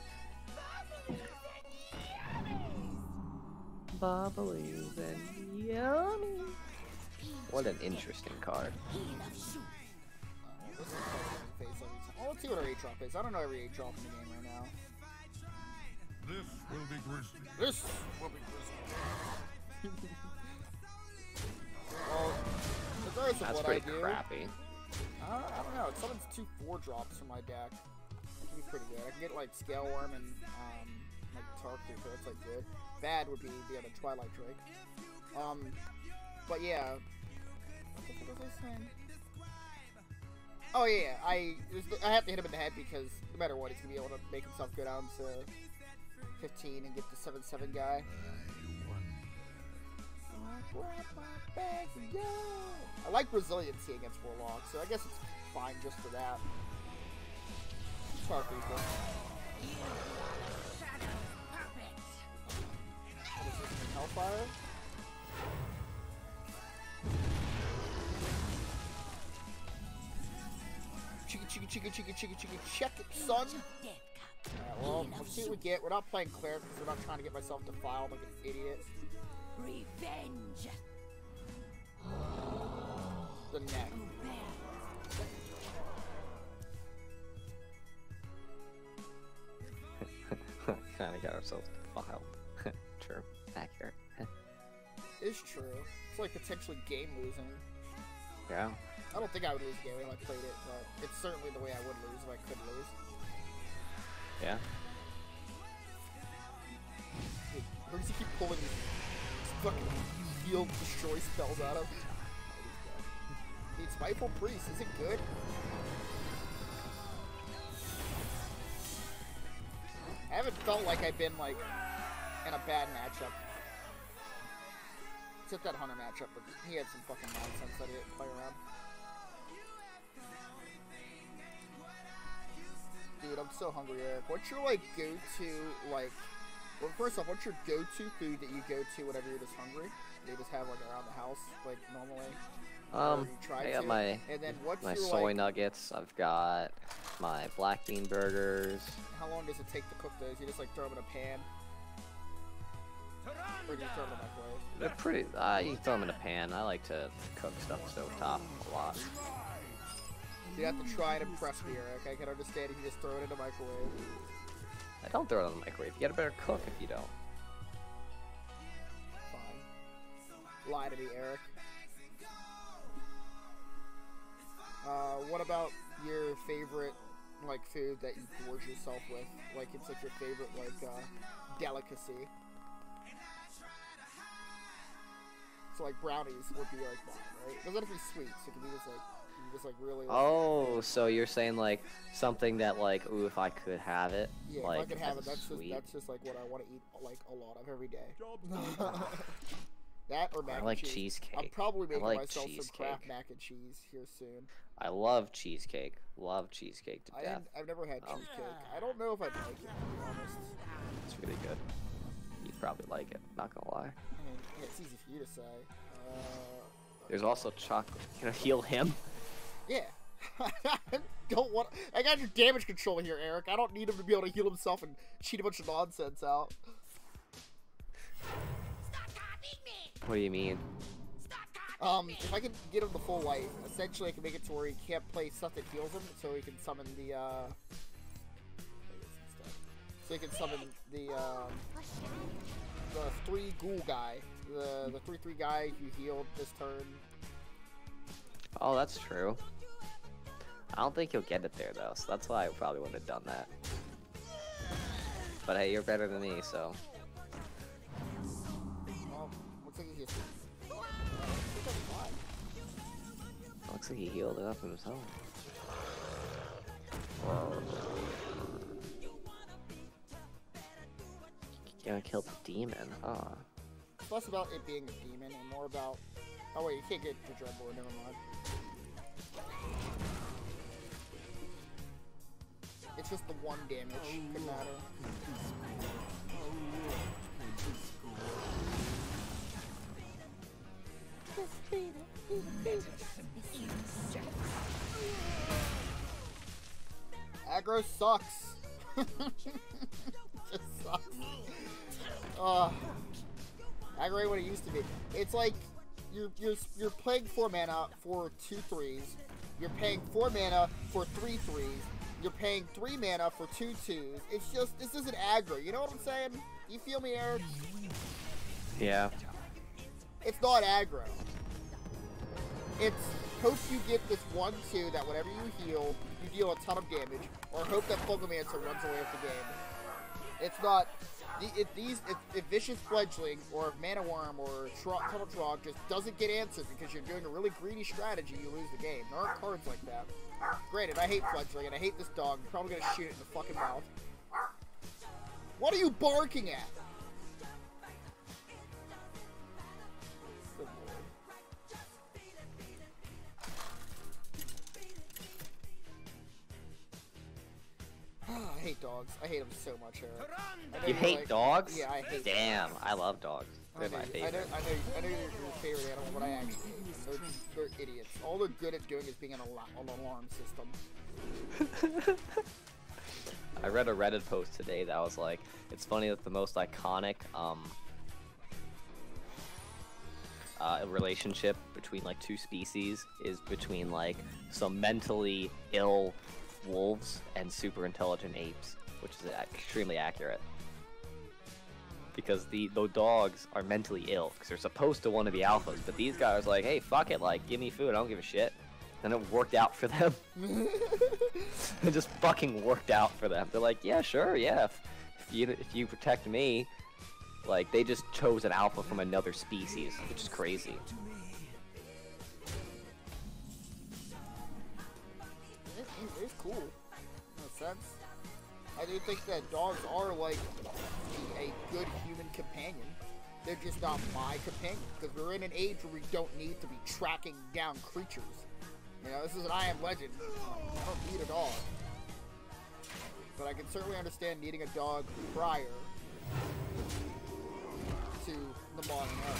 Bubbly and yummy. What an interesting card. Oh, let's see what our 8-drop is. I don't know every 8-drop in the game right now. This will be grisly. This will be grisly. Well, regardless of That's what pretty I do, crappy. I don't know. It summons 2 4-drops from my deck. That can be pretty good. I can get like Scale Worm and like Tark Reaper. That's like good. Bad would be the other Twilight Drake. But yeah. What the fuck was I saying? Oh yeah, I have to hit him in the head because no matter what, he's gonna be able to make himself go down to 15 and get the 7/7 guy. I like resiliency against Warlock, so I guess it's fine just for that. Tark Reaper. Hellfire. Cheeky, check it, son! Alright, well, let's see what we get. We're not playing Cleric because we're not trying to get myself defiled like an idiot. Revenge! The neck. Kinda got ourselves defiled. True. Accurate. It's true. It's like potentially game losing. Yeah. I don't think I would lose Gary if I played it, but it's certainly the way I would lose if I could lose. Yeah. Where does he keep pulling me? fucking heal destroy spells out of. Dude, Spiteful Priest, is it good? I haven't felt like I've been like in a bad matchup. Except that Hunter matchup, but he had some fucking nonsense that he didn't play around. Dude, I'm so hungry, Eric. What's your like go-to like? Well, first off, what's your go-to food that you go to whenever you're just hungry? Do you just have like around the house, like normally? I got my and then what's my your, soy like, nuggets. I've got my black bean burgers. How long does it take to cook those? You just like throw them in a pan, or do you throw them in the microwave? They're pretty. You throw them in a pan. I like to cook stuff stovetop a lot. You have to try and impress me, Eric. I can understand if you just throw it in the microwave. I don't throw it in the microwave. You get a better cook if you don't. Fine. Lie to me, Eric. What about your favorite, like, food that you gorge yourself with? Like, it's like your favorite, like, delicacy. So, like, brownies would be, like, mine, right? It doesn't have to be sweet, so it can be just, like, you just, like, really... Like, oh, so you're saying, like, something that, like, ooh, if I could have it, yeah, like, if I could have it, that's sweet. just, like, what I want to eat, like, a lot of every day. That or mac I like and cheese. cheesecake. I'm probably making like myself cheesecake. some Kraft mac and cheese here soon. I love cheesecake. Love cheesecake to death. I've never had cheesecake. I don't know if I'd like it, to be honest. It's really good. You'd probably like it, not gonna lie. I mean, yeah, it's easy for you to say. There's also chocolate. Can I heal him? Yeah. Don't want. I got your damage control here, Eric. I don't need him to be able to heal himself and cheat a bunch of nonsense out. What do you mean? If I can get him the full life, essentially I can make it to where he can't play stuff that heals him, so he can summon the, so he can summon the 3 ghoul guy. The 3/3 guy you healed this turn. Oh, that's true. I don't think you'll get it there, though, so that's why I probably wouldn't have done that. But hey, you're better than me, so... Looks like he healed it up himself. Gonna kill the demon, huh? It's less about it being a demon and more about... Oh wait, you can't get the Dreadboard, never mind. It's just the 1 damage, could matter. Aggro sucks. Just sucks. Aggro ain't what it used to be. It's like you're playing 4 mana for 2 3s. You're paying 4 mana for 3 3s. You're paying 3 mana for 2 2s. It's just, this isn't aggro. You know what I'm saying? You feel me, Eric? Yeah. It's not aggro. It's hope you get this 1/2 that whenever you heal, you deal a ton of damage, or hope that Fogelmancer runs away with the game. It's not. If Vicious Fledgling or if Mana Worm or Tunnel Trog just doesn't get answered because you're doing a really greedy strategy, you lose the game. There aren't cards like that. Granted, I hate Fledgling and I hate this dog. I'm probably gonna shoot it in the fucking mouth. What are you barking at? I hate dogs. I hate them so much, Eric. You hate dogs? Yeah, I hate Damn, dogs. I love dogs. They're my favorite. I know you're your favorite animal, but I actually hate them. They're idiots. All they're good at doing is being an alarm system. I read a Reddit post today that was like, it's funny that the most iconic relationship between like 2 species is between like some mentally ill wolves and super intelligent apes, which is extremely accurate. Because the dogs are mentally ill because they're supposed to want to be alphas, but these guys are like, hey, fuck it, like, give me food, I don't give a shit. And it worked out for them. It just fucking worked out for them. They're like, yeah, sure, yeah. If you protect me, Like, they just chose an alpha from another species, which is crazy. It's cool, in a sense. I do think that dogs are, like, a good human companion. They're just not my companion, because we're in an age where we don't need to be tracking down creatures. You know, this is an I Am Legend. I don't need a dog. But I can certainly understand needing a dog prior to the modern era.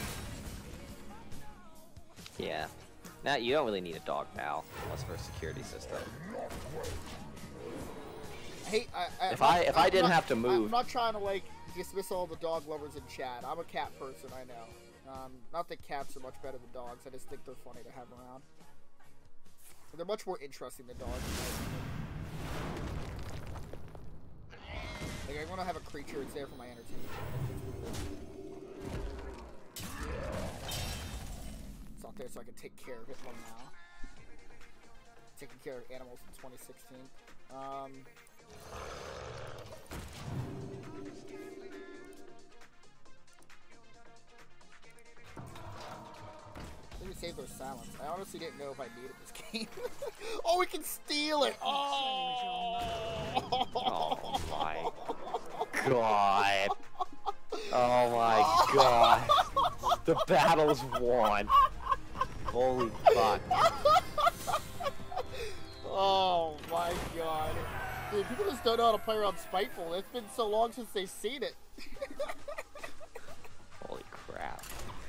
Yeah. Now, you don't really need a dog now, unless for a security system. If I didn't have to move... I'm not trying to, like, dismiss all the dog lovers in chat. I'm a cat person, I know. Not that cats are much better than dogs, I just think they're funny to have around. They're much more interesting than dogs. Like, I want to have a creature that's there for my entertainment. It's not there so I can take care of it from now. Taking care of animals in 2016. Let me save those silence. I honestly didn't know if I needed this game. Oh, we can steal it! Oh! Oh my god. Oh my god. The battle's won. Holy fuck. Oh my god. Dude, people just don't know how to play around Spiteful. It's been so long since they've seen it. Holy crap.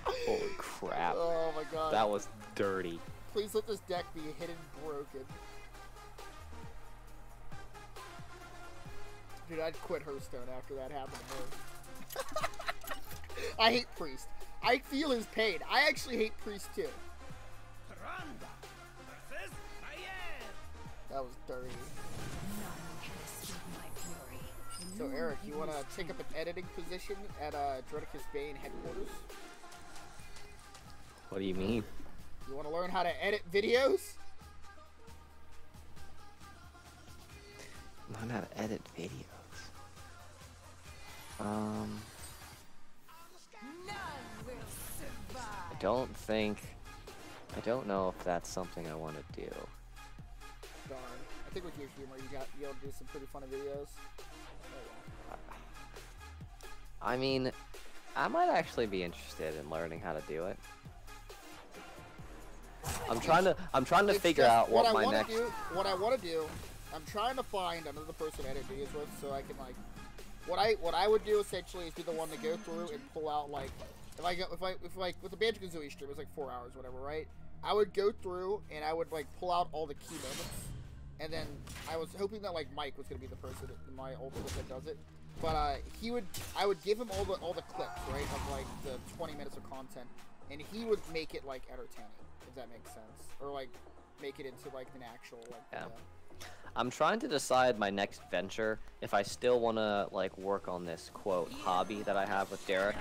Holy crap. Oh my god. That was dirty. Please let this deck be hidden broken. Dude, I'd quit Hearthstone after that happened to me. I hate Priest. I feel his pain. I actually hate Priest too. That was dirty. So Eric, you want to take up an editing position at Dreticus Bane headquarters? What do you mean? You want to learn how to edit videos? Learn how to edit videos. I don't know if that's something I want to do. Darn. I think with your humor, you'll do some pretty funny videos. I mean, I might actually be interested in learning how to do it. I'm trying to figure out what my next. What I want to do, I'm trying to find another person to edit videos with, so I can like. What I would do essentially is be the one to go through and pull out like, if like with the Banjo-Kazooie stream, it's like 4 hours, whatever, right? I would go through and I would like pull out all the key moments, and then I was hoping that like Mike was gonna be the person, my ultimate that does it. But I would give him all the clips, right, of like the 20 minutes of content, and he would make it like entertaining, if that makes sense, or like make it into like an actual like. Yeah. I'm trying to decide my next venture if I still want to like work on this quote hobby that I have with Derek.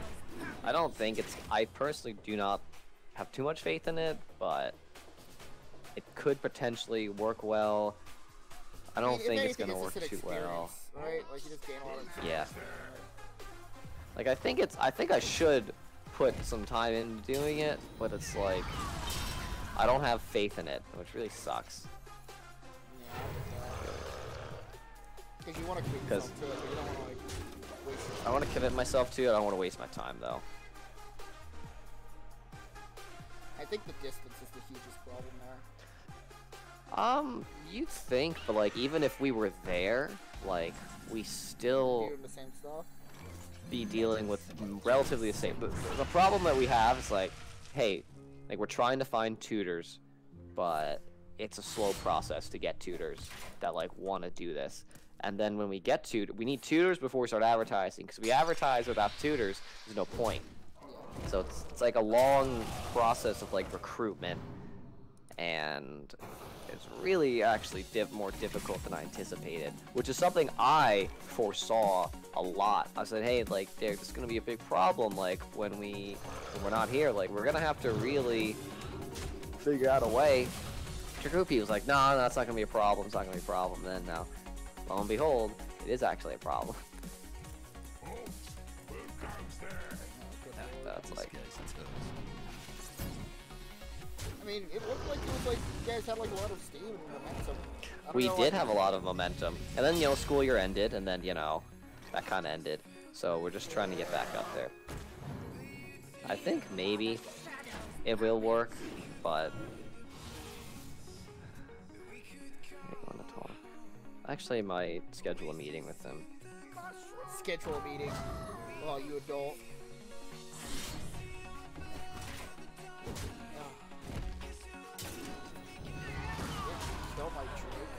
I don't think it's. I personally do not have too much faith in it, but it could potentially work well. I don't think it's gonna work too well. Right? Like you just gain a lot of experience. Yeah. Like I think I should put some time into doing it, but it's like I don't have faith in it, which really sucks. Because you want to commit yourself to it, but you don't want to like waste your time. I want to commit myself to it. I don't want to waste my time though. I think the distance is the hugest problem there. You'd think, but like even if we were there, like we still doing the same stuff. Be dealing with relatively the same. The problem that we have is like, hey, like we're trying to find tutors, but it's a slow process to get tutors that like want to do this. And then when we get we need tutors before we start advertising, because if we advertise without tutors, there's no point. So it's like a long process of like recruitment, and it's really actually more difficult than I anticipated, which is something I foresaw a lot. I said, hey, like there's gonna be a big problem, like when we're not here, like we're gonna have to really figure out a way. Trikupi was like, no, that's not gonna be a problem. It's not gonna be a problem. Then now, lo and behold, it is actually a problem. I mean, it looked like it was like you guys had like a lot of steam and momentum. I don't We know, did like, have a lot of momentum, and then school year ended, and then that kind of ended. So we're just trying to get back up there. I think maybe it will work, but I want to talk. Actually, I might schedule a meeting with them. Schedule a meeting. Oh, you adult. Kill my Drake.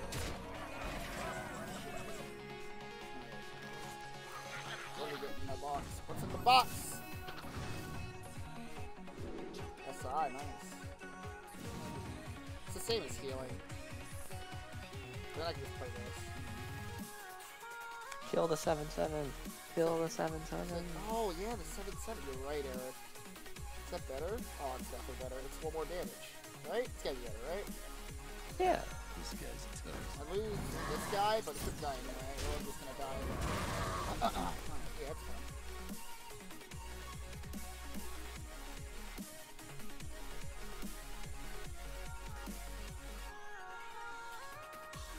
What did I get in my box? What's in the box? SI, nice. It's the same as healing. Then I can just play this. Kill the 7/7. Kill the 7/7. Oh yeah, the 7/7. You're right, Eric. Is that better? Oh, it's definitely better. It's 1 more damage, right? It's gotta be better, right? Yeah. This guy's tough. I lose this guy, but it's a guy anyway. I'm just gonna die. Yeah, that's fine.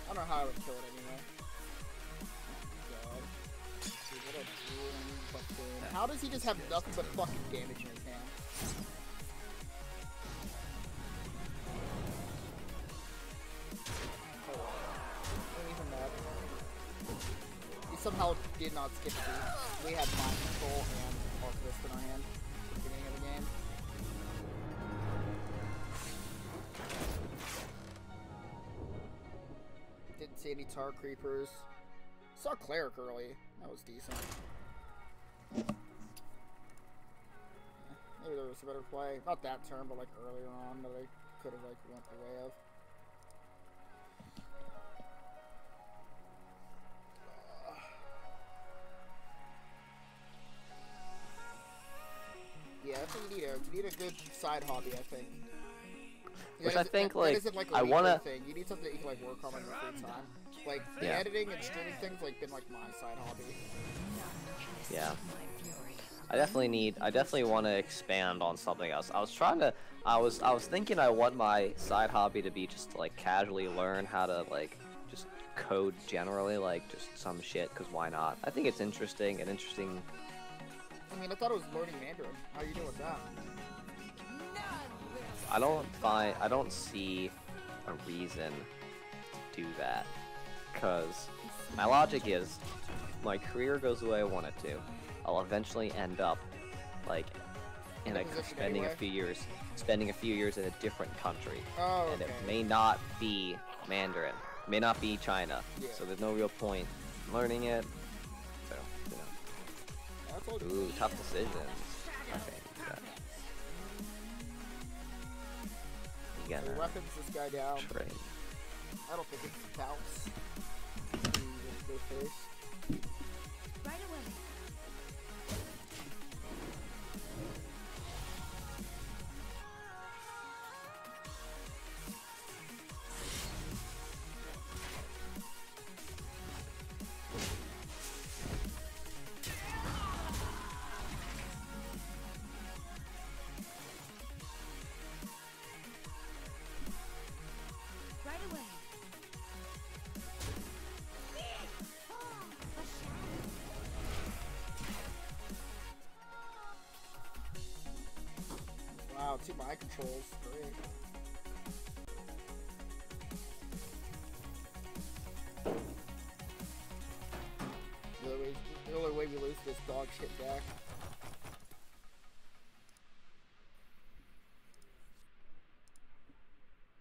I don't know how I would kill it anyway. Oh god. Dude, what a drooling fucking... How does he just have nothing but fucking damage in his hand? He somehow did not skip boots. We had mind control and Archivist in our hand at the beginning of the game. Didn't see any tar creepers. Saw Cleric early. That was decent. Yeah, maybe there was a better play. Not that turn, but like earlier on that I could have like went the way of. Yeah, I think you need a good side hobby, I think. Which I think, that like, isn't like a I wanna... thing. You need something that you can like work on your free time. Like the Yeah. editing and streaming things like been like my side hobby. Yeah. I definitely want to expand on something else. I was thinking I want my side hobby to be just to like casually learn how to like just code generally, like just some shit, cause why not? I think it's interesting. I mean, I thought it was learning Mandarin. How are you doing with that? I don't see a reason to do that, cause my logic is my career goes the way I want it to. I'll eventually end up like spending a few years in a different country, Oh, and it okay. may not be Mandarin, may not be China, Yeah. so there's no real point in learning it. So That's all ooh, tough decisions. Okay, you So gotta weapons this guy down. trade. I don't think it counts. Go first. Right away. Right away. Wow, 2 mind controls. Great. The only way we lose this dog shit deck.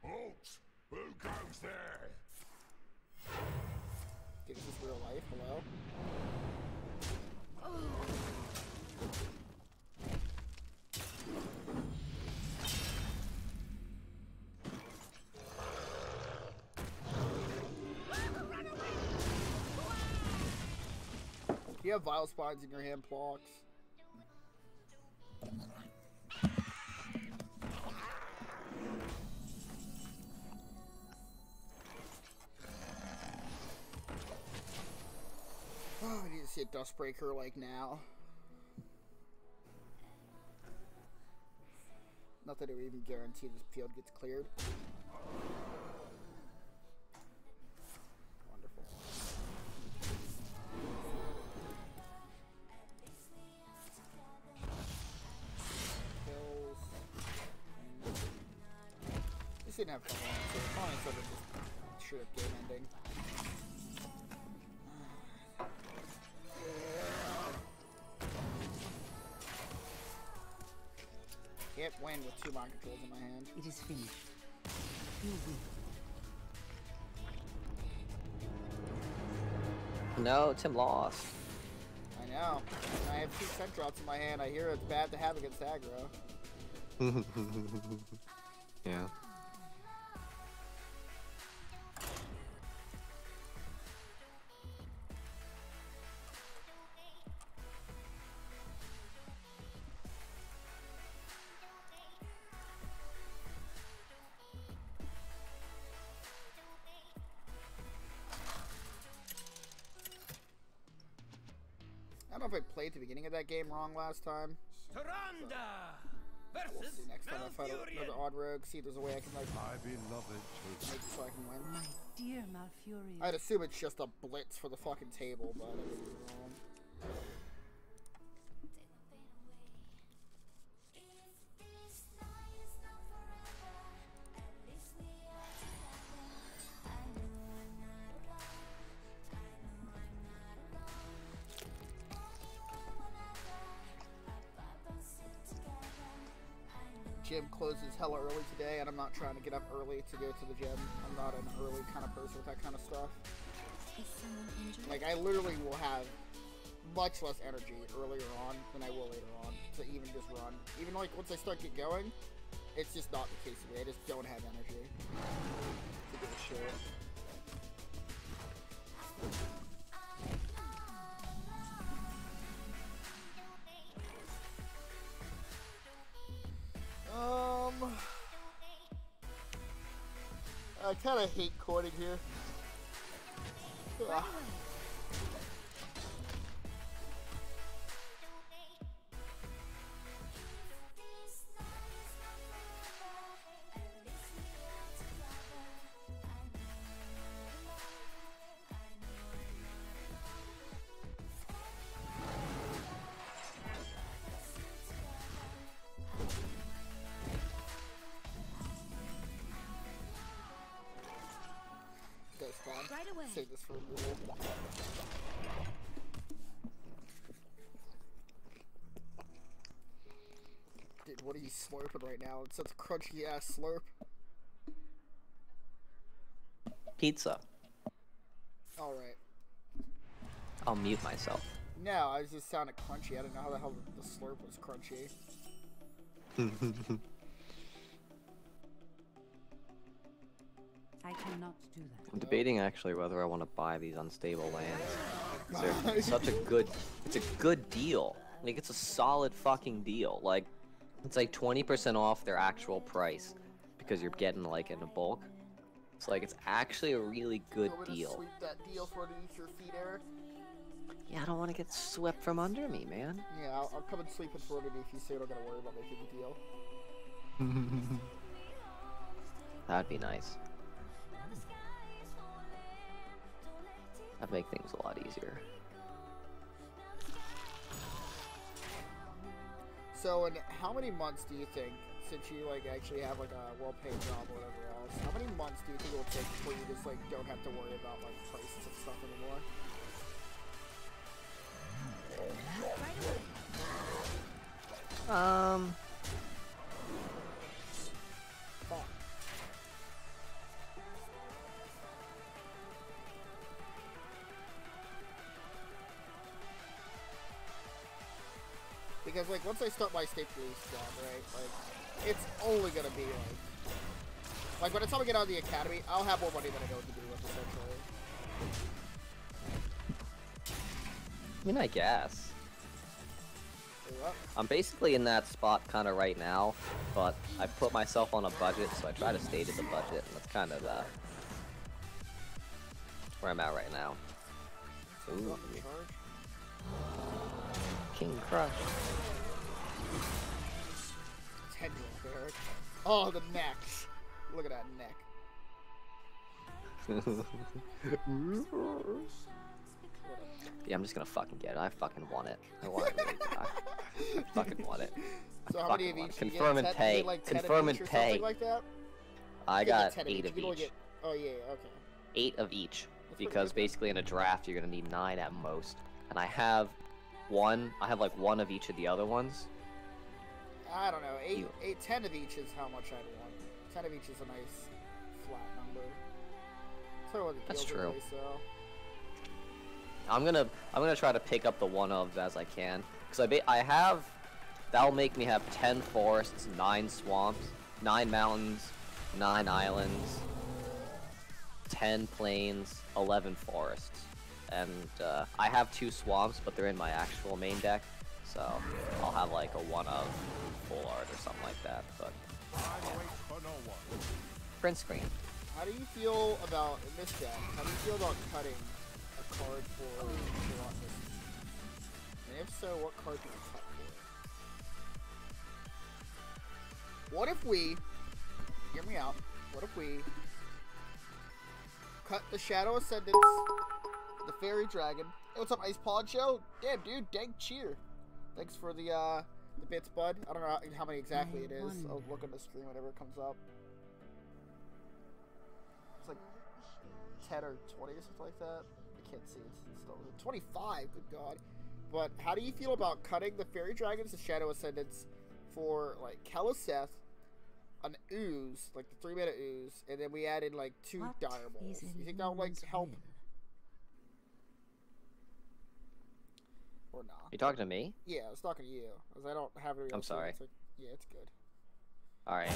Halt! Who goes there? Is this real life? Hello? You have vile spines in your hand, Plox. Oh, I need to see a Dustbreaker like now. Not that it would even guarantee this field gets cleared. Wonderful. Kills. This didn't have fun, so it's fine instead of just straight up game ending. Can't win with 2 mind controls in my hand. It is finished. You win. No, Tim lost. I know. I have 2 scent drops in my hand. I hear it's bad to have against aggro. Yeah. I don't know if I played the beginning of that game wrong last time. We'll see next time I fight another odd rogue. See if there's a way I can like My beloved make it so I can win. My dear Malfurion. I'd assume it's just a blitz for the fucking table, but I could be wrong. Gym closes hella early today, and I'm not trying to get up early to go to the gym. I'm not an early kind of person with that kind of stuff. Like, I literally will have much less energy earlier on than I will later on to even just run. Even like once I start get going, it's just not the case of me. I just don't have energy to give a shit. I kind of hate cording here. Ugh. Right away. Save this for removal. Dude, what are you slurping right now? It's such a crunchy ass slurp. Pizza. Alright. I'll mute myself. No, I was just sounded crunchy. I didn't know how the hell the slurp was crunchy. I cannot do that. I'm debating actually whether I want to buy these unstable lands. They're such a good, it's a good deal. Like, it's a solid fucking deal. Like, it's like 20% off their actual price because you're getting like in a bulk. It's like, it's actually a really good deal. Sweep that deal for underneath your feet, Eric. Yeah, I don't want to get swept from under me, man. Yeah, I'll come and sweep it for underneath you so you don't gotta worry about making a deal. That'd be nice. That'd make things a lot easier. So, in how many months do you think, since you like actually have like a well-paid job or whatever else, how many months do you think it will take before you just like don't have to worry about like prices and stuff anymore? Fuck. Because like once I start my state police job, right, like it's only gonna be like by the time I get out of the academy, I'll have more money than I know what to do with essentially. I mean, I guess. I'm basically in that spot kind of right now, but I put myself on a budget, so I try to stay to the budget, and that's kind of where I'm at right now. Ooh. King Crush. 10 there. Alright. Oh, the necks. Look at that neck. Yeah, I'm just gonna fucking get it. I fucking want it. I want it really bad. I fucking want it. So how many of each? Confirm and pay. Confirm and pay. Like that? I got 8 of each. Get... Oh yeah, okay. 8 of each, because basically in a draft you're gonna need 9 at most, and I have one. I have like 1 of each of the other ones. I don't know. 10 of each is how much I'd want. 10 of each is a nice flat number. That's true. Really, so. I'm gonna try to pick up the 1 ofs as I can, because I have. That'll make me have 10 forests, 9 swamps, 9 mountains, 9 islands, 10 plains, 11 forests, and I have 2 swamps, but they're in my actual main deck, so I'll have like a 1 of full art or something like that. But yeah. Print screen. How do you feel about in this deck? How do you feel about cutting a card for Colossus? And if so, what card do you cut for? What if we, hear me out, what if we cut the Shadow Ascendants, the Fairy Dragon. Hey, what's up, Ice Pod Show? Damn, dude, dang cheer. Thanks for the bits, bud. I don't know how many exactly it is. I'll look on the screen whenever it comes up. It's like 10 or 20 or something like that. I can't see. It's still 25, good god. But how do you feel about cutting the Fairy Dragons, the Shadow Ascendants, for like Keleseth, an ooze, like the 3-mana ooze, and then we added like 2 dire balls? You think that would like help? Or not? You talking to me? Yeah, I was talking to you. I don't have it. I'm sorry. Like, yeah, it's good. All right.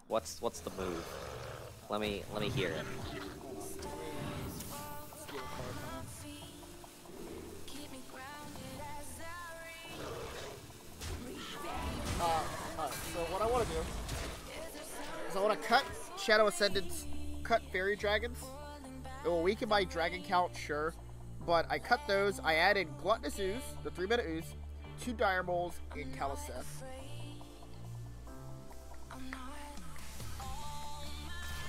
What's the move? Let me hear it. Alright, so what I want to do is I want to cut Shadow Ascendants, cut Fairy Dragons. It will weaken my dragon count, sure, but I cut those. I added Gluttonous Ooze, the 3-mana ooze, 2 Dire Moles, and Keleseth.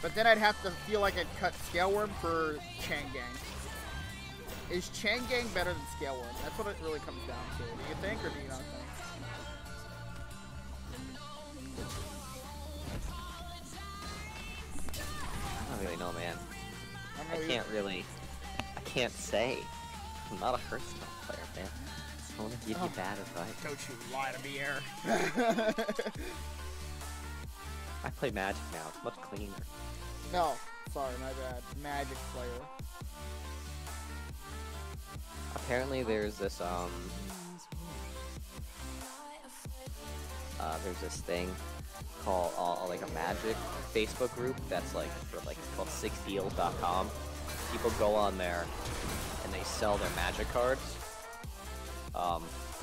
But then I'd have to feel like I'd cut Scaleworm for Changang. Is Changang better than Scaleworm? That's what it really comes down to. Do you think, or do you not think? I don't really know, man. I can't say. I'm not a Hearthstone player, man. I want to give you bad advice. Don't you lie to me, Eric. I play Magic now. It's much cleaner. No, sorry, my bad. Magic player. Apparently, there's this there's this thing called like a Magic Facebook group that's like it's called 6deals.com. People go on there and they sell their Magic cards.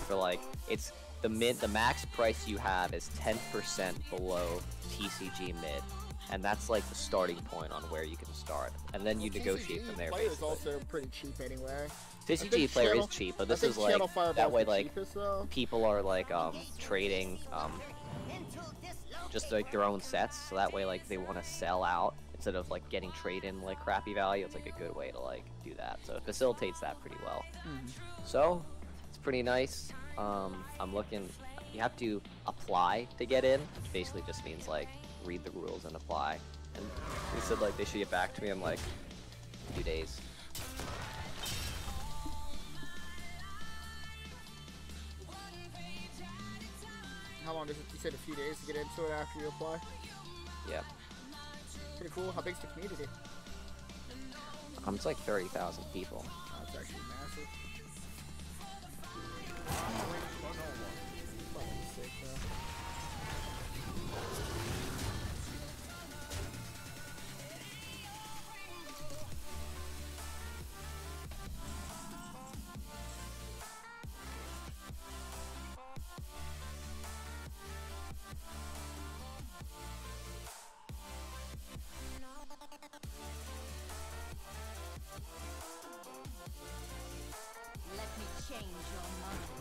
For like it's the max price you have is 10% below TCG mid, and that's like the starting point on where you can start, and then you negotiate from there. TCG player is also pretty cheap anyway. TCG player is cheap, but this is like that way like people are like trading just like their own sets, so that way like they want to sell out instead of like getting trade in like crappy value. It's like a good way to like do that, so it facilitates that pretty well. So it's pretty nice. I'm looking. You have to apply to get in, which basically just means like read the rules and apply. And they said like they should get back to me in like 2 days. How long does it? You said a few days to get into it after you apply. Yeah. Pretty cool. How big's the community? It's like 30,000 people. Oh, it's actually massive. Let me change your mind.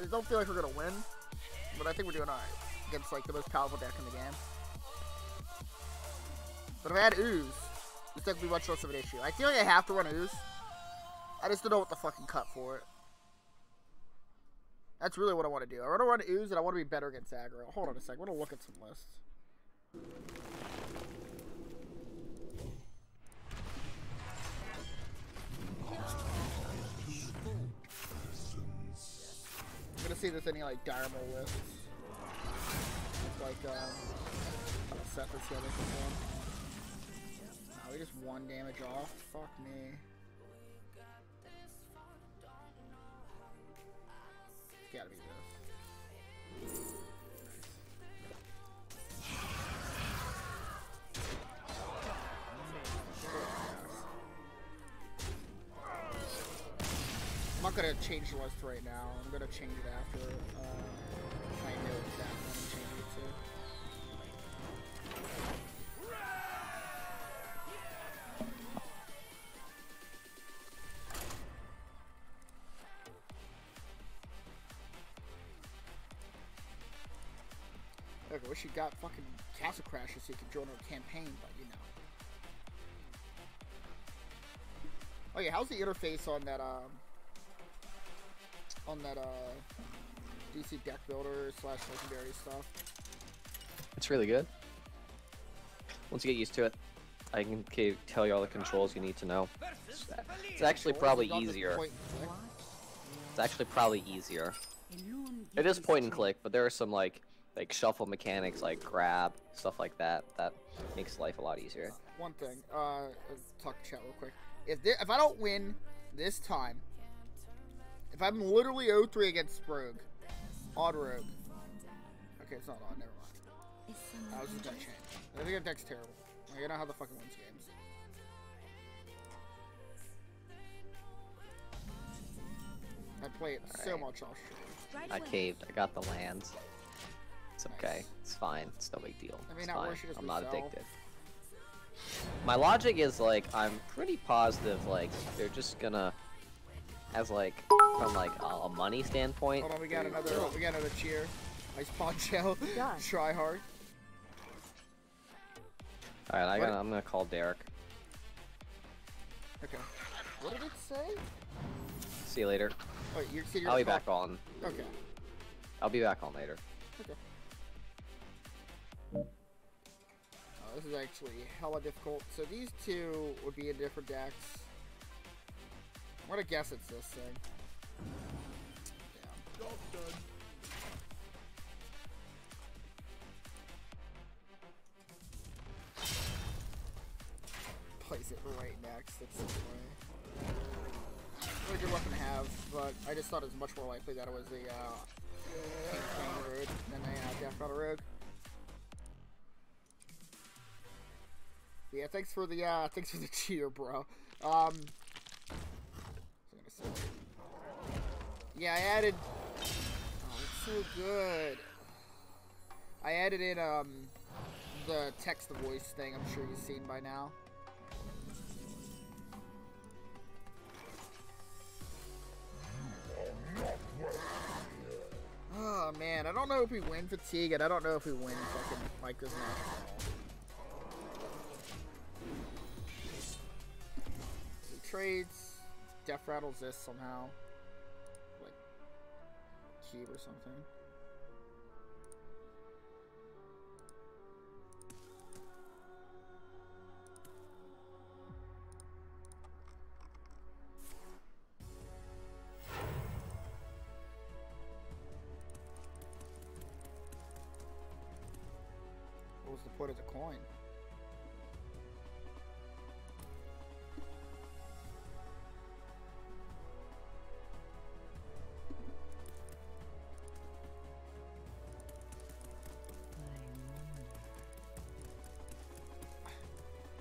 don't feel like we're gonna win, but I think we're doing alright against like the most powerful deck in the game. But if I had Ooze, this deck would be much less of an issue. I feel like I have to run Ooze. I just don't know what the fucking cut for it. That's really what I want to do. I want to run Ooze and I want to be better against aggro. Hold on a second. I want to look at some lists. I'm gonna see if there's any like Dynamo lists. Like set this together for one. Nah, we just 1 damage off. Fuck me. It's gotta be this. I'm not gonna change the list right now. I'm gonna change it after I know exactly what I'm changing it to. Look, I wish you got fucking Castle Crashers so you could join our campaign, but you know. Oh yeah, how's the interface on that DC deck builder / legendary stuff? It's really good. Once you get used to it, I can tell you all the controls you need to know. It's actually probably easier. It's actually probably easier. It is point and click, but there are some like shuffle mechanics, like grab, stuff like that, that makes life a lot easier. One thing, let's talk chat real quick. If I don't win this time, if I'm literally 0-3 against Rogue, odd Rogue. Okay, it's not odd, never mind. I was just gonna change. I think that deck's terrible. Like, I know how the fucking wins games. I play it so much off stream. I caved. I got the lands. It's okay. It's fine. It's no big deal. It's fine. I'm not addicted. My logic is like I'm pretty positive like they're just gonna, as like from like a money standpoint. Hold on, we got another cheer. Nice poncho. Try hard. All right, I'm gonna call Derek. Okay. What did it say? See you later. Wait, you're I'll be back on. Okay. I'll be back on later. Okay. This is actually hella difficult. So these two would be in different decks. I'm gonna guess it's this thing. Yeah. Job done. Place it right next. That's so funny. Really good weapon to have, but I just thought it was much more likely that it was the Pink Flame Rogue than a Death Rattle Rogue. Yeah, thanks for the cheer, bro. Yeah, I added. Oh, it's so good. I added in the text to voice thing. I'm sure you've seen by now. Oh man, I don't know if we win fatigue, and I don't know if we win fucking Micro's match. Trades, Death Rattles this somehow, like Cube or something. What was the point of the coin?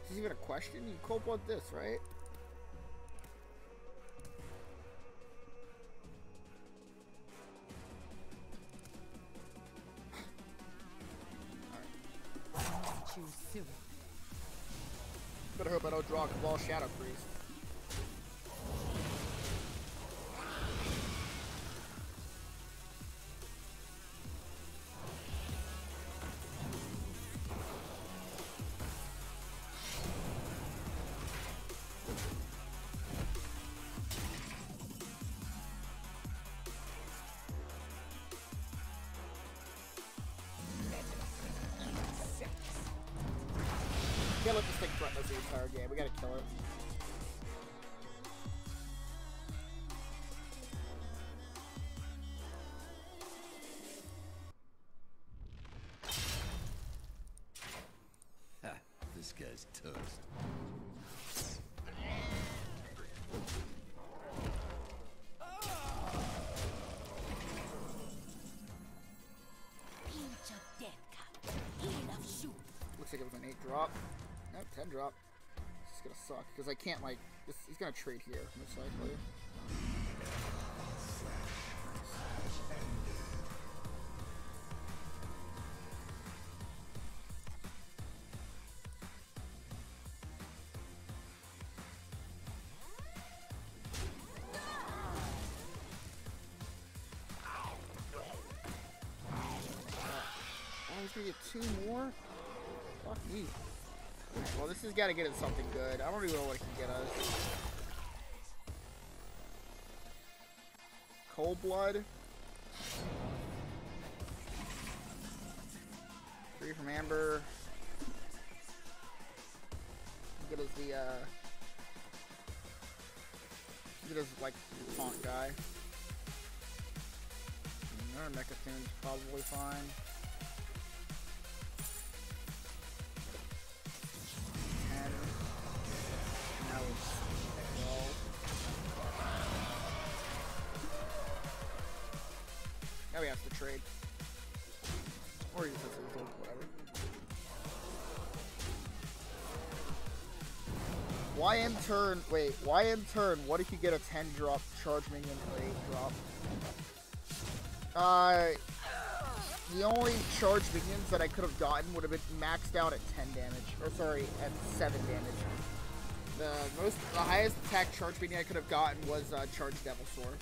Is this even a question? You cold blood this, right? Better hope I don't draw a Cabal Shadow Priest. Can't let this thing threaten us the entire game. We gotta kill it. Ha, this guy's toast. Looks like it was an 8 drop. No, 10 drop. This is gonna suck because I can't like. He's gonna trade here most likely. He's gonna get 2 more? Fuck me. Alright, well, this has got to get us something good. I don't even know what it can get us. Cold Blood. 3 from Amber. Get us the, get us, like, taunt guy. Another Mechatoon's probably fine. 10. Now it's 12. Now we have to trade. Or use this as whatever. YM turn, wait, YM turn, what if you get a 10 drop charge minion and an 8 drop? The only charge minions that I could have gotten would have been maxed out at 10 damage. Or sorry, at 7 damage. The highest attack charge minion I could have gotten was Charge Devilsaur.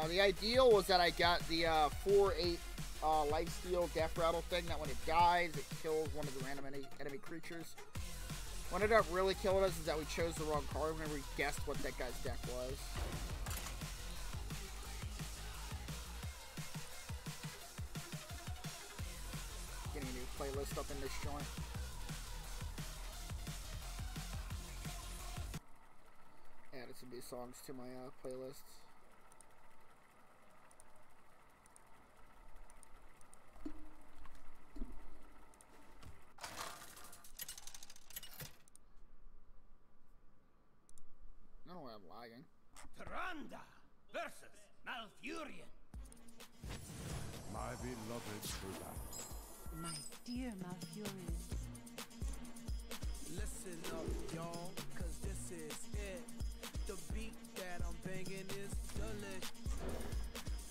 The ideal was that I got the 4/8 lifesteal death rattle thing that when it dies, it kills one of the random enemy creatures. What ended up really killing us is that we chose the wrong card whenever we guessed what that guy's deck was. Getting a new playlist up in this joint. Added some new songs to my playlists. No, I'm lagging. Tyrande versus Malfurion. My beloved Buddha. My dear Malfurion. Listen up, y'all, cause this is it. The beat that I'm banging is delicious.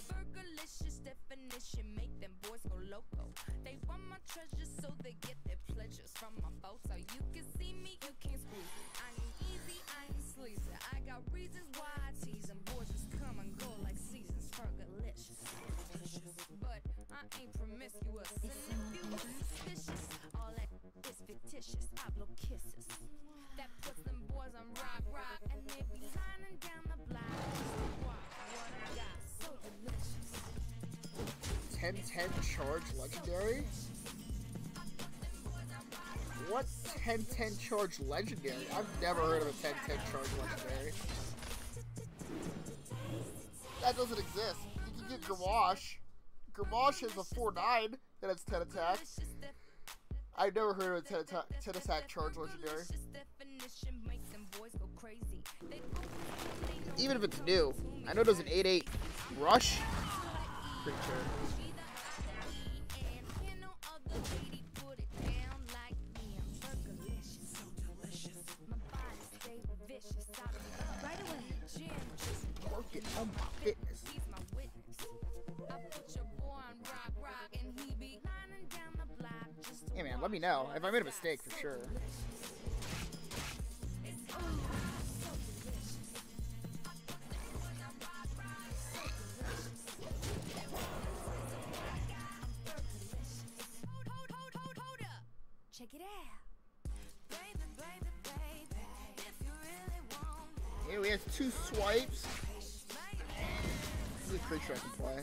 Burgerlicious definition make them boys go loco. They want my treasures so they get their pleasures from my photo. You can see me, you can't squeeze it. I ain't easy, I ain't sleazy. I got reasons why I tease them. Boys just come and go like seasons. Burgerlicious. But I ain't promiscuous. And if you were suspicious, all that is fictitious. I blow kisses. That puts them boys on rock, and they be lining down the block. What I got, so delicious. 10/10 charge legendary? What 10/10 charge legendary? I've never heard of a 10/10 charge legendary. That doesn't exist. You can get Garwash. Garwash is a 4/9 that has 10 attacks. I've never heard of a 10 attack charge legendary. Even if it's new. I know there's an 8/8 rush creature. Work it on my fitness. Hey man, let me know if I made a mistake for sure. Check it out. Baby, baby, baby. If you really want it's 2 swipes. This is a creature I can play.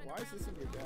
Why is this in your deck?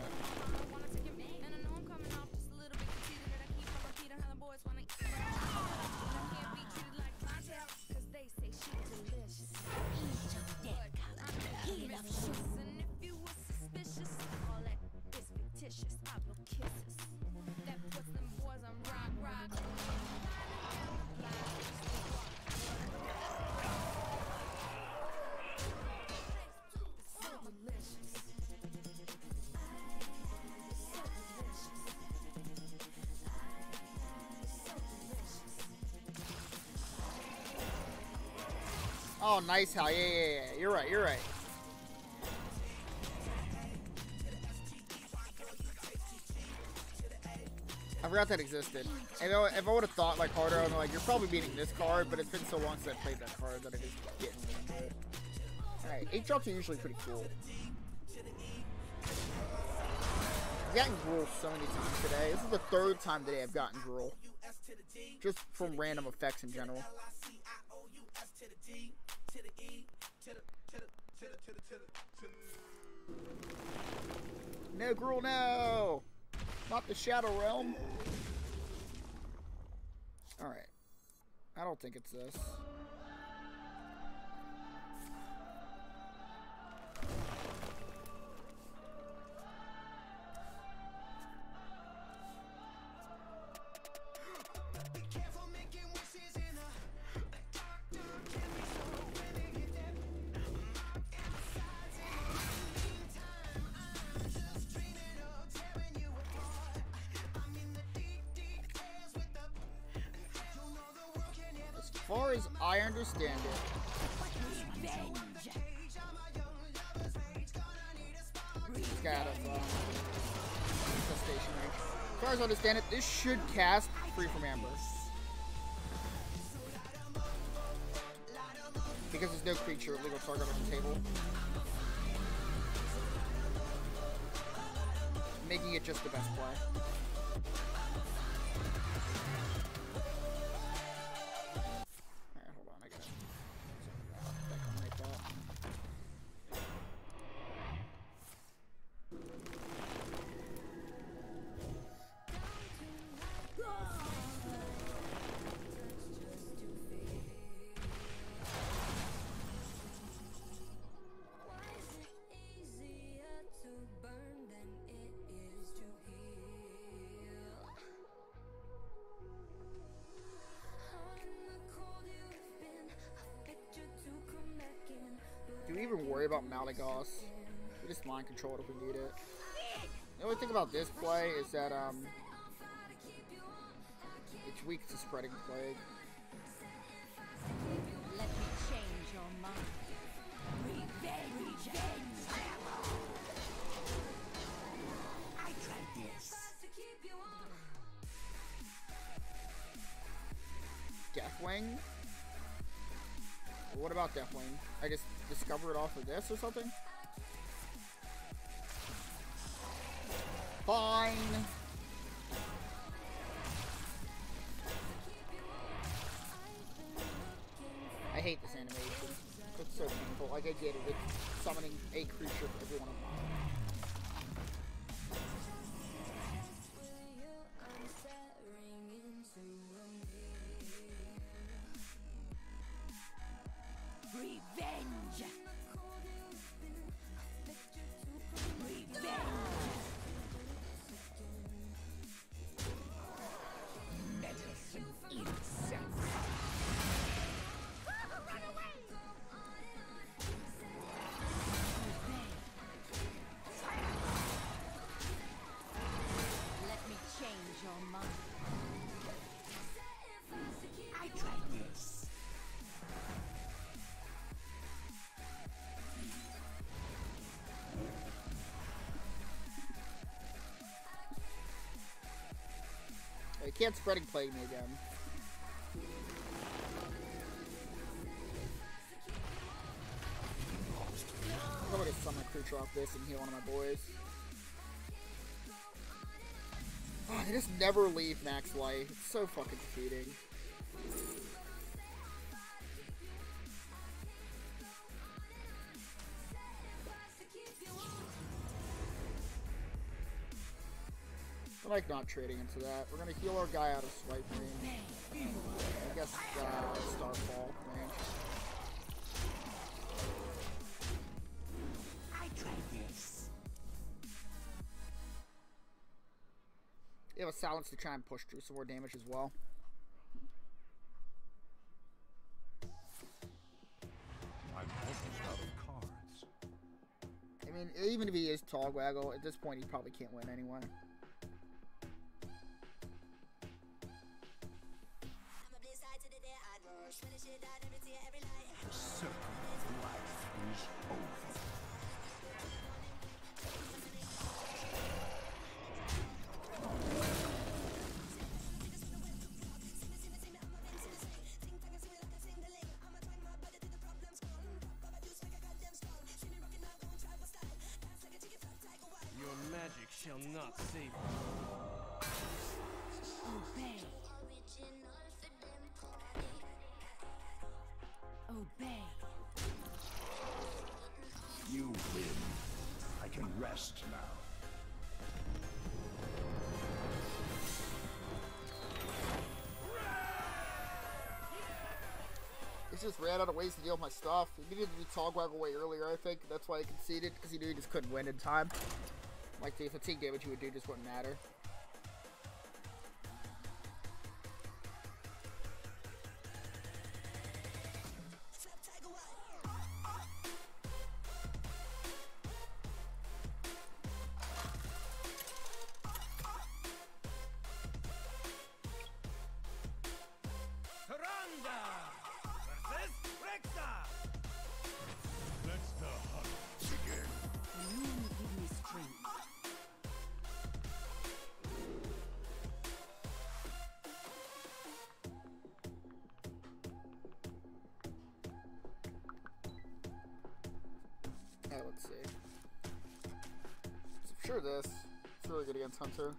Oh, nice, Hal. Yeah. You're right. I forgot that existed. And if I would have thought like harder, I'm like, you're probably beating this card, but it's been so long since I played that card that I just didn't remember it. Alright, 8 drops are usually pretty cool. I've gotten Gruul so many times today. This is the 3rd time today I've gotten Gruul. Just from random effects in general. No, Gruul, no! Not the Shadow Realm. Alright. I don't think it's this. As far as I understand it, it's got infestation range. As far as I understand it, this should cast free from Amber. Because there's no creature legal target on the table. Making it just the best play. Do we even worry about Malagos? We just mind control it if we need it. The only thing about this play is that it's weak to Spreading Plague. Let me change your mind. Revenge! I tried this. Deathwing? What about Deathwing? I just discover it off of this or something? Fine. I hate this animation. It's so painful. Like I get it. It's summoning a creature for every one of mine. Revenge! Medicine itself. can't spreading plague me again. I'm going to summon a creature off this and heal one of my boys. Oh, they just never leave max life. It's so fucking defeating. I like not trading into that. We're gonna heal our guy out of swipe range. I guess Starfall range. I tried this. You have a silence to try and push through some more damage as well. I'm almost out of cards. I mean, even if he is Togwaggle, at this point he probably can't win anyway. The circle of life is over. Your magic shall not save you. Obey. Obey. You win. I can rest now. He just ran out of ways to deal with my stuff. He needed to be Togwaggle way earlier, I think. That's why he conceded, because he knew he just couldn't win in time. Like the fatigue damage he would do just wouldn't matter. Let's the hunt begin. The moon give me strength. Let's see. So I'm sure this. It's really good against Hunter.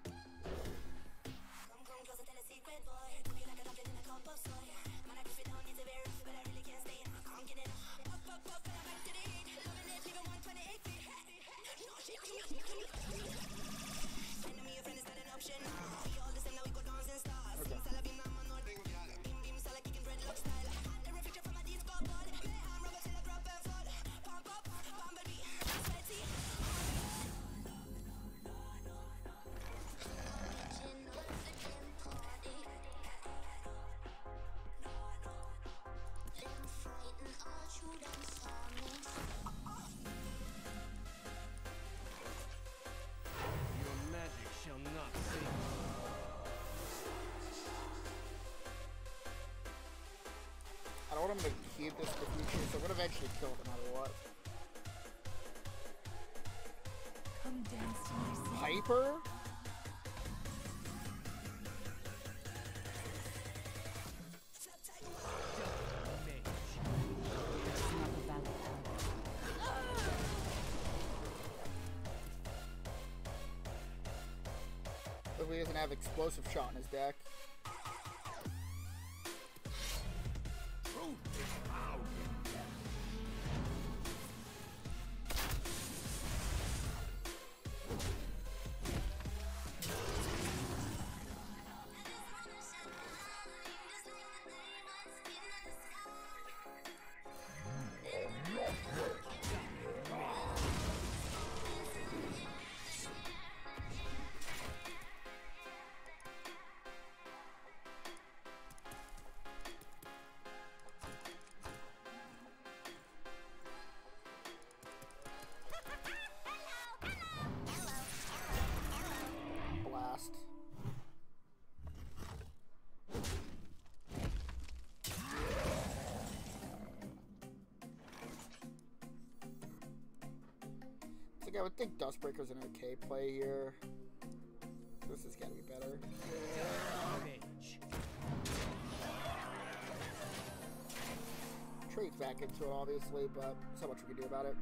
Your magic shall not save you. I don't want him to keep this defeat, so I'm gonna eventually kill it no matter what. Come dance to my song. Hyper? That's not a valid order. But he doesn't have explosive shot in his deck. Truth is found in death. Blast. It's like I would think Dustbreaker's an okay play here. This has got to be better. Damage. looked back into it, obviously, but there's not much we can do about it.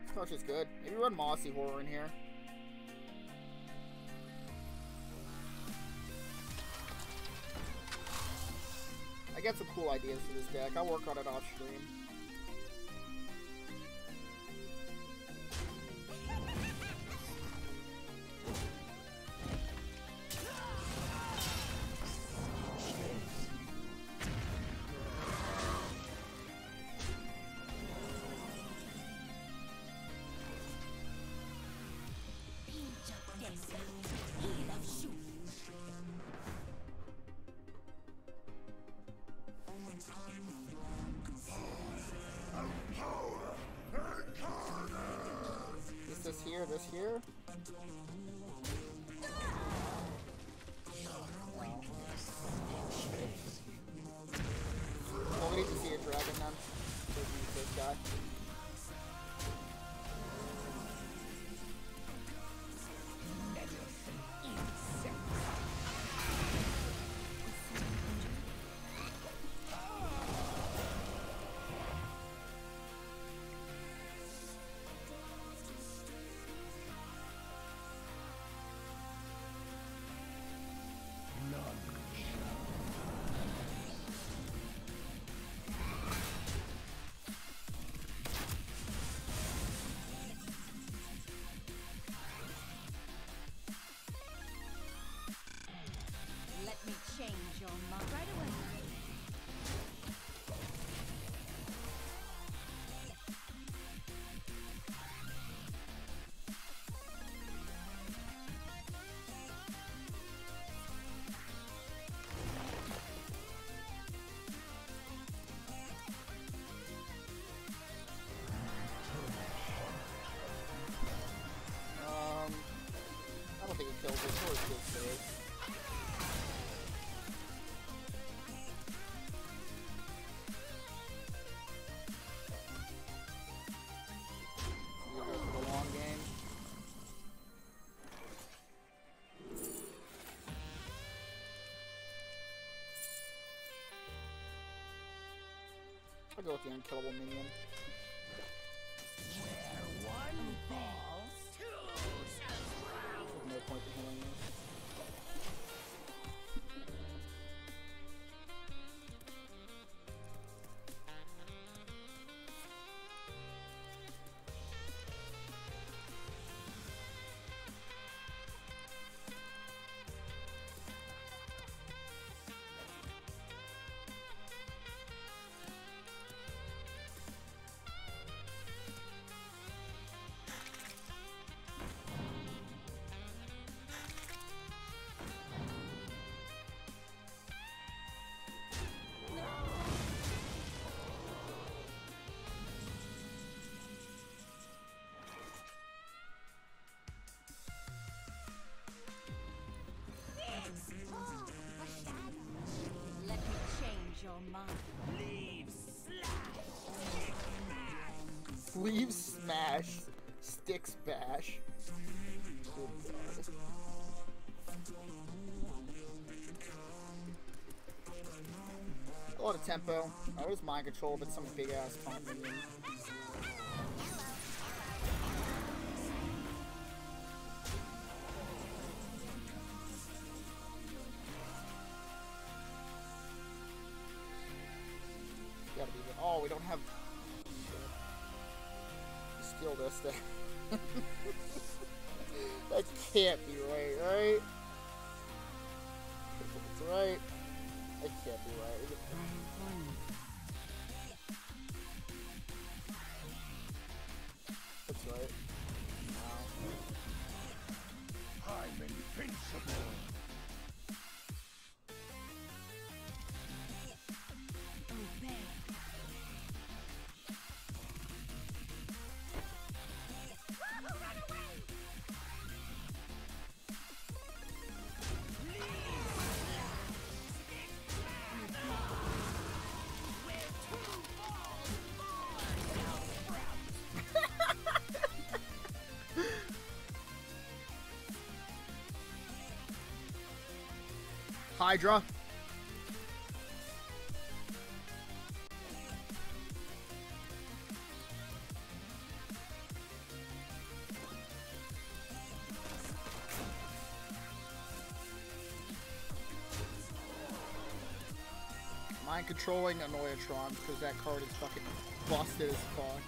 This card's just good. Maybe run Mossy Horror in here. I got some cool ideas for this deck. I'll work on it off stream. This here. Well, we need to see a dragon then. So we use this guy. Change your mind right away. I don't think it kills it. It's always good save. I'll go with the unkillable minion. Where one falls, two shall drown. No point in healing this. Let me change your mind. Leave smash, sticks bash. Good God. A lot of tempo. I was mind control, but some big ass taunt minion. Gotta be good. Oh, we don't have. Steal this thing. That can't be right, right? If it's right. That can't be right. Is it? That's right. Wow. I'm invincible. Obey. Hydra. Mind controlling Annoyatrons because that card is fucking busted as fuck.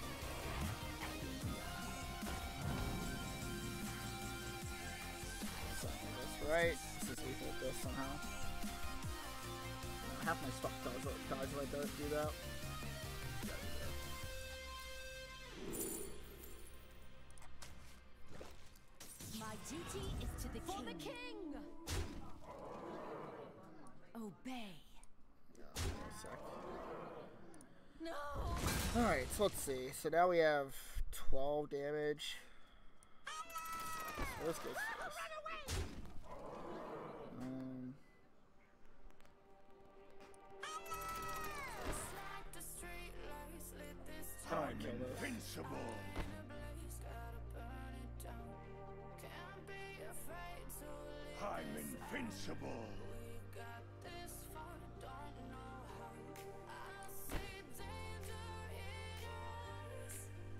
That's right. This is lethal with this somehow. Half my stuff dies if I don't do that. My duty is to the king. For the king! Obey. No! Alright, so let's see. So now we have 12 damage. So let's go first. I'm invincible. I'm invincible.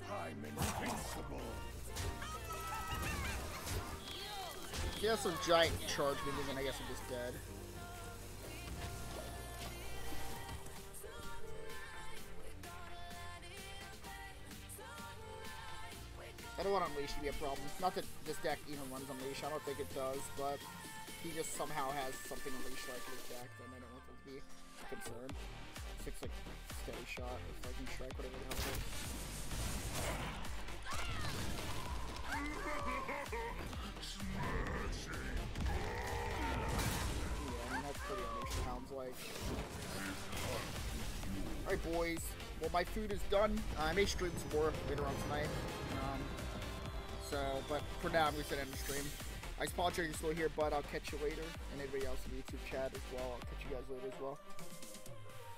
I'm invincible. He has some giant charge moving, and I guess I'm just dead. I don't want Unleash to be a problem. Not that this deck even runs Unleash, I don't think it does, but he just somehow has something Unleash-like in his deck, then I don't want it to be a concern. 6 like steady shot, if I can strike whatever the hell it is. Yeah, I mean that's pretty Unleash sounds like. Alright boys, well my food is done. I may stream some more later on tonight. But for now, I'm going to end the stream. I apologize you're still here, but I'll catch you later. And everybody else in the YouTube chat as well. I'll catch you guys later as well.